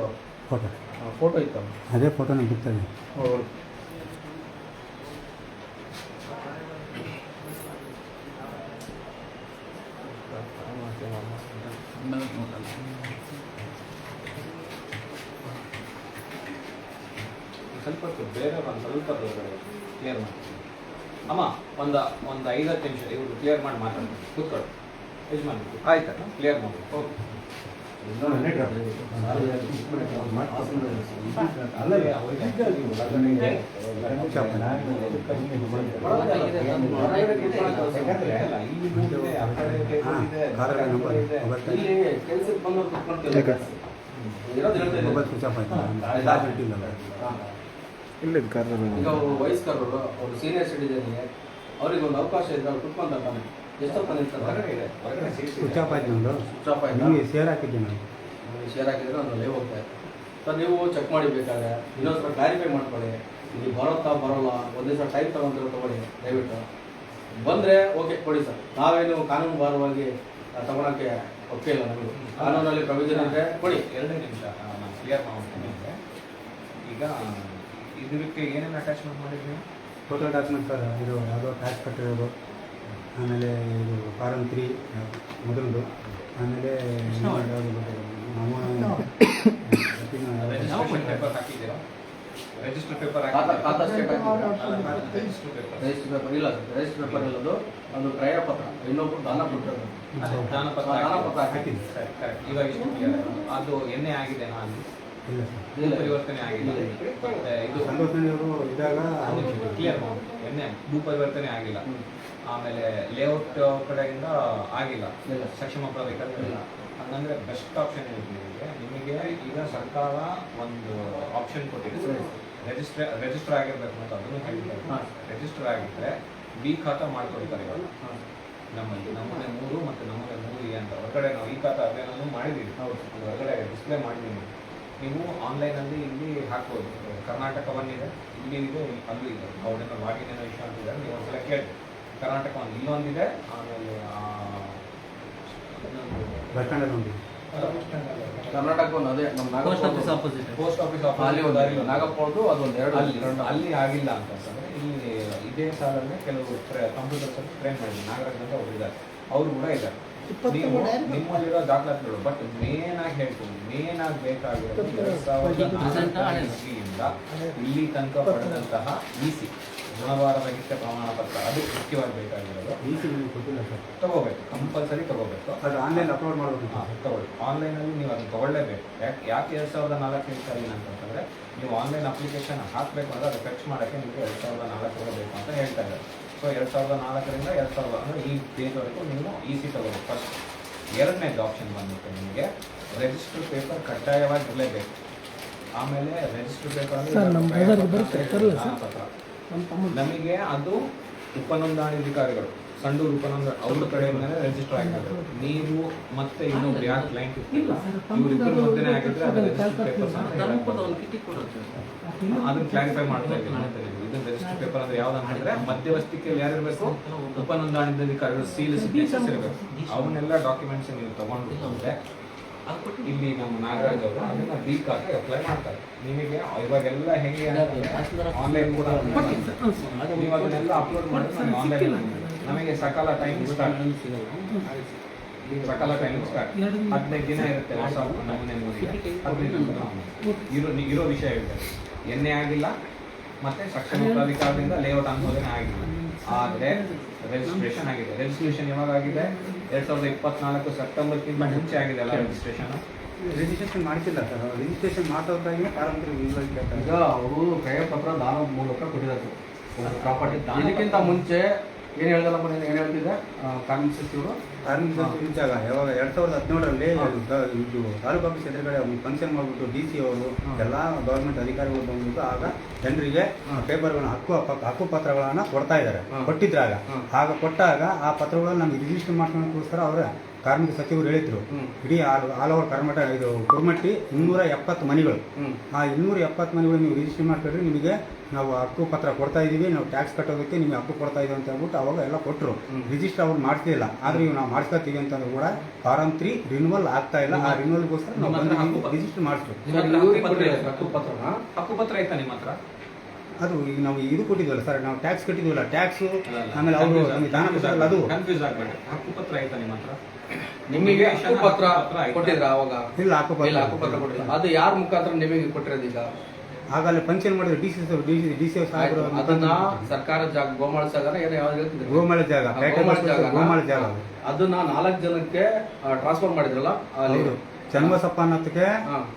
A: ಫೋಟೋ ಇತ್ತಲ್ಲ,
I: ಅದೇ ಫೋಟೋನ ಬಿಡ್ತದೆ.
D: ಸ್ವಲ್ಪ ಬೇರೆ ಒಂದು ಸ್ವಲ್ಪ ಕ್ಲಿಯರ್ ಮಾಡಿ ಅಮ್ಮ. ಒಂದು 5-10 ನಿಮಿಷ ಇವರು ಕ್ಲಿಯರ್ ಮಾಡಿ ಮಾತಾಡ್ತೀನಿ. ಕೂತ್ಕೊಳ್ಳಿ ಯಜಮಾನ್.
A: ಆಯ್ತಾ
D: ಕ್ಲಿಯರ್ ಮಾಡಿ. ಓಕೆ.
A: ಇಲ್ಲಿ ಕೆಲ್ಸಕ್ಕೆ ಬಂದವ್ರು ಕುತ್ಕೊಂಡ್ತಿಲ್ಲ. ಇರೋದು ಹೇಳ್ತಾ ಇದ್ದೀನಿ. ಈಗ ಅವರು ವಯಸ್ಕರರು, ಅವರು ಸೀನಿಯರ್ ಸಿಟಿಜನ್ಗೆ ಅವ್ರಿಗೆ ಒಂದು ಅವಕಾಶ ಇದ್ರೆ ಅವ್ರು ಕುತ್ಕೊಂತಾರೆ. ಎಷ್ಟೊತ್ತ ಸ್ವಿಚ್ ಆಫ್ ಆಯ್ತು,
I: ಶೇರ್ ಹಾಕಿದ್ದೀನಿ.
A: ಶೇರ್ ಹಾಕಿದ್ರೆ ನಾನು ಲೈವ್ ಹೋಗ್ತಾ ಇತ್ತು ಸರ್. ನೀವು ಚೆಕ್ ಮಾಡಿ ಬೇಕಾದ್ರೆ ಇನ್ನೊಂದು ಸ್ವಲ್ಪ ಕ್ಲಾರಿಫೈ ಮಾಡ್ಕೊಳ್ಳಿ. ಇಲ್ಲಿ ಬರುತ್ತಾ ಬರೋಲ್ಲ, ಒಂದು ದಿವಸ ಟೈಮ್ ತಗೊಂಡ್ರೆ ತಗೊಳ್ಳಿ ದಯವಿಟ್ಟು. ಬಂದರೆ ಓಕೆ ಕೊಡಿ ಸರ್. ನಾವೇನು ಕಾನೂನು ಬಾರವಾಗಿ ತಗೊಳಕ್ಕೆ ಒಪ್ಪಿಗೆ ಇಲ್ಲ. ನಮಗೆ ಕಾನೂನಲ್ಲಿ ಪ್ರೊವಿಷನ್ ಇದ್ರೆ ಕೊಡಿ.
D: 2 ನಿಮಿಷ ನಾನು ಕ್ಲಿಯರ್ ಮಾಡ್ತೀನಿ. ಈಗ ಇದಕ್ಕೆ ಏನೇನು ಅಟ್ಯಾಚ್ಮೆಂಟ್ ಮಾಡಿದ್ವಿ?
I: Photo document sir. ಇದು ಯಾವುದೋ ಟ್ಯಾಕ್ಸ್ ಕಟ್ಟಿರೋದು, ಆಮೇಲೆ ಇದು ಫಾರಮ್ 3 ಮೊದಲದು, ಆಮೇಲೆ
D: ರಿಜಿಸ್ಟ್ರೇಷನ್ ಪೇಪರ್ ಹಾಕಿದ್ದೀರಾ? ರಿಜಿಸ್ಟರ್ ಪೇಪರ್
A: ಖಾತಾ state
D: register paper
A: register paper ಇಲ್ಲ ಸರ್. ರಿಜಿಸ್ಟರ್ ಪೇಪರ್ ಇಲ್ಲದು ಅದು ಕ್ರಯ ಪತ್ರ, ಇನ್ನೊಬ್ರು ದಾನ ಕೊಟ್ಟರು.
D: ದಾನಪತ್ರ ಹಾಕಿದ್ದೀನಿ. ಸರಿ, ಕರೆಕ್ಟ್. ಇವಾಗ ಇಷ್ಟು ಕ್ಲಿಯರ್. ಅದು ಎಣ್ಣೆ ಆಗಿದೆನಾ ಅಲ್ಲಿ?
I: ಇಲ್ಲ
D: ಪರಿವರ್ತನೆ ಆಗಿಲ್ಲ. ಮತ್ತೆ ಇದು
I: ಸಂತೋಷನವರು ಇದ್ದಾಗ
D: ಕ್ಲಿಯರ್ ಮಾಡಿ. ಎಣ್ಣೆ ಭೂ ಪರಿವರ್ತನೆ ಆಗಿಲ್ಲ. ಆಮೇಲೆ ಲೇಔಟ್ ಕಡೆಯಿಂದ ಆಗಿಲ್ಲ. ಸಕ್ಷಮ ಪ್ರಾಧಿಕಾರ ಇಲ್ಲ. ಹಂಗಂದ್ರೆ ಬೆಸ್ಟ್ ಆಪ್ಷನ್ ಇದೆ ನಿಮಗೆ. ಈಗ ಸರ್ಕಾರ ಒಂದು ಆಪ್ಷನ್ ಕೊಟ್ಟಿದೆ, ರಿಜಿಸ್ಟರ್ ಆಗಿರ್ಬೇಕು ಅಂತ. ಅದನ್ನು ಹೇಳಿದ್ದಾರೆ. ರಿಜಿಸ್ಟರ್ ಆಗಿದ್ರೆ ಬಿ ಖಾತಾ ಮಾಡ್ಕೊಳ್ತಾರೆ ಇವಾಗ ನಮ್ಮಲ್ಲಿ. ನಮ್ಮನೆ 3 ಮತ್ತು ನಮ್ಮನೆ 3 ಅಂತ ಹೊರಗಡೆ ನಾವು ಈ ಖಾತಾ ಅಭಿಯಾನನೂ ಮಾಡಿದ್ದೀವಿ. ಹೊರಗಡೆ ಡಿಸ್ಪ್ಲೇ ಮಾಡಿದ್ದೀವಿ. ನೀವು ಆನ್ಲೈನಲ್ಲಿ ಇಲ್ಲಿ ಹಾಕ್ಬೋದು. ಕರ್ನಾಟಕ 1 ಇದೆ, ಇಲ್ಲಿ ಇದೆ, ಅಲ್ಲೂ ಇದೆ. ಅವ್ರನ್ನ ಲಾಗಿನ್ ಏನೋ ವಿಷಯ ಅಂತಿದ್ದಾರೆ, ನೀವು ಒಂದ್ಸಲ ಕೇಳಿ. ಕರ್ನಾಟಕ 1 ಇಲ್ಲೊಂದಿದೆ, ಆಮೇಲೆ
I: ಬಸ್ ಸ್ಟ್ಯಾಂಡಲ್ಲಿ ಒಂದು
A: ಕರ್ನಾಟಕ ಒಂದು ಅದೇ ನಮ್ಮ
D: ಪೋಸ್ಟ್ ಆಫೀಸ್
A: ಅಲ್ಲಿ ಒಂದು ನಾಗಪ್ಪದು ಅದೊಂದು 2
D: ಅಲ್ಲಿ ಆಗಿಲ್ಲ ಅಂತಂದ್ರೆ ಇಲ್ಲಿ ಇದೇ ಸಾಲಲ್ಲಿ ಕೆಲವು ಕಂಪ್ಯೂಟರ್ಸ್ ಅಲ್ಲಿ ಟ್ರೈನ್ ಮಾಡಿದ್ವಿ. ನಾಗರಾಜ್ ಅಂತ ಒಬ್ಬರಿದ್ದಾರೆ, ಅವರು ಕೂಡ ಇದ್ದಾರೆ. ನೀವು ನಿಮ್ಮಲ್ಲಿರೋ ದಾಖಲಾತಿಗಳು. ಬಟ್ ಮೇನ್ ಆಗಿ ಹೇಳ್ತೀನಿ, ಮೇನ್ ಆಗಿ ಬೇಕಾಗಿರೋದು 2004 ಇಸ್ವಿಯಿಂದ ಇಲ್ಲಿ ತನಕ ಪಡೆದಂತಹ EC ಗುಣವಾರ ರಹಿತ ಪ್ರಮಾಣ ಪತ್ರ. ಅದು ಮುಖ್ಯವಾಗಿ ಬೇಕಾಗಿರೋದು. ತಗೋಬೇಕು, ಕಂಪಲ್ಸರಿ ತಗೋಬೇಕು.
I: ಅದು ಆನ್ಲೈನ್ ಅಪ್ಲೋಡ್ ಮಾಡಬೇಕು.
D: ತಗೊಳ್ಳಿ. ಆನ್ಲೈನಲ್ಲಿ ನೀವು ಅದನ್ನು ತಗೊಳ್ಳೇಬೇಕು. ಯಾಕೆ 2004 ಇರ್ತಾಯಿಲ್ಲ ಅಂತಂದರೆ, ನೀವು ಆನ್ಲೈನ್ ಅಪ್ಲಿಕೇಶನ್ ಹಾಕಬೇಕು ಅಂದರೆ ಅದು ಫೆಚ್ ಮಾಡೋಕ್ಕೆ ನಿಮಗೆ 2004 ತಗೋಬೇಕು ಅಂತ ಹೇಳ್ತಾ ಇದ್ದಾರೆ. ಸೊ 2004ರಿಂದ 2000 ಅಂದರೆ ಈ ಡೇಟ್ವರೆಗೂ ನೀವು EC ತಗೋಬೇಕು ಫಸ್ಟ್. ಎರಡನೇದು ಆಪ್ಷನ್ ಬಂದ್ಬಿಟ್ಟು ನಿಮಗೆ ರಿಜಿಸ್ಟರ್ ಪೇಪರ್ ಕಡ್ಡಾಯವಾಗಿ ಇರಲೇಬೇಕು. ಆಮೇಲೆ ರಿಜಿಸ್ಟರ್ ಪೇಪರ್ ಅಂದರೆ ನಮಗೆ ಅದು ಉಪನೋಂದಣಾಧಿಕಾರಿಗಳು, ಸಂಡೂರು ಉಪನೋಂದಣಿ ಅವ್ರ ಕಡೆಯಿಂದಲೇ ರಿಜಿಸ್ಟರ್ ಆಗಿರೋದು. ನೀವು ಮತ್ತೆ ಇನ್ನೊಬ್ರು ಯಾರು ಕ್ಲೈಂಟ್ ಇರ್ತಿಲ್ಲ, ಇವರಿಬ್ಬರ ಮಧ್ಯೆ ಆಗಿದ್ರೆ ಅದು ರಿಜಿಸ್ಟರ್ ಪೇಪರ್ಸ್ ಅದನ್ನ ಕ್ಲಾರಿಫೈ ಮಾಡ್ತಾ ಇದ್ದೀನಿ. ಇದನ್ನ ರಿಜಿಸ್ಟರ್ ಪೇಪರ್ ಅಂದ್ರೆ ಯಾವ್ದಂತಂದ್ರೆ ಮಧ್ಯವರ್ತಿಕೆಯಲ್ಲಿ ಯಾರಿರ್ಬೇಕು? ಉಪನೋಂದಣಾಧಿಕಾರಿಗಳು ಸೀಲ್ ಸಿಗ್ನೇಚರ್ಸ್ ಇರಬೇಕು. ಅವನ್ನೆಲ್ಲ ಡಾಕ್ಯುಮೆಂಟ್ಸ್ ನೀವು ತಗೊಂಡು ಬಂದ್ರೆ ಇಲ್ಲಿ ನಮ್ಮ ನಾಗರಾಜ್ ಅವರು ಅದನ್ನ ಬಿ ಖಾತೆ ಅಪ್ಲೈ ಮಾಡ್ತಾರೆ. ನಿಮಗೆ ಇವಾಗೆಲ್ಲ ಹೇಗೆ ಆನ್ಲೈನ್ ಕೂಡ ನೀವು ಅದನ್ನೆಲ್ಲ ಅಪ್ಲೋಡ್ ಮಾಡಿದ್ರೆ ಆನ್ಲೈನ್ ನಮಗೆ ಸಕಾಲ ಟೈಮ್ ಸ್ಟಾರ್ಟ್. ಸಕಾಲ ಟೈಮಿಂಗ್ ಸ್ಟಾರ್ಟ್ 15 ದಿನ ಇರುತ್ತೆ ಹೊಸ ನಮೂನೆ ಓದಿಗೆ 15 ದಿನ ಇರೋ ವಿಷಯ ಹೇಳ್ತಾರೆ ಎನ್ನೇ ಆಗಿಲ್ಲ ಮತ್ತೆ ಸಕ್ಷಮ ಪ್ರಾಧಿಕಾರದಿಂದ ಲೇಔಟ್ ಅನುಮೋದನೆ ಆಗಿಲ್ಲ ಆದರೆ ರಿಜಿಸ್ಟ್ರೇಷನ್ ಆಗಿದೆ. ರಿಜಿಸ್ಟ್ರೇಷನ್ ಯಾವಾಗ ಆಗಿದೆ? 2024 ಸೆಪ್ಟೆಂಬರ್ಗಿಂತ ಮುಂಚೆ ಆಗಿದೆ ಅಲ್ಲ
B: ರಿಜಿಸ್ಟ್ರೇಷನ್ ಮಾಡ್ತಿಲ್ಲ ಸರ್. ರಿಜಿಸ್ಟ್ರೇಷನ್ ಮಾಡೋದಾಗಿ
A: ಈಗ ಅವರು ಕ್ರಯಪತ್ರ ದಾನದ ಮೂಲಕ ಕೊಟ್ಟಿದ್ದಾರೆ ಪ್ರಾಪರ್ಟಿ. ಇದಕ್ಕಿಂತ ಮುಂಚೆ ಏನು ಹೇಳ್ದಲ್ಲ ಏನು ಹೇಳ್ತಿದ್ದೆ ಕಾರ್ಮಿಕ ಸಚಿವರು?
B: ಕಾರ್ಮಿಕ ಮುಂಚಾಗ ಯಾವಾಗ 2017ರಲ್ಲಿ ಇದು ತಾಲೂಕು ಆಫೀಸ್ ಎದುರುಗಡೆ ಒಂದು ಫಂಕ್ಷನ್ ಮಾಡಿಬಿಟ್ಟು DC ಅವರು ಎಲ್ಲ ಗೌರ್ಮೆಂಟ್ ಅಧಿಕಾರಿಗಳು ಬಂದ್ಬಿಟ್ಟು ಆಗ ಜನರಿಗೆ ಪೇಪರ್ಗಳನ್ನ ಹಕ್ಕು ಪತ್ರಗಳನ್ನು ಕೊಡ್ತಾ ಇದ್ದಾರೆ, ಕೊಟ್ಟಿದ್ರಾಗ. ಆಗ ಕೊಟ್ಟಾಗ ಆ ಪತ್ರಗಳನ್ನು ನಮಗೆ ರಿಜಿಸ್ಟರ್ ಮಾಡ್ಕೊಳ್ಳೋಕ್ಕೋಸ್ಕರ ಅವರ ಕಾರ್ಮಿಕ ಸಚಿವರು ಹೇಳಿದ್ರು ಇಡೀ ಆಲ್ ಓವರ್ ಕರ್ನಾಟಕ ಇದು ಕುರುಮಟ್ಟಿ 270 ಮನೆಗಳು, ಆ 270 ಮನೆಗಳು ನೀವು ರಿಜಿಸ್ಟರ್ ಮಾಡ್ಕೊಂಡ್ರೆ ನಿಮಗೆ ನಾವು ಹಕ್ಕು ಪತ್ರ ಕೊಡ್ತಾ ಇದೀವಿ, ನಾವು ಟ್ಯಾಕ್ಸ್ ಕಟ್ಟೋದಕ್ಕೆ ನಿಮಗೆ ಹಕ್ಕು ಕೊಡ್ತಾ ಇದೀವಿ ಅಂತ ಹೇಳ್ಬಿಟ್ಟು ಅವಾಗ ಎಲ್ಲ ಕೊಟ್ಟರು. ರಿಜಿಸ್ಟರ್ ಅವ್ರು ಮಾಡಿಸ್ಲಿಲ್ಲ, ಆದ್ರೆ ಇವು ನಾವು ಮಾಡಿಸ್ಕೊತೀವಿ ಅಂತಂದ್ರೆ ಕೂಡ ಫಾರಂ 3 ರಿನ್ಯೂವಲ್ ಆಗ್ತಾ ಇಲ್ಲ. ಆ ರಿನ್ಯೂವಲ್ಗೋಸ್ಕರ ನಾವು ಬಂದು ರಿಜಿಸ್ಟರ್ ಮಾಡಿಸ್ರು.
D: ಹಕ್ಕುಪತ್ರ ಆಯ್ತಾ ನಿಮ್ಮ ಹತ್ರ?
B: ಅದು ಈಗ ನಾವು ಇದು ಕೊಟ್ಟಿದ್ವಲ್ಲ ಸರ್, ನಾವು ಟ್ಯಾಕ್ಸ್ ಕಟ್ಟಿದ್ವಲ್ಲ, ಟ್ಯಾಕ್ಸ್ ಆಮೇಲೆ ಅವರು ನಮಗೆ ದಾನ ಕೊಟ್ಟಿರಲ್ಲ, ಅದು
D: ಕನ್ಫ್ಯೂಸ್ ಆಗಬೇಡಿ. ಹಕ್ಕುಪತ್ರ ಆಯ್ತಾ ನಿಮ್ಮ ಹತ್ರ?
A: ನಿಮಗೆ ಹಕ್ಕುಪತ್ರ ಕೊಟ್ಟಿದ್ರ ಅವಾಗ?
B: ಇಲ್ಲ,
A: ಹಕ್ಕುಪತ್ರ ಕೊಟ್ಟಿಲ್ಲ. ಅದು ಯಾರ ಮುಖಾಂತರ ನಿಮಗೆ ಕೊಟ್ಟಿರೋದು? ಈಗ
B: ಆಗಲ್ಲ ಫಂಕ್ಷನ್ ಮಾಡಿದ್ರು DC ಸಾಹೇಬರು.
A: ಅದನ್ನ ಸರ್ಕಾರದ ಜಾಗ ಗೋಮಾಳ ಜಾಗ ಏನೋ ಯಾವ್ದು ಹೇಳ್ತಿದ್ರು,
B: ಗೋಮಾಳ ಜಾಗ, ಗೋಮಾಳ ಜಾಗ.
A: ಅದನ್ನ 4 ಜನಕ್ಕೆ ಟ್ರಾನ್ಸ್ಫರ್ ಮಾಡಿದ್ರಲ್ಲ,
B: ಚನ್ನಬಸಪ್ಪ ಅನ್ನೋದಕ್ಕೆ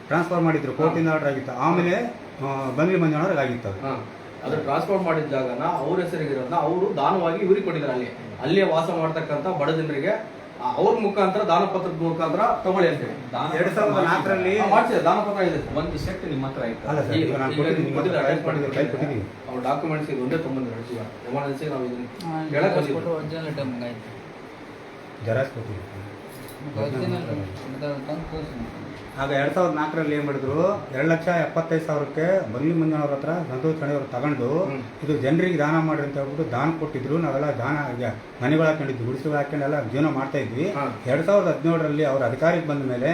B: ಟ್ರಾನ್ಸ್ಫರ್ ಮಾಡಿದ್ರು, ಕೋರ್ಟಿಂದ ಆರ್ಡರ್ ಆಗಿತ್ತು. ಆಮೇಲೆ ಬಂಗ್ಲಿ ಮಂಜಣ್ಣವ್ರಿಗೆ ಆಗಿತ್ತು.
A: ಅದು ಟ್ರಾನ್ಸ್ಫರ್ ಮಾಡಿದ ಜಾಗನ ಅವ್ರ ಹೆಸರಿಗಿರೋದನ್ನ ಅವರು ದಾನವಾಗಿ ಇವ್ರಿಗೆ ಕೊಟ್ಟಿದ್ದಾರೆ. ಅಲ್ಲೇ ವಾಸ ಮಾಡ್ತಕ್ಕಂಥ ಬಡ ಜನರಿಗೆ ಅವ್ರ ಮುಖಾಂತರ ದಾನಪತ್ರದ ಮುಖಾಂತರ ತಗೊಳ್ಳಿ ಅಂತೇಳಿ
B: 2004ರಲ್ಲಿ
A: ಮಾಡಿಸಿದ ದಾನಪತ್ರ ಇದೆ.
D: ಒಂದು ಸೆಟ್ ನಿಮ್ಮ ಹತ್ರ ಆಯ್ತು?
B: ಅಲ್ಲ ಸರ್,
A: ಅವ್ರ ಡಾಕ್ಯುಮೆಂಟ್ಸ್ ಇದು ಒಂದೇ ತೊಗೊಂಡ್ಬಂದ್ರೆ ಎಮರ್ಜೆನ್ಸಿ ನಾವು ಇದನ್ನ ಕೇಳಕ್
B: ಜೆರಾಕ್ಸ್ ಕೊಟ್ಟಿದ್ದೀವಿ. ಆಗ 2004ರಲ್ಲಿ ಏನ್ ಮಾಡಿದ್ರು, 2,75,000ಕ್ಕೆ ಬಂಗ್ಲಿ ಮಂಜಣ್ಣವ್ರ ಹತ್ರ ಸಂತೋಷ್ ಚಣಿಯವರು ತಗೊಂಡು ಇದು ಜನರಿಗೆ ದಾನ ಮಾಡ್ರಿ ಅಂತ ಹೇಳ್ಬಿಟ್ಟು ದಾನ ಕೊಟ್ಟಿದ್ರು. ನಾವೆಲ್ಲ ದಾನ ಮನೆಗಳು ಹಾಕೊಂಡಿದ್ವಿ, ಗುಡಿಸಲು ಹಾಕೊಂಡೆಲ್ಲ ಜೀವನ ಮಾಡ್ತಾ ಇದ್ವಿ. 2017ರಲ್ಲಿ ಅವ್ರ ಅಧಿಕಾರಿಗೆ ಬಂದ ಮೇಲೆ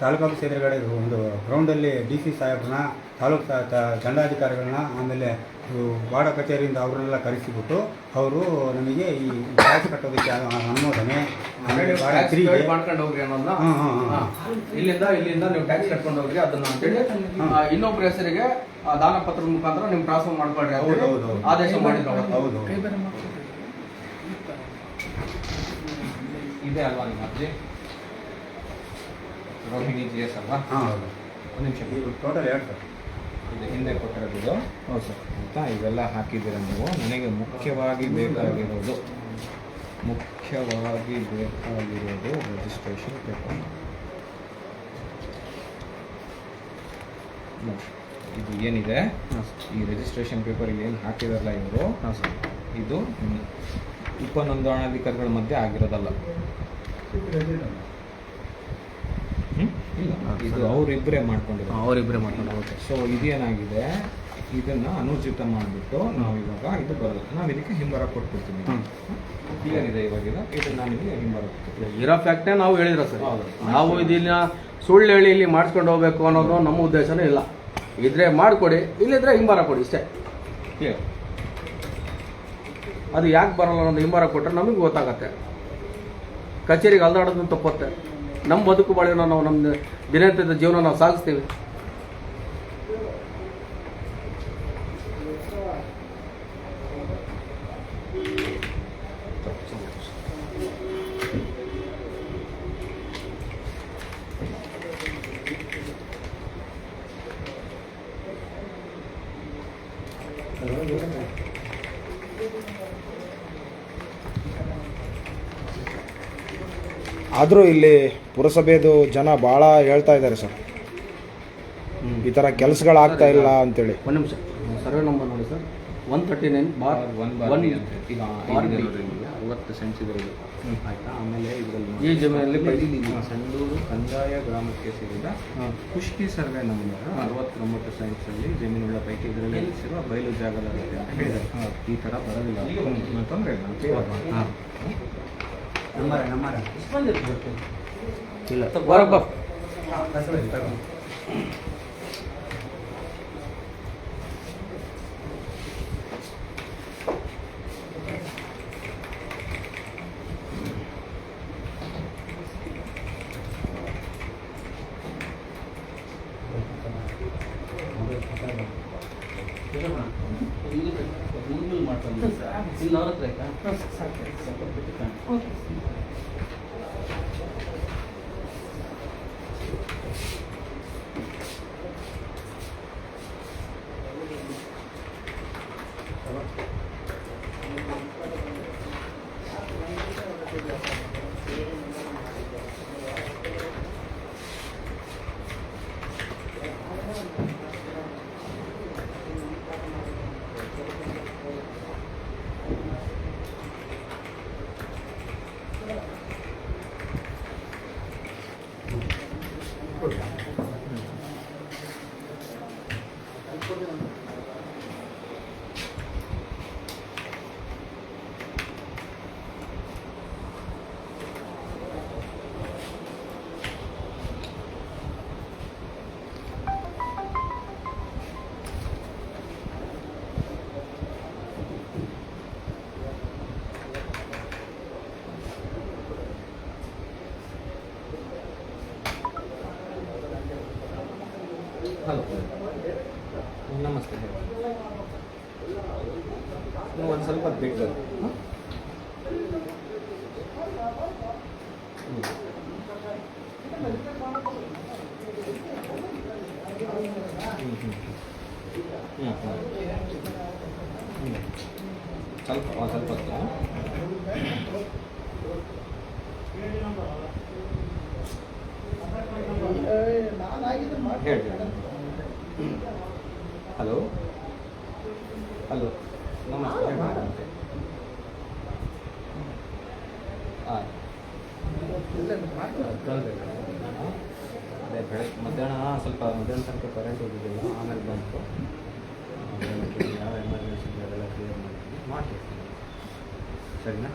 B: ತಾಲೂಕು ಆಫೀಸ್ ಎದುರುಗಡೆ ಒಂದು ಗ್ರೌಂಡಲ್ಲಿ DC ಸಾಹೇಬ್ರನ್ನ, ತಾಲೂಕು ದಂಡಾಧಿಕಾರಿಗಳನ್ನ, ಆಮೇಲೆ ವಾರ್ಡ ಕಚೇರಿಯಿಂದ ಅವ್ರನ್ನೆಲ್ಲ ಕರೆಸಿಬಿಟ್ಟು ಅವರು ನಮಗೆ ಈ ಟ್ಯಾಕ್ಸ್ ಕಟ್ಟೋದಕ್ಕೆ ಅನುಮೋದನೆ,
A: ಮಾಡ್ಕೊಂಡು ಹೋಗ್ರಿ ಅನ್ನೋದನ್ನ ಇಲ್ಲಿಂದ ನೀವು ಟ್ಯಾಕ್ಸ್ ಕಟ್ಕೊಂಡು ಹೋಗ್ರಿ ಅದನ್ನ ಅಂತೇಳಿ ಇನ್ನೊಬ್ಬರ ಹೆಸರಿಗೆ ದಾನ ಪತ್ರದ ಮುಖಾಂತರ ನೀವು ಟ್ರಾನ್ಸ್ಫರ್ ಮಾಡ್ಕೊಳ್ರಿ ಆದೇಶ ಮಾಡಿದ್ರು.
B: ಹೌದು,
D: ಇದೆ ಅಲ್ವಾ ನಿಮ್ಮ ಅರ್ಜಿ? ರೋಹಿಣಿ GS ಅಲ್ವಾ?
B: ಹೌದು.
D: ಒಂದು ನಿಮಿಷ,
B: ಟೋಟಲ್ 2 ಸರ್.
D: ಇದು ಹಿಂದೆ ಕೊಟ್ಟಿರೋದು. ಹೌದು ಸರ್. ಆಯಿತಾ, ಇವೆಲ್ಲ ಹಾಕಿದ್ದೀರ ನೀವು. ನನಗೆ ಮುಖ್ಯವಾಗಿ ಬೇಕಾಗಿರೋದು ರಿಜಿಸ್ಟ್ರೇಷನ್ ಪೇಪರ್. ಇದು ಏನಿದೆ, ಈ ರಿಜಿಸ್ಟ್ರೇಷನ್ ಪೇಪರ್ ಏನು ಹಾಕಿದಾರಲ್ಲ ಇವರು, ಇದು ಉಪನೋಂದಣಾಧಿಕಾರಿಗಳ ಮಧ್ಯೆ ಆಗಿರೋದಲ್ಲ. ಇಲ್ಲ, ಇದು ಅವರಿಬ್ಬರೇ ಮಾಡ್ಕೊಂಡಿರೋ. ಸೊ ಇದೇನಾಗಿದೆ, ಇದನ್ನ ಅನುಚಿತ ಮಾಡಿಬಿಟ್ಟು ನಾವು ಇವಾಗ ಇದು ಬರೋದು, ನಾವು ಇದಕ್ಕೆ ಹಿಂಬರ ಕೊಟ್ಬಿಡ್ತೀವಿ. ಏನಿದೆ ಇವಾಗ ಇದನ್ನ ನಿಮಗೆ ಹಿಂಬರ ಕೊಡ್ತೀವಿ.
A: ಇರೋ ಫ್ಯಾಕ್ಟ್ನೇ ನಾವು ಹೇಳಿದ್ರ ಸರ್. ನಾವು ಇದನ್ನ ಸುಳ್ಳು ಹೇಳಿ ಇಲ್ಲಿ ಮಾಡಿಸ್ಕೊಂಡು ಹೋಗ್ಬೇಕು ಅನ್ನೋದು ನಮ್ಮ ಉದ್ದೇಶನೇ ಇಲ್ಲ. ಇದ್ರೆ ಮಾಡಿಕೊಡಿ, ಇಲ್ಲಿದ್ರೆ ಹಿಂಬರ ಕೊಡಿ ಇಷ್ಟೇ. ಅದು ಯಾಕೆ ಬರಲ್ಲ ಅನ್ನೋದು ಹಿಂಬರ ಕೊಟ್ಟರೆ ನಮಗೆ ಗೊತ್ತಾಗತ್ತೆ. ಕಚೇರಿಗೆ ಅಲ್ದಾಡೋದನ್ನು ತಪ್ಪುತ್ತೆ. ನಮ್ಮ ಬದುಕು ಬಾಳಿನ ನಾವು ನಮ್ಮ ದಿನನಿತ್ಯದ ಜೀವನ ನಾವು ಸಾಗಿಸ್ತೀವಿ.
C: ಆದರೂ ಇಲ್ಲಿ ಪುರಸಭೆದು ಜನ ಭಾಳ ಹೇಳ್ತಾ ಇದ್ದಾರೆ ಸರ್, ಈ ಥರ ಕೆಲಸಗಳಾಗ್ತಾ ಇಲ್ಲ ಅಂತೇಳಿ.
A: ಒಂದು ನಿಮಿಷ, ಸರ್ವೆ ನಂಬರ್ ನೋಡಿ ಸರ್, 139/1
D: 60 ಸೆಂಟ್ಸ್ ಇರೋದು. ಆಯಿತಾ, ಆಮೇಲೆ ಇದರಲ್ಲಿ
A: ಈ ಜಮೀನಲ್ಲಿ
D: ಸಂಡೂರು ಕಂದಾಯ ಗ್ರಾಮಕ್ಕೆ ಸೇರಿದ ಖುಷ್ಕಿ ಸರ್ವೆ ನಂಬರ್ 69 ಸೆಂಟ್ಸಲ್ಲಿ ಜಮೀನುಗಳ ಪೈಕಿ ಇದರಲ್ಲಿ ಹೆಸರು ಬಯಲು ಜಾಗದ ಅಳತೆ ಅಂತ ಹೇಳಿದ್ದಾರೆ. ಈ ಥರ ಬರೋದಿಲ್ಲ ಅಂತಂದರೆ
A: ಇಲ್ಲ ಬರಪ್ಪ.
B: ಮಾಡ್ಕೊಂಡು ಸರ್
A: ಇಲ್ಲ ಅವ್ರ ಹತ್ರ ಆಯ್ತಾ?
F: ಓಕೆ.
D: ಹಲೋ, ನಮಸ್ತೆ. ನೀವು ಒಂದು ಸ್ವಲ್ಪ ಬಿಟ್ಟು ಸ್ವಲ್ಪ ಸ್ವಲ್ಪ ಹೊತ್ತು. ಹೇಳಿ. ಹಲೋ ಹಲೋ, ನಮಸ್ತೆ. ಹಾಂ, ಅದೇ ಬೆಳಗ್ಗೆ ಮಧ್ಯಾಹ್ನ ಸ್ವಲ್ಪ ಮಧ್ಯಾಹ್ನ ತನಕ ಕರೆಂಟ್ ಹೋಗಿದ್ದಿಲ್ಲ, ಆಮೇಲೆ ಬಂತು. ಯಾವ ಎಮರ್ಜೆನ್ಸಿ ಅದೆಲ್ಲ ಕ್ಲಿಯರ್ ಮಾಡ್ತೀನಿ. ಸರಿನಾ?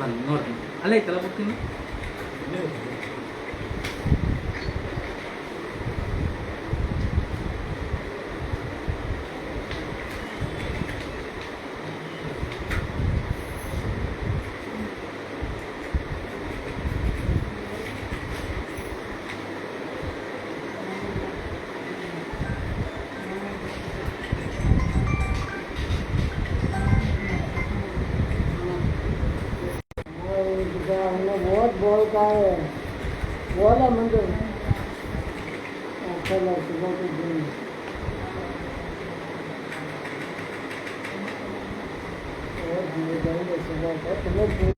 H: ಬನ್ನಿ ನೋಡ್ತೀನಿ, ಅಲ್ಲೇ ಐತಲ್ಲ ಬರ್ತೀನಿ.
I: बहुत बोलता है बोला मंदिर चलो सुबह के दिन जाएंगे सुबह को तुम्हें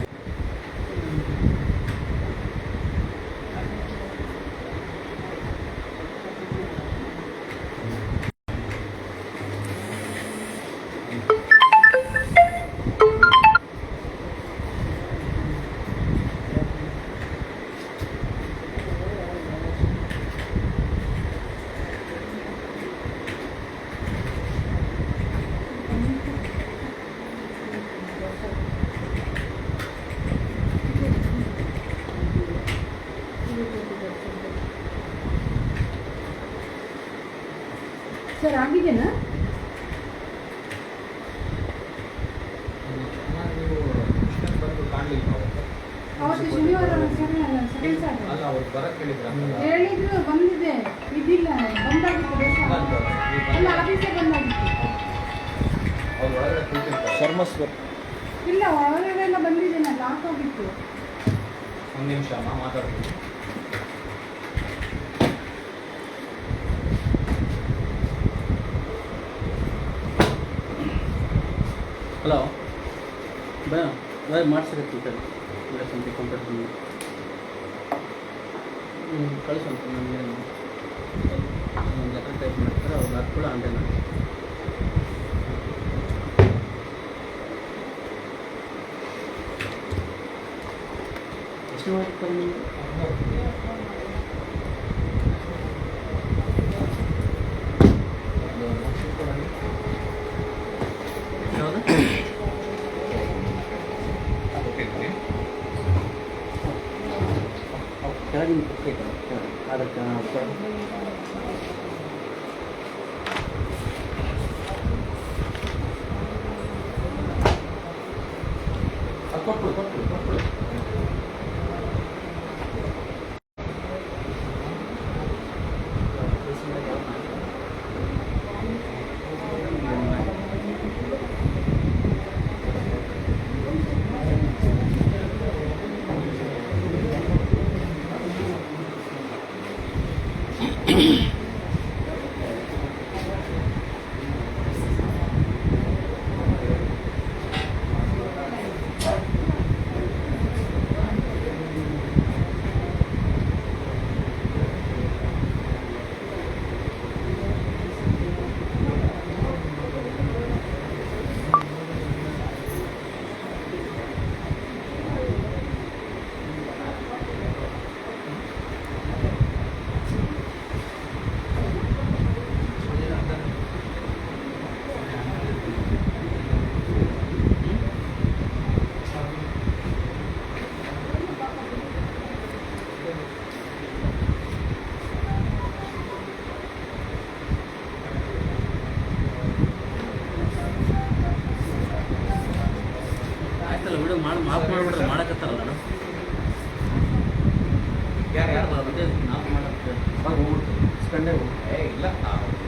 J: ಸರ್ ಆಗಿದೆನಾ? ಅವತ್ತು ಶನಿವಾರ ಸೆಕೆಂಡ್ ಸಾಟರ್ಡೆ ಹೇಳಿದ್ರು ಬಂದಿದೆ, ಇದಿಲ್ಲ ಬಂದಾಗಿತ್ತು ಬೇಸ ಎಲ್ಲ ಆಫೀಸೇ ಬಂದಾಗಿತ್ತು. ಇಲ್ಲ ಹೊರಗಡೆ ಎಲ್ಲ ಬಂದಿದ್ದೇನೆ, ಲಾಕ್ ಹೋಗಿತ್ತು.
D: ಒಂದು ನಿಮಿಷ ಮಾತಾಡ್ತೀನಿ.
H: ಹಲೋ ಬೈ ಮಾಡಿಸಿರತ್ತೆ ಸರ್, ಇಲ್ಲ ಸಂತೆ ಕಂಪ್ಲೇಂಟ್ ಬಂದು ಕಳಿಸಂತ ನನಗೆ ಒಂದು ಲೆಟರ್ ಟೈಪ್ ಮಾಡ್ತಾರೆ, ಅವ್ರು ಅದು ಕೂಡ ಆನ್ಲೈನ್ ಮಾಡಿ. ಎಷ್ಟು ಮಾಡ್ತಾರೆ ನೀವು? ಯಾವುದು ಕೆಳಗಿನ ಪುಸ್ತಕ ಅದಕ್ಕೆ ಕೊಟ್ಟು ಆಯ್ತಲ್ಲ ವಿಡಿಯೋ ಮಾಫ್ ಮಾಡಿಬಿಟ್ರೆ ಮಾಡಕತ್ತಾರಲ್ಲ ನಾನು ಯಾರು ಬರೋದು ನಾವು ಮಾಡಕ್ಕೆ ಹೋಗ್ಬಿಡ್ತು ಇಸ್ಕೊಂಡೇ ಇಲ್ಲ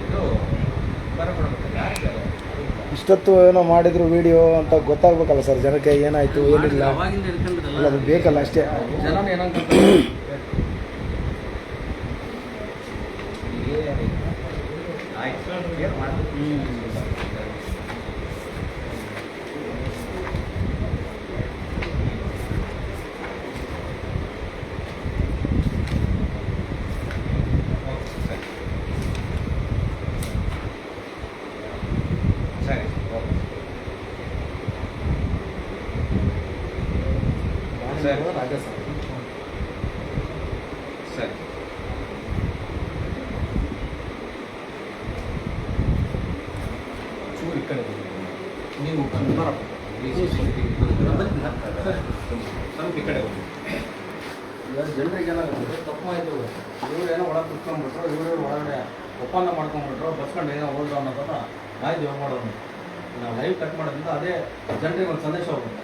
H: ಇದು
C: ಇಷ್ಟೊತ್ತು ಏನೋ ಮಾಡಿದ್ರು ವಿಡಿಯೋ ಅಂತ ಗೊತ್ತಾಗ್ಬೇಕಲ್ಲ ಸರ್ ಜನಕ್ಕೆ, ಏನಾಯ್ತು ಏನಿಲ್ಲ
H: ಅವಾಗಿಂದ ಹಿಡ್ಕೊಂಡಿರಲ್ಲ,
C: ಅದು ಬೇಕಲ್ಲ ಅಷ್ಟೇ.
A: ಜನ ಏನಂತ
D: ಸರಿ ಸರಿ ಚೂರು ಈ ಕಡೆ ನೀವು ಬರಪ್ಪ
A: ಜನರಿಗೆ ಏನಾಗುತ್ತೆ ತಪ್ಪು ಆಯಿತು, ಇವರೇನೋ ಒಳಗೆ ಕುತ್ಕೊಂಡ್ಬಿಟ್ರು, ಇವರು ಒಳಗಡೆ ಒಪ್ಪಂದ ಮಾಡ್ಕೊಂಡ್ಬಿಟ್ರು, ಬಸ್ಕೊಂಡು ಏನೋ ಹೋದ್ರು ಅನ್ನೋದನ್ನ ಮಾಹಿತಿ ಹೋಗ್ಮಾಡೋದು. ನಾವು ಲೈವ್ ಕಟ್ ಮಾಡೋದ್ರಿಂದ ಅದೇ ಜನರಿಗೆ ಒಂದು ಸಂದೇಶ ಹೋಗುತ್ತೆ.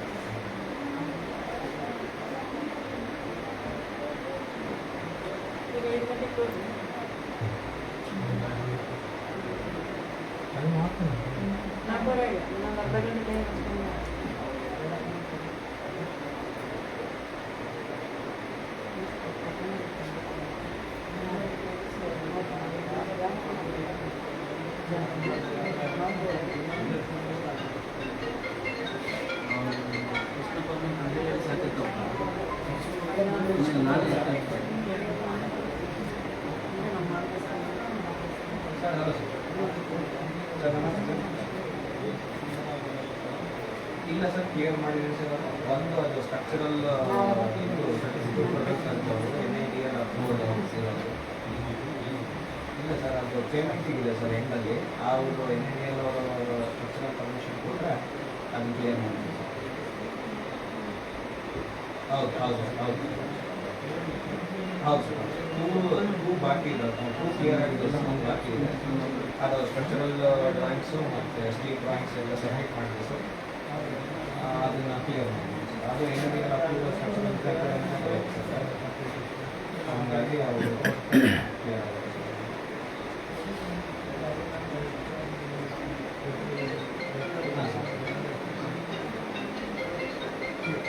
D: ಇಲ್ಲ ಸರ್, ಕ್ಲಿಯರ್ ಮಾಡಿದ್ದೀನಿ ಸರ್. ಒಂದು ಅದು ಸ್ಟ್ರಕ್ಚರಲ್ ಇದು ಸರ್ಟಿಫಿಕೇಟ್ ಪ್ರೊಟೆಕ್ಷನ್ ಅಂತ NIDL ಅಪ್ರೂವಲ್ ಇಲ್ಲ ಸರ್, ಅದು ಪೇಮೆಂಟ್ ಇದೆ ಸರ್ ಎಂಡಲ್ಲಿ. ಅವರು NIDL ಅವರು ಸ್ಟ್ರಕ್ಚರಲ್ ಪರ್ಮಿಷನ್ ಕೊಟ್ಟರೆ ಅದನ್ನು ಕ್ಲಿಯರ್ ಮಾಡ್ತೀವಿ ಸರ್. ಹೌದು ಹೌದು ಹೌದು ಹೌದು ಸರ್. ಟೂ ಬಾಕಿ ಇದೆ, ಟೂ ಕ್ಲಿಯರ್ ಆಗಿದೆ ಸರ್, ಒಂದು ಬಾಕಿ ಇದೆ. ಅದು ಸ್ಟ್ರಕ್ಚರಲ್ ಡ್ರಾಯಿಂಗ್ಸು ಮತ್ತು ಸ್ಟೀಲ್ ಡ್ರಾಯಿಂಗ್ಸ್ ಎಲ್ಲ ಸಬ್ಮಿಟ್ ಮಾಡಿದೆ ಸರ್. ಅದನ್ನು ಕ್ಲಿಯರ್ ಮಾಡಿದೆ ಸರ್. ಅದು NIDL ಅಪ್ರೂವಲ್ ಸ್ಟ್ರಕ್ಚರಲ್ ಅಂತ ಬರುತ್ತೆ ಸರ್. ಹಾಗಾಗಿ ಅವರು ಕ್ಲಿಯರ್ ಆಗುತ್ತೆ.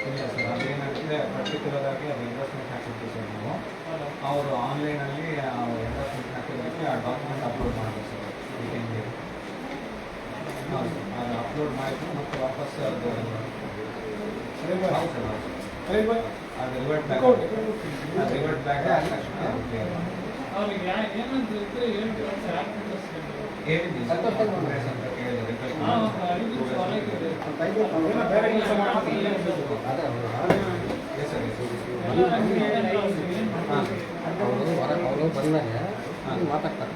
D: ಇಲ್ಲ ಸರ್, ಅದೇನಾಗುತ್ತೆ ಪರ್ಟಿಕ್ಯುಲರ್ ಆಗಿ ಅದು ಇನ್ವೆಸ್ಟ್ಮೆಂಟ್ ಹಾಕಿರ್ತೀವಿ ಸರ್ ನಾವು. ಅವರು ಆನ್ಲೈನಲ್ಲಿ ಇನ್ವೆಸ್ಟ್ಮೆಂಟ್ ಹಾಕಿದ್ದಕ್ಕೆ ಆ ಡಾಕ್ಯುಮೆಂಟ್ ಅಪ್ಲೋಡ್ ಮಾಡಬೇಕು ಸರ್. ಹೌದು ಸರ್, ಅದು ಅಪ್ಲೋಡ್ ಮಾಡಿದ್ರು ಮತ್ತು ವಾಪಸ್ ಅದು ಹೌದು ಸರ್, ಹೌದು ಸರ್. ಅದು ರಿವರ್ಟ್ ಬ್ಯಾಕ್ ಆದ ತಕ್ಷಣ ಅದು ಕ್ಲಿಯರ್ ಮಾಡಿ ಏನಿದೆ ಸಂತೋಷ ಅಂತ ಕೇಳಿದೆ ರಿಕ್ವೆಸ್ಟ್
C: ಬೇರೆ ಕೆಲಸ ಮಾಡ್ತಾರೆ.
D: ಎಸ್ ಸರ್, ಎಸ್
A: ಅವರು ಬಂದಾಗ ಮಾತಾಡ್ತಾರೆ.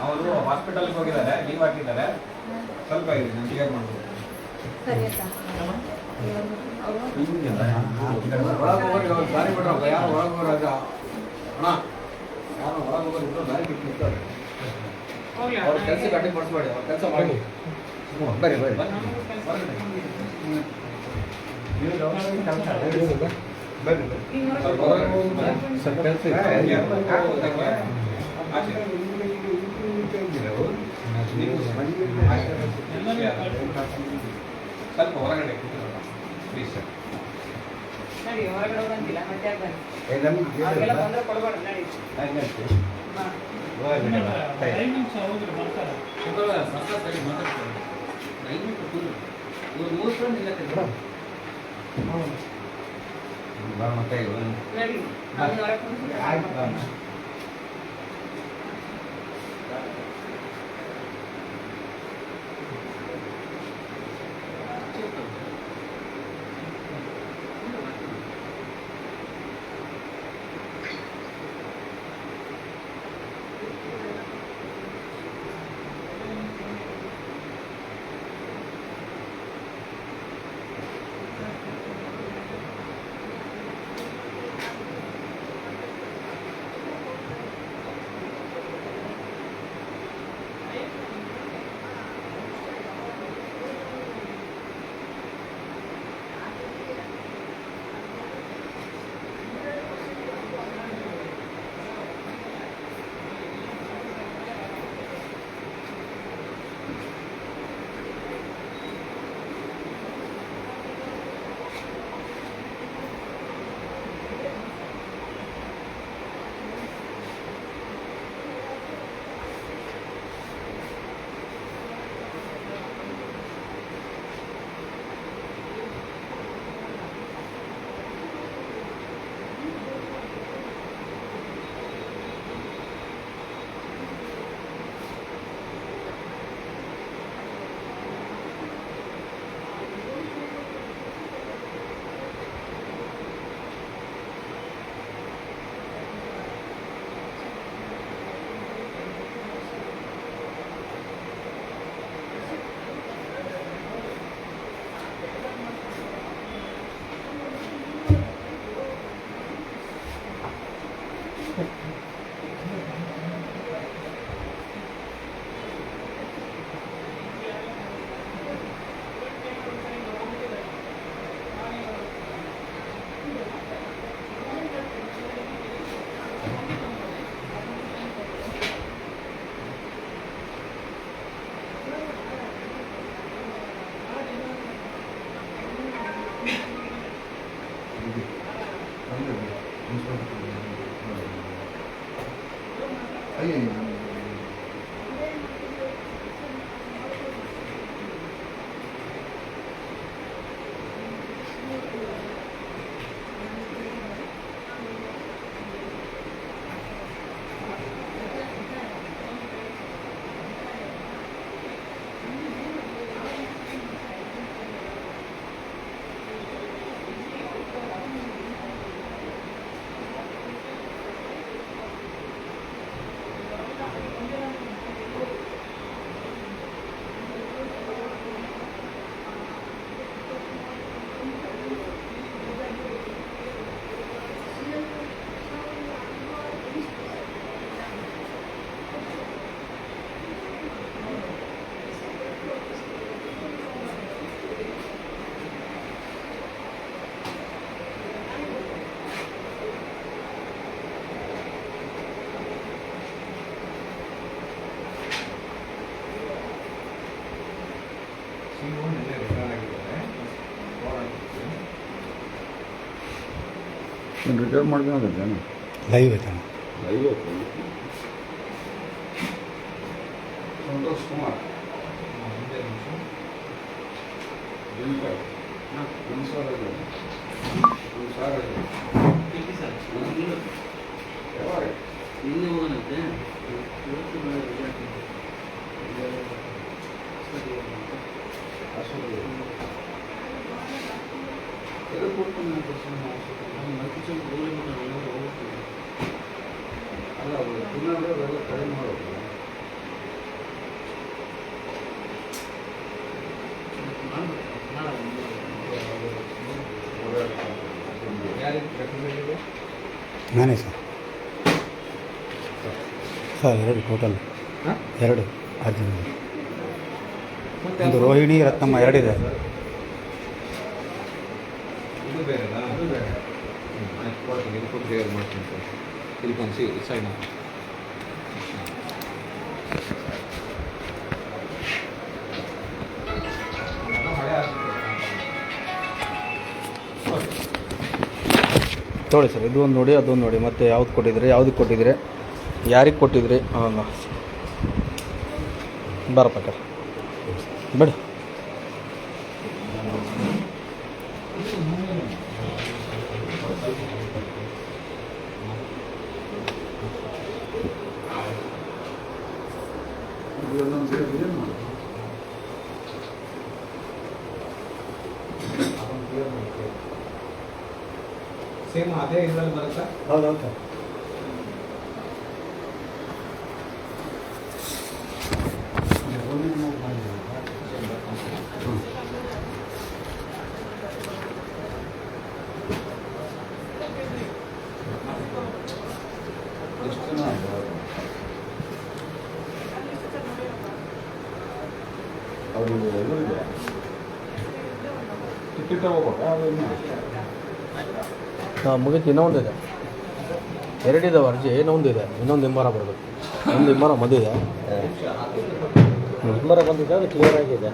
D: ಅವರು ಹಾಸ್ಪಿಟಲ್ಗೆ ಹೋಗಿದ್ದಾರೆ, ಲೀವ್ ಹಾಕಿದ್ದಾರೆ. ಸ್ವಲ್ಪ ಇದೆ, ನಾನು ಕ್ಲಿಯರ್ ಮಾಡ್ಬೋದು.
A: ದಾರಿ ಬಿಡ್ರಪ್ಪ, ಯಾರು ಒಳಗೋರಾಗ ಅಣ್ಣ, ಯಾರು ಒಳಗೋಗಿದ್ರು ದಾರಿ ಬಿಟ್ಟು ನಿಂತಾರೆ. ಅವ್ರ ಕೆಲಸಕ್ಕೆ ಅಡ್ಡಿ ಪಡಿಸ್ಬೇಡಿ, ಅವ್ರ ಕೆಲಸ ಮಾಡಿ. ಬರ್ರಿ ಬರ್ರಿ ಸ್ವಲ್ಪ ಕೆಲಸ
D: ಸ್ವಲ್ಪ ಹೊರಗಡೆ ಪ್ಲೀಸ್ ಸರ್.
J: ಹೊರಗಡೆ ಬಂದಿಲ್ಲ ಮತ್ತೆ ಕೊಡಬಾರ್ದು ನಡಿ.
D: ಆಯ್ತು.
B: ರಿಟರ್ನ್ ಮಾಡ್ಕೊಂಡು
I: ಲೈವ್ ಐತೆ
B: ಸಂತೋಷ್ ಕುಮಾರ್
H: ಇಲ್ಲಿ ಹೋಗೋಣಂತೆ
B: ಅಲ್ಲ ತಿನ್ನೋದೆಲ್ಲ ಕಡಿಮೆ ಮಾಡೋದು
I: ನಾನೇ ಸರ್ ಎರಡು ಟೋಟಲ್ ಎರಡು ಅರ್ಜುನ ಒಂದು ರೋಹಿಣಿ ರತ್ನಮ್ಮ ಎರಡಿದೆ
D: ಇದು ಬೇರೆನಾ ಆಯ್ತು ಕೊಡ್ತೀನಿ ಇದು ಕೊಟ್ಟು ಕ್ಲಿಯರ್ ಮಾಡ್ತೀನಿ ಸರ್ ಇಲ್ಲಿ ಬಂದು ಸೈನ್
A: ತೊಗೊಳ್ಳಿ ಸರ್, ಇದು ಒಂದು ನೋಡಿ, ಅದೊಂದು ನೋಡಿ, ಮತ್ತೆ ಯಾವ್ದು ಕೊಟ್ಟಿದ್ರೆ, ಯಾವುದಕ್ಕೆ ಕೊಟ್ಟಿದ್ರೆ, ಯಾರಿಗೆ ಕೊಟ್ಟಿದ್ರಿ ಅವನ್ನ ಬರಪ್ಪ ಬಿಡು.
D: ಸೇಮ್ ಅದೇ ಇದರಲ್ಲಿ ಬರುತ್ತಾ?
I: ಹೌದೌದು
B: ಟಿಕೆಟ್ ಹೋಗ್ಬೇಕಾ
A: ಮುಗಿತು. ಇನ್ನೊಂದಿದೆ, ಎರಡಿದಾವೆ ಅರ್ಜಿ, ಇನ್ನೊಂದಿದೆ, ಇನ್ನೊಂದು ಇಂಬಾರ ಬರಬೇಕು. ಒಂದು ಇಂಬಾರ ಮದಿದೆ,
H: ಇಂಬಾರ ಬಂದಿದೆ, ಅದು ಕ್ಲಿಯರ್ ಆಗಿದೆ.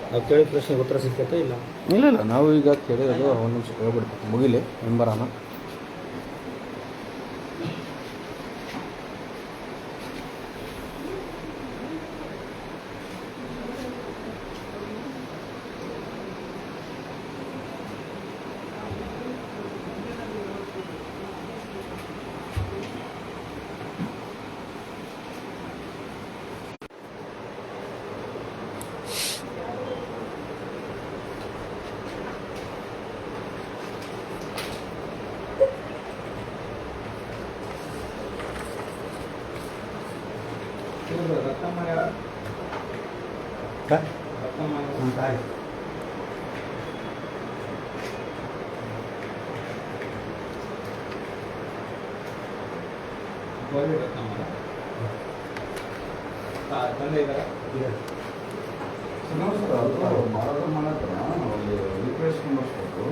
A: ನಾವು
H: ಕೇಳಿದ ಪ್ರಶ್ನೆಗೆ ಉತ್ತರ ಸಿಕ್ಕತ್ತೆ ಇಲ್ಲ?
A: ಇಲ್ಲ, ನಾವು ಈಗ ಕೇಳಿರೋದು ಒಂದು ನಿಮಿಷ ಹೇಳ್ಬಿಡ್ತೀವಿ, ಮುಗಿಲಿ ಇಂಬಾರನ.
B: ರಿಕ್ವೆಸ್ಟ್ ಮಾಡಿಸ್ಬೇಕು.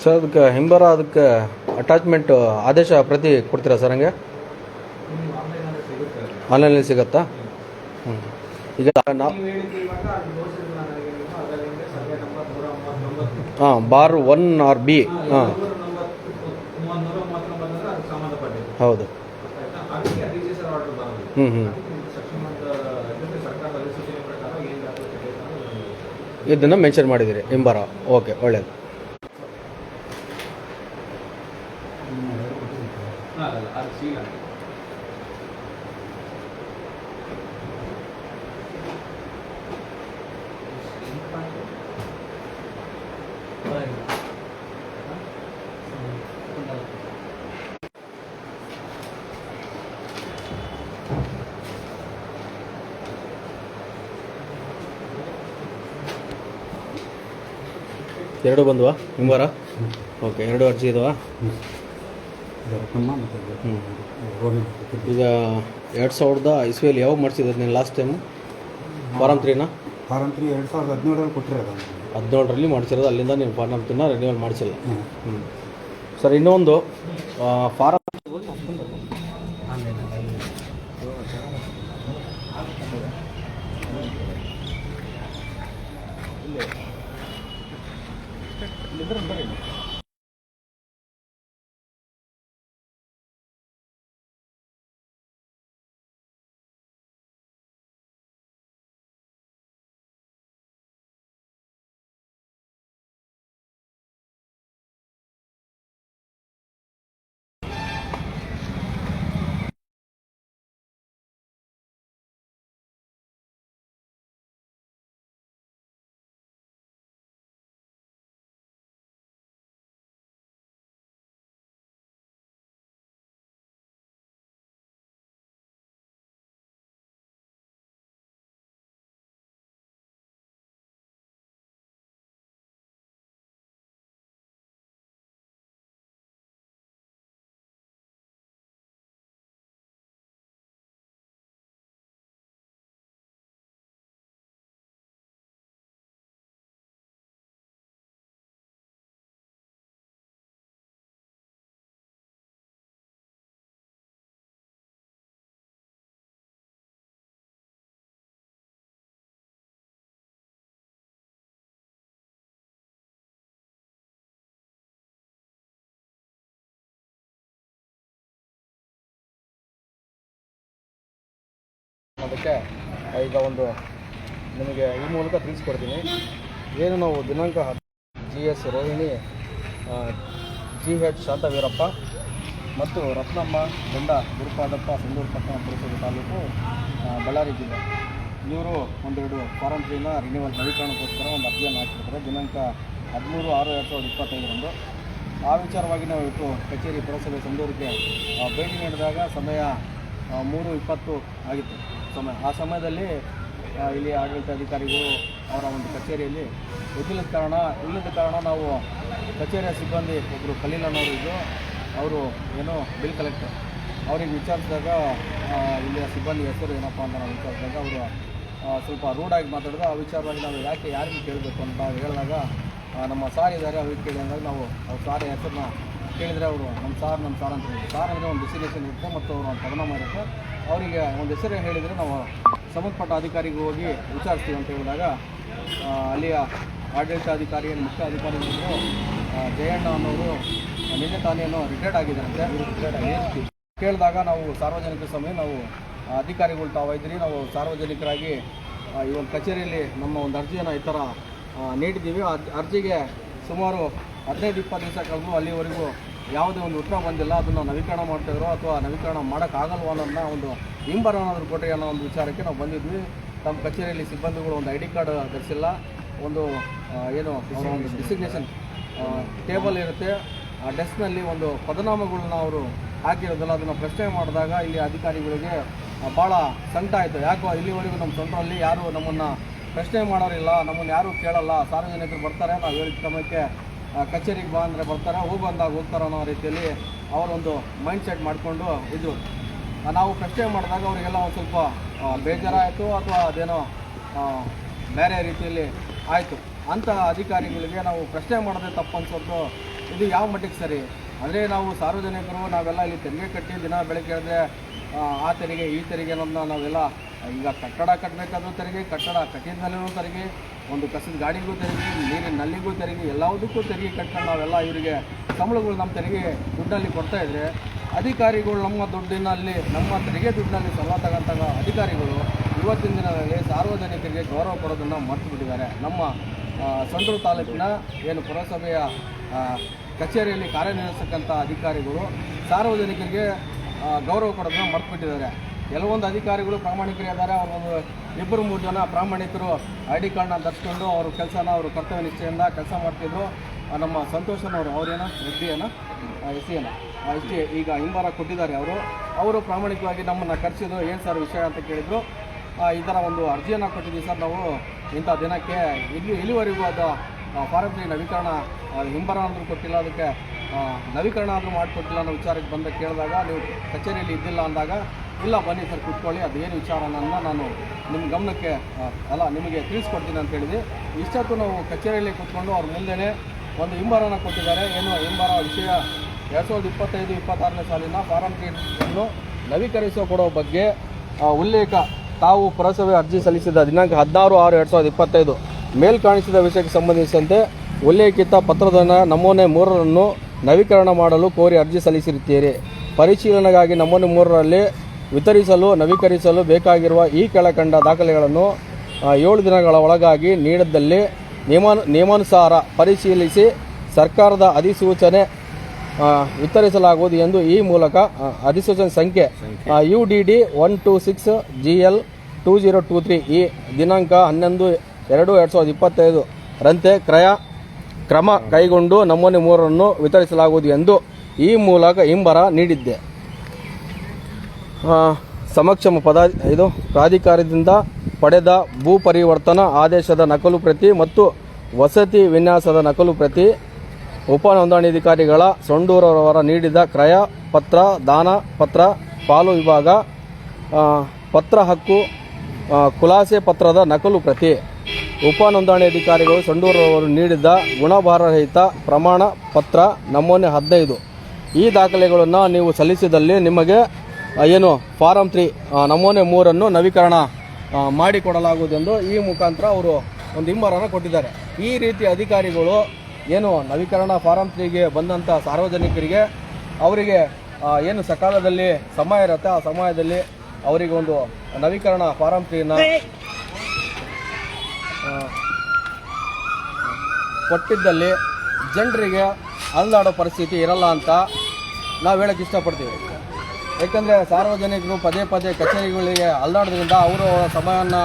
A: ಸರ್ ಅದಕ್ಕೆ ಹಿಂಬರ ಅದಕ್ಕೆ ಅಟ್ಯಾಚ್ಮೆಂಟ್ ಆದೇಶ ಪ್ರತಿ ಕೊಡ್ತೀರಾ ಸರ್ ಹಂಗೆ ಆನ್ಲೈನಲ್ಲಿ ಸಿಗುತ್ತಾ? ಹ್ಞೂ ಈಗ ನಾವು ಹಾಂ ಬಾರ್ 1 or B ಹಾಂ ಹೌದು ಇದನ್ನು ಮೆನ್ಷನ್ ಮಾಡಿದ್ದೀರಿ ಹಿಂಬರ. ಓಕೆ, ಒಳ್ಳೆಯದು. ಎರಡು ಬಂದ್ವಾ ಹಿಂಬಾರ? ಓಕೆ, 2 ಅರ್ಜಿ ಇದಾವಾ? ಈಗ 2000 ಇಸ್ವಿಯಲ್ಲಿ ಯಾವಾಗ ಮಾಡಿಸಿದ್ದು ನೀನು ಲಾಸ್ಟ್ ಟೈಮು? ಫಾರಮ್ 3ನಾ?
K: ಫಾರಮ್ 3 2017ರಲ್ಲಿ ಕೊಟ್ಟಿರೋದು.
A: 17ರಲ್ಲಿ ಮಾಡಿಸಿರೋದು. ಅಲ್ಲಿಂದ ನೀವು ಫಾರಮ್ 3ನ ರಿನ್ಯೂವಲ್ ಮಾಡಿಸಿಲ್ಲ. ಸರ್ ಇನ್ನೊಂದು ಫಾರಮ್ ಅದಕ್ಕೆ ಈಗ ಒಂದು ನಿಮಗೆ ಈ ಮೂಲಕ ತಿಳಿಸ್ಕೊಡ್ತೀನಿ. ಏನು ನಾವು ದಿನಾಂಕ GS ರೋಹಿಣಿ, GH ಶಾಂತವೀರಪ್ಪ ಮತ್ತು ರತ್ನಮ್ಮ ಗಂಡ ಗುರುಪಾದಪ್ಪ ಸಂದೂರು ಪಟ್ಟಣ ಪುರಸಭೆ ತಾಲೂಕು ಬಳ್ಳಾರಿ ಜಿಲ್ಲೆ, ಇವರು ಒಂದೆರಡು ಫಾರಮ್ 3ನ ರಿನ್ಯೂವಲ್ ನವೀಕರಣಕ್ಕೋಸ್ಕರ ಒಂದು ಅರ್ಜಿಯನ್ನು ಹಾಕಿರ್ತಾರೆ ದಿನಾಂಕ 13/6/2025ರಂದು. ಆ ವಿಚಾರವಾಗಿ ನಾವು ಇವತ್ತು ಕಚೇರಿ ಪುರಸಭೆ ಸಂದೂರಿಗೆ ಭೇಟಿ ನೀಡಿದಾಗ ಸಮಯ 3:20 ಆಗಿತ್ತು ಸಮಯ. ಆ ಸಮಯದಲ್ಲಿ ಇಲ್ಲಿ ಆಡಳಿತಾಧಿಕಾರಿಗಳು ಅವರ ಒಂದು ಕಚೇರಿಯಲ್ಲಿ ಇಲ್ಲದ ಕಾರಣ ನಾವು ಕಚೇರಿಯ ಸಿಬ್ಬಂದಿ ಒಬ್ಬರು ಖಲೀಲ್ ಅನ್ನೋರು ಇದ್ದು, ಅವರು ಏನೋ ಬಿಲ್ ಕಲೆಕ್ಟರ್, ಅವ್ರಿಗೆ ವಿಚಾರಿಸಿದಾಗ ಇಲ್ಲಿಯ ಸಿಬ್ಬಂದಿ ಹೆಸರು ಏನಪ್ಪ ಅಂತ ನಾವು ವಿಚಾರಿಸಿದಾಗ ಅವರು ಸ್ವಲ್ಪ ರೂಢಾಗಿ ಮಾತಾಡಿದ್ರು. ಆ ವಿಚಾರವಾಗಿ ನಾವು ಯಾರಿಗೆ ಕೇಳಬೇಕು ಅಂತ ನಾವು ಹೇಳಿದಾಗ ನಮ್ಮ ಸಾರ್ ಇದ್ದಾರೆ, ಅವ್ರಿಗೆ ಕೇಳಿದಾಗ ನಾವು ಅವ್ರ ಸಾರ್ ಹೆಸರನ್ನ ಕೇಳಿದರೆ ಅವರು ನಮ್ಮ ಸಾರ್ ಅಂತ ಹೇಳಿದ್ರು. ಸಾರ್ ಅಂದರೆ ಒಂದು ಡೆಸಿಗ್ನೇಷನ್ ಇರುತ್ತೆ ಮತ್ತು ಅವರು ಒಂದು ಪರಿಣಾಮ ಇರುತ್ತೆ. ಅವರಿಗೆ ಒಂದು ಹೆಸರು ಹೇಳಿದರೆ ನಾವು ಸಂಬಂಧಪಟ್ಟ ಅಧಿಕಾರಿಗೆ ಹೋಗಿ ವಿಚಾರಿಸ್ತೀವಿ ಅಂತ ಹೇಳಿದಾಗ ಅಲ್ಲಿಯ ಆಡಳಿತಾಧಿಕಾರಿ ಮುಖ್ಯ ಅಧಿಕಾರಿಗಳು ಜಯಣ್ಣ ಅನ್ನೋರು ನಿನ್ನೆ ತಾನೇನೋ ರಿಟೈರ್ಡ್ ಆಗಿದ್ದಾರಂತೆ. ಕೇಳಿದಾಗ ನಾವು ಸಾರ್ವಜನಿಕ ಸಮಯ ನಾವು ಅಧಿಕಾರಿಗಳು ತಾವಿದ್ದೀರಿ, ನಾವು ಸಾರ್ವಜನಿಕರಾಗಿ ಈ ಒಂದು ಕಚೇರಿಯಲ್ಲಿ ನಮ್ಮ ಒಂದು ಅರ್ಜಿಯನ್ನು ಈ ಥರ ನೀಡಿದ್ದೀವಿ. ಅರ್ಜಿಗೆ ಸುಮಾರು 15-20 ದಿವಸ ಕಳೆದು ಅಲ್ಲಿವರೆಗೂ ಯಾವುದೇ ಒಂದು ಉತ್ತರ ಬಂದಿಲ್ಲ. ಅದನ್ನು ನವೀಕರಣ ಮಾಡ್ತಾಯಿದ್ರು ಅಥವಾ ನವೀಕರಣ ಮಾಡೋಕ್ಕಾಗಲ್ವ ಅನ್ನೋದನ್ನ ಒಂದು ಹಿಂಬರ ಏನಾದರೂ ಕೊಟ್ಟರೆ ಅನ್ನೋ ಒಂದು ವಿಚಾರಕ್ಕೆ ನಾವು ಬಂದಿದ್ವಿ. ತಮ್ಮ ಕಚೇರಿಯಲ್ಲಿ ಸಿಬ್ಬಂದಿಗಳು ಒಂದು ID ಕಾರ್ಡ್ ಧರಿಸಿಲ್ಲ, ಒಂದು ಏನು ಅವರ ಒಂದು ಡಿಸಿಗ್ನೇಷನ್ ಟೇಬಲ್ ಇರುತ್ತೆ, ಆ ಡೆಸ್ಕ್ನಲ್ಲಿ ಒಂದು ಪದನಾಮಗಳನ್ನ ಅವರು ಹಾಕಿರೋದಿಲ್ಲ. ಅದನ್ನು ಪ್ರಶ್ನೆ ಮಾಡಿದಾಗ ಇಲ್ಲಿ ಅಧಿಕಾರಿಗಳಿಗೆ ಭಾಳ ಸಂಕಟ ಆಯಿತು. ಯಾಕೋ ಇಲ್ಲಿವರೆಗೂ ನಮ್ಮ ಸೆಂಟ್ರಲ್ಲಿ ಯಾರು ನಮ್ಮನ್ನು ಪ್ರಶ್ನೆ ಮಾಡೋರಿಲ್ಲ, ನಮ್ಮನ್ನು ಯಾರೂ ಕೇಳಲ್ಲ, ಸಾರ್ವಜನಿಕರು ಬರ್ತಾರೆ, ನಾವು ಹೇಳಿದ ಕ್ರಮಕ್ಕೆ ಕಚೇರಿಗೆ ಬಾ ಅಂದರೆ ಬರ್ತಾರೆ, ಬಂದಾಗ ಹೋಗ್ತಾರೆ ಅನ್ನೋ ರೀತಿಯಲ್ಲಿ ಅವರೊಂದು ಮೈಂಡ್ ಸೆಟ್ ಮಾಡಿಕೊಂಡು ಇದ್ದರು. ನಾವು ಪ್ರಶ್ನೆ ಮಾಡಿದಾಗ ಅವರಿಗೆಲ್ಲ ಒಂದು ಸ್ವಲ್ಪ ಬೇಜಾರಾಯಿತು ಅಥವಾ ಅದೇನೋ ಬೇರೆ ರೀತಿಯಲ್ಲಿ ಆಯಿತು. ಅಂಥ ಅಧಿಕಾರಿಗಳಿಗೆ ನಾವು ಪ್ರಶ್ನೆ ಮಾಡೋದೇ ತಪ್ಪು ಅನ್ಸೋದು ಇದು ಯಾವ ಮಟ್ಟಿಗೆ ಸರಿ? ಅಂದರೆ ನಾವು ಸಾರ್ವಜನಿಕರು ನಾವೆಲ್ಲ ಇಲ್ಲಿ ತೆರಿಗೆ ಕಟ್ಟಿ ದಿನ ಬೆಳಗ್ಗೆ ಹೇಳಿದ್ರೆ ಆ ತೆರಿಗೆ ಈ ತೆರಿಗೆ ಅನ್ನೋದನ್ನ ನಾವೆಲ್ಲ ಈಗ ಕಟ್ಟಡ ಕಟ್ಟಬೇಕಾದ್ರೂ ತೆರಿಗೆ, ಕಟ್ಟಡ ಕಟ್ಟಿದ ಮೇಲೂ ತೆರಿಗೆ, ಒಂದು ಕಸದ ಗಾಡಿಗೂ ತೆರಿಗೆ, ನೀರಿನ ನಲ್ಲಿಗೂ ತೆರಿಗೆ, ಎಲ್ಲದಕ್ಕೂ ತೆರಿಗೆ ಕಟ್ಕೊಂಡು ನಾವೆಲ್ಲ ಇವರಿಗೆ ಸಂಬಳಗಳು ನಮ್ಮ ತೆರಿಗೆ ದುಡ್ಡಲ್ಲಿ ಕೊಡ್ತಾಯಿದ್ರೆ ಅಧಿಕಾರಿಗಳು ನಮ್ಮ ದುಡ್ಡಿನಲ್ಲಿ ನಮ್ಮ ತೆರಿಗೆ ದುಡ್ಡಿನಲ್ಲಿ ಸಲ ತಗೊಂತ ಅಧಿಕಾರಿಗಳು ಇವತ್ತಿನ ದಿನಗಳಲ್ಲಿ ಸಾರ್ವಜನಿಕರಿಗೆ ಗೌರವ ಕೊಡೋದನ್ನು ಮರೆತು ಬಿಟ್ಟಿದ್ದಾರೆ. ನಮ್ಮ ಸಂಡೂರು ತಾಲೂಕಿನ ಏನು ಪುರಸಭೆಯ ಕಚೇರಿಯಲ್ಲಿ ಕಾರ್ಯನಿರ್ವಹಿಸತಕ್ಕಂಥ ಅಧಿಕಾರಿಗಳು ಸಾರ್ವಜನಿಕರಿಗೆ ಗೌರವ ಕೊಡೋದನ್ನು ಮರೆತು ಬಿಟ್ಟಿದ್ದಾರೆ. ಕೆಲವೊಂದು ಅಧಿಕಾರಿಗಳು ಪ್ರಾಮಾಣಿಕರು ಇದ್ದಾರೆ, ಅವರೊಂದು 2-3 ಜನ ಪ್ರಾಮಾಣಿಕರು ID ಕಾರ್ಡ್ನ ಧರಿಸ್ಕೊಂಡು ಅವರು ಕೆಲಸನ ಅವರು ಕರ್ತವ್ಯ ನಿಷ್ಠೆಯಿಂದ ಕೆಲಸ ಮಾಡ್ತಿದ್ರು. ನಮ್ಮ ಸಂತೋಷನವರು ಅವರೇನೋ ST ಈಗ ಹಿಂಬಾರ ಕೊಟ್ಟಿದ್ದಾರೆ. ಅವರು ಪ್ರಾಮಾಣಿಕವಾಗಿ ನಮ್ಮನ್ನು ಕರೆಸಿದ್ರು. ಏನು ಸರ್ ವಿಷಯ ಅಂತ ಕೇಳಿದರು. ಈ ಥರ ಒಂದು ಅರ್ಜಿಯನ್ನು ಕೊಟ್ಟಿದ್ದೀವಿ ಸರ್, ನಾವು ಇಂಥ ದಿನಕ್ಕೆ ಇಲ್ಲಿವರೆಗೂ ಅದು ಫಾರಂ 3 ನವೀಕರಣ ಹಿಂಬಾರ ಆದರೂ ಕೊಟ್ಟಿಲ್ಲ, ಅದಕ್ಕೆ ನವೀಕರಣ ಆದರೂ ಮಾಡಿಕೊಟ್ಟಿಲ್ಲ ಅನ್ನೋ ವಿಚಾರಕ್ಕೆ ಬಂದ ಕೇಳಿದಾಗ ನೀವು ಕಚೇರಿಯಲ್ಲಿ ಇದ್ದಿಲ್ಲ ಅಂದಾಗ ಇಲ್ಲ ಬನ್ನಿ ಸರ್ ಕೂತ್ಕೊಳ್ಳಿ, ಅದೇನು ವಿಚಾರ ನಾನು ನಿಮ್ಮ ಗಮನಕ್ಕೆ ನಿಮಗೆ ತಿಳಿಸ್ಕೊಡ್ತೀನಿ ಅಂತ ಹೇಳಿದ್ವಿ. ಇಷ್ಟೊತ್ತು ನಾವು ಕಚೇರಿಯಲ್ಲಿ ಕೂತ್ಕೊಂಡು ಅವ್ರ ಮುಂದೆನೇ ಒಂದು ಹಿಂಬಾರನ ಕೊಟ್ಟಿದ್ದಾರೆ. ಏನು ಹಿಂಬಾರ ವಿಷಯ 2025-26ನೇ ಸಾಲಿನ ಫಾರಂ 3 ನವೀಕರಿಸೋ ಕೊಡೋ ಬಗ್ಗೆ ಉಲ್ಲೇಖ ತಾವು ಪುರಸಭೆ ಅರ್ಜಿ ಸಲ್ಲಿಸಿದ ದಿನಾಂಕ 16/6/2025 ಮೇಲ್ಕಾಣಿಸಿದ ವಿಷಯಕ್ಕೆ ಸಂಬಂಧಿಸಿದಂತೆ ಉಲ್ಲೇಖಿತ ಪತ್ರದ ನಮೂನೆ 3 ನವೀಕರಣ ಮಾಡಲು ಕೋರಿ ಅರ್ಜಿ ಸಲ್ಲಿಸಿರುತ್ತೀರಿ. ಪರಿಶೀಲನೆಗಾಗಿ ನಮೂನೆ 3ರಲ್ಲಿ ವಿತರಿಸಲು ನವೀಕರಿಸಲು ಬೇಕಾಗಿರುವ ಈ ಕೆಳಕಂಡ ದಾಖಲೆಗಳನ್ನು 7 ದಿನಗಳ ಒಳಗಾಗಿ ನೀಡಿದ್ದಲ್ಲಿ ನಿಯಮಾನುಸಾರ ಪರಿಶೀಲಿಸಿ ಸರ್ಕಾರದ ಅಧಿಸೂಚನೆ ವಿತರಿಸಲಾಗುವುದು ಎಂದು ಈ ಮೂಲಕ ಅಧಿಸೂಚನೆ ಸಂಖ್ಯೆ UDD 126GL 2023 ಈ ದಿನಾಂಕ 11/2/2025 ರಂತೆ ಕ್ರಮ ಕೈಗೊಂಡು ನಮೂನೆ 3 ವಿತರಿಸಲಾಗುವುದು ಎಂದು ಈ ಮೂಲಕ ಹಿಂಬರ ನೀಡಿದ್ದೆ. ಸಮಕ್ಷಮ ಪ್ರಾಧಿಕಾರದಿಂದ ಪಡೆದ ಭೂ ಪರಿವರ್ತನಾ ಆದೇಶದ ನಕಲು ಪ್ರತಿ ಮತ್ತು ವಸತಿ ವಿನ್ಯಾಸದ ನಕಲು ಪ್ರತಿ ಉಪ ನೋಂದಣಾಧಿಕಾರಿಗಳ ಸೊಂಡೂರವರ ನೀಡಿದ ಕ್ರಯ ಪತ್ರ, ದಾನ ಪತ್ರ, ಪಾಲು ವಿಭಾಗ ಪತ್ರ ಹಕ್ಕು ಖುಲಾಸೆ ಪತ್ರದ ನಕಲು ಪ್ರತಿ, ಉಪ ನೋಂದಣಾಧಿಕಾರಿಗಳು ಸೊಂಡೂರವರು ನೀಡಿದ ಗುಣಭಾರರಹಿತ ಪ್ರಮಾಣ ಪತ್ರ ನಮೂನೆ 15 ಈ ದಾಖಲೆಗಳನ್ನು ನೀವು ಸಲ್ಲಿಸಿದಲ್ಲಿ ನಿಮಗೆ ಏನು ಫಾರಂ 3 ನಮೂನೆ 3 ನವೀಕರಣ ಮಾಡಿಕೊಡಲಾಗುವುದೆಂದು ಈ ಮುಖಾಂತರ ಅವರು ಒಂದು ಹಿಂಬಾರನ ಕೊಟ್ಟಿದ್ದಾರೆ. ಈ ರೀತಿ ಅಧಿಕಾರಿಗಳು ಏನು ನವೀಕರಣ ಫಾರಂ 3ಗೆ ಬಂದಂಥ ಸಾರ್ವಜನಿಕರಿಗೆ ಅವರಿಗೆ ಏನು ಸಕಾಲದಲ್ಲಿ ಸಮಯ ಇರುತ್ತೆ ಆ ಸಮಯದಲ್ಲಿ ಅವರಿಗೆ ಒಂದು ನವೀಕರಣ ಫಾರಂ 3ನ ಕೊಟ್ಟಿದ್ದಲ್ಲಿ ಜನರಿಗೆ ಅಲ್ಲಾಡೋ ಪರಿಸ್ಥಿತಿ ಇರಲ್ಲ ಅಂತ ನಾವು ಹೇಳಕ್ಕೆ ಇಷ್ಟಪಡ್ತೀವಿ. ಏಕೆಂದರೆ ಸಾರ್ವಜನಿಕರು ಪದೇ ಪದೇ ಕಚೇರಿಗಳಿಗೆ ಅಲ್ಲಾಡೋದ್ರಿಂದ ಅವರು ಸಮಯವನ್ನು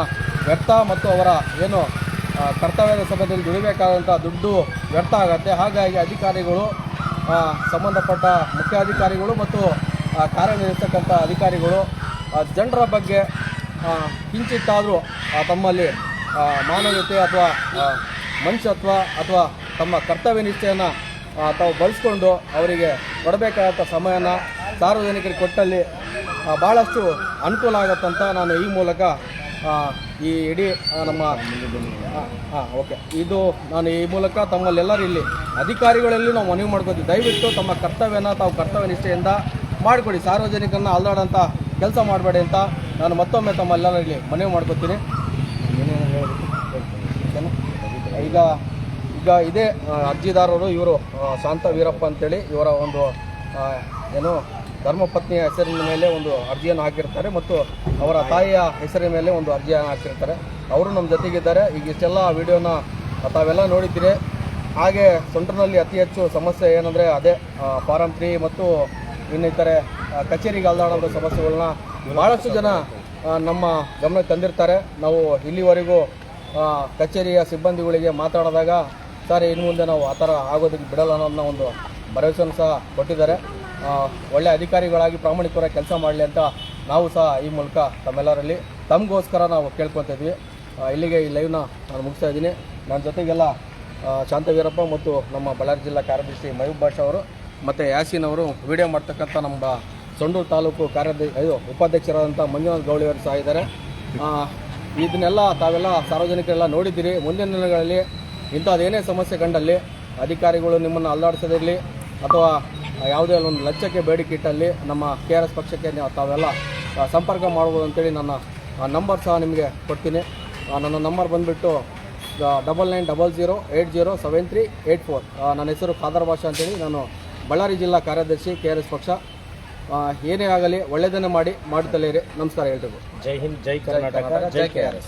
A: ವ್ಯರ್ಥ ಮತ್ತು ಅವರ ಏನು ಕರ್ತವ್ಯದ ಸಮಯದಲ್ಲಿ ದುಡಿಬೇಕಾದಂಥ ದುಡ್ಡು ವ್ಯರ್ಥ ಆಗುತ್ತೆ. ಹಾಗಾಗಿ ಅಧಿಕಾರಿಗಳು ಸಂಬಂಧಪಟ್ಟ ಮುಖ್ಯಾಧಿಕಾರಿಗಳು ಮತ್ತು ಕಾರ್ಯನಿರ್ವಹಿಸತಕ್ಕಂಥ ಅಧಿಕಾರಿಗಳು ಜನರ ಬಗ್ಗೆ ಕಿಂಚಿತ್ತಾದರೂ ತಮ್ಮಲ್ಲಿ ಮಾನವೀಯತೆ ಅಥವಾ ಮನುಷ್ಯತ್ವ ಅಥವಾ ತಮ್ಮ ಕರ್ತವ್ಯ ನಿಷ್ಠೆಯನ್ನು ತಾವು ಬಳಸ್ಕೊಂಡು ಅವರಿಗೆ ಕೊಡಬೇಕಾದಂಥ ಸಮಯನ ಸಾರ್ವಜನಿಕರಿಗೆ ಕೊಟ್ಟಲ್ಲಿ ಭಾಳಷ್ಟು ಅನುಕೂಲ ಆಗುತ್ತಂತ ನಾನು ಈ ಮೂಲಕ ಈ ಇಡೀ ನಮ್ಮ ಓಕೆ ಇದು ನಾನು ಈ ಮೂಲಕ ತಮ್ಮಲ್ಲೆಲ್ಲರೂ ಇಲ್ಲಿ ಅಧಿಕಾರಿಗಳಲ್ಲಿ ನಾವು ಮನವಿ ಮಾಡ್ಕೋತೀವಿ. ದಯವಿಟ್ಟು ತಮ್ಮ ಕರ್ತವ್ಯನ ತಾವು ಕರ್ತವ್ಯ ನಿಷ್ಠೆಯಿಂದ ಮಾಡಿಕೊಡಿ, ಸಾರ್ವಜನಿಕರನ್ನ ಅಲ್ಲಾಡೋಂಥ ಕೆಲಸ ಮಾಡಬೇಡಿ ಅಂತ ನಾನು ಮತ್ತೊಮ್ಮೆ ತಮ್ಮೆಲ್ಲರಲ್ಲಿ ಮನವಿ ಮಾಡ್ಕೋತೀನಿ. ಏನೇನು ಹೇಳಬೇಕು ಈಗ ಇದೇ ಅರ್ಜಿದಾರರು ಇವರು ಶಾಂತ ವೀರಪ್ಪ ಅಂತೇಳಿ ಇವರ ಒಂದು ಏನು ಧರ್ಮಪತ್ನಿಯ ಹೆಸರಿನ ಮೇಲೆ ಒಂದು ಅರ್ಜಿಯನ್ನು ಹಾಕಿರ್ತಾರೆ ಮತ್ತು ಅವರ ತಾಯಿಯ ಹೆಸರಿನ ಮೇಲೆ ಒಂದು ಅರ್ಜಿಯನ್ನು ಹಾಕಿರ್ತಾರೆ. ಅವರು ನಮ್ಮ ಜೊತೆಗಿದ್ದಾರೆ. ಈಗ ಇಷ್ಟೆಲ್ಲ ವಿಡಿಯೋನ ತಾವೆಲ್ಲ ನೋಡಿದ್ದೀರಿ. ಹಾಗೆ ಸೊಂಟೂರಿನಲ್ಲಿ ಅತಿ ಹೆಚ್ಚು ಸಮಸ್ಯೆ ಏನಂದರೆ ಅದೇ ಫಾರಂ 3 ಮತ್ತು ಇನ್ನಿತರೆ ಕಚೇರಿಗೆ ಅಲ್ದಾಡೋ ಸಮಸ್ಯೆಗಳನ್ನ ಭಾಳಷ್ಟು ಜನ ನಮ್ಮ ಗಮನಕ್ಕೆ ತಂದಿರ್ತಾರೆ. ನಾವು ಇಲ್ಲಿವರೆಗೂ ಕಚೇರಿಯ ಸಿಬ್ಬಂದಿಗಳಿಗೆ ಮಾತಾಡಿದಾಗ ಸರ್ ಇನ್ನು ಮುಂದೆ ನಾವು ಆ ಥರ ಆಗೋದಕ್ಕೆ ಬಿಡಲ್ಲ ಅನ್ನೋ ಒಂದು ಭರವಸೆಯನ್ನು ಸಹ ಕೊಟ್ಟಿದ್ದಾರೆ. ಒಳ್ಳೆ ಅಧಿಕಾರಿಗಳಾಗಿ ಪ್ರಾಮಾಣಿಕವಾಗಿ ಕೆಲಸ ಮಾಡಲಿ ಅಂತ ನಾವು ಸಹ ಈ ಮೂಲಕ ತಮ್ಮೆಲ್ಲರಲ್ಲಿ ತಮಗೋಸ್ಕರ ನಾವು ಕೇಳ್ಕೊತಾ ಇದ್ವಿ. ಇಲ್ಲಿಗೆ ಈ ಲೈವ್ನ ನಾನು ಮುಗಿಸ್ತಾ ಇದ್ದೀನಿ. ನನ್ನ ಜೊತೆಗೆಲ್ಲ ಶಾಂತವೀರಪ್ಪ ಮತ್ತು ನಮ್ಮ ಬಳ್ಳಾರಿ ಜಿಲ್ಲಾ ಕಾರ್ಯದರ್ಶಿ ಮಯೂಬ್ ಭಾಷಾ ಅವರು ಮತ್ತು ಯಾಸೀನ್ ಅವರು ವಿಡಿಯೋ ಮಾಡ್ತಕ್ಕಂಥ ನಮ್ಮ ಸೊಂಡೂರು ತಾಲೂಕು ಉಪಾಧ್ಯಕ್ಷರಾದಂಥ ಮಂಜುನಾಥ್ ಗೌಳಿಯವರು ಸಹ ಇದ್ದಾರೆ. ಇದನ್ನೆಲ್ಲ ತಾವೆಲ್ಲ ಸಾರ್ವಜನಿಕರೆಲ್ಲ ನೋಡಿದ್ದೀರಿ. ಮುಂದಿನ ದಿನಗಳಲ್ಲಿ ಇಂಥದ್ದೇನೇ ಸಮಸ್ಯೆ ಕಂಡಲ್ಲಿ ಅಧಿಕಾರಿಗಳು ನಿಮ್ಮನ್ನು ಅಲ್ಲಾಡಿಸೋದಿರಲಿ ಅಥವಾ ಯಾವುದೇ ಒಂದು ಲಂಚಕ್ಕೆ ಬೇಡಿಕೆ ಇಟ್ಟಲ್ಲಿ ನಮ್ಮ KRS ಪಕ್ಷಕ್ಕೆ ತಾವೆಲ್ಲ ಸಂಪರ್ಕ ಮಾಡ್ಬೋದು ಅಂತೇಳಿ ನನ್ನ ನಂಬರ್ ಸಹ ನಿಮಗೆ ಕೊಡ್ತೀನಿ. ನನ್ನ ನಂಬರ್ ಬಂದುಬಿಟ್ಟು 9900807384. ನನ್ನ ಹೆಸರು ಖಾದರ್ ಭಾಷಾ ಅಂತೇಳಿ. ನಾನು ಬಳ್ಳಾರಿ ಜಿಲ್ಲಾ ಕಾರ್ಯದರ್ಶಿ KRS ಪಕ್ಷ. ಏನೇ ಆಗಲಿ ಒಳ್ಳೆಯದನ್ನೇ ಮಾಡುತ್ತಲೇ ಇರಿ. ನಮಸ್ಕಾರ ಎಲ್ರಿಗೂ.
D: ಜೈ ಹಿಂದ್, ಜೈ ಕರ್ನಾಟಕ, ಜೈ KRS.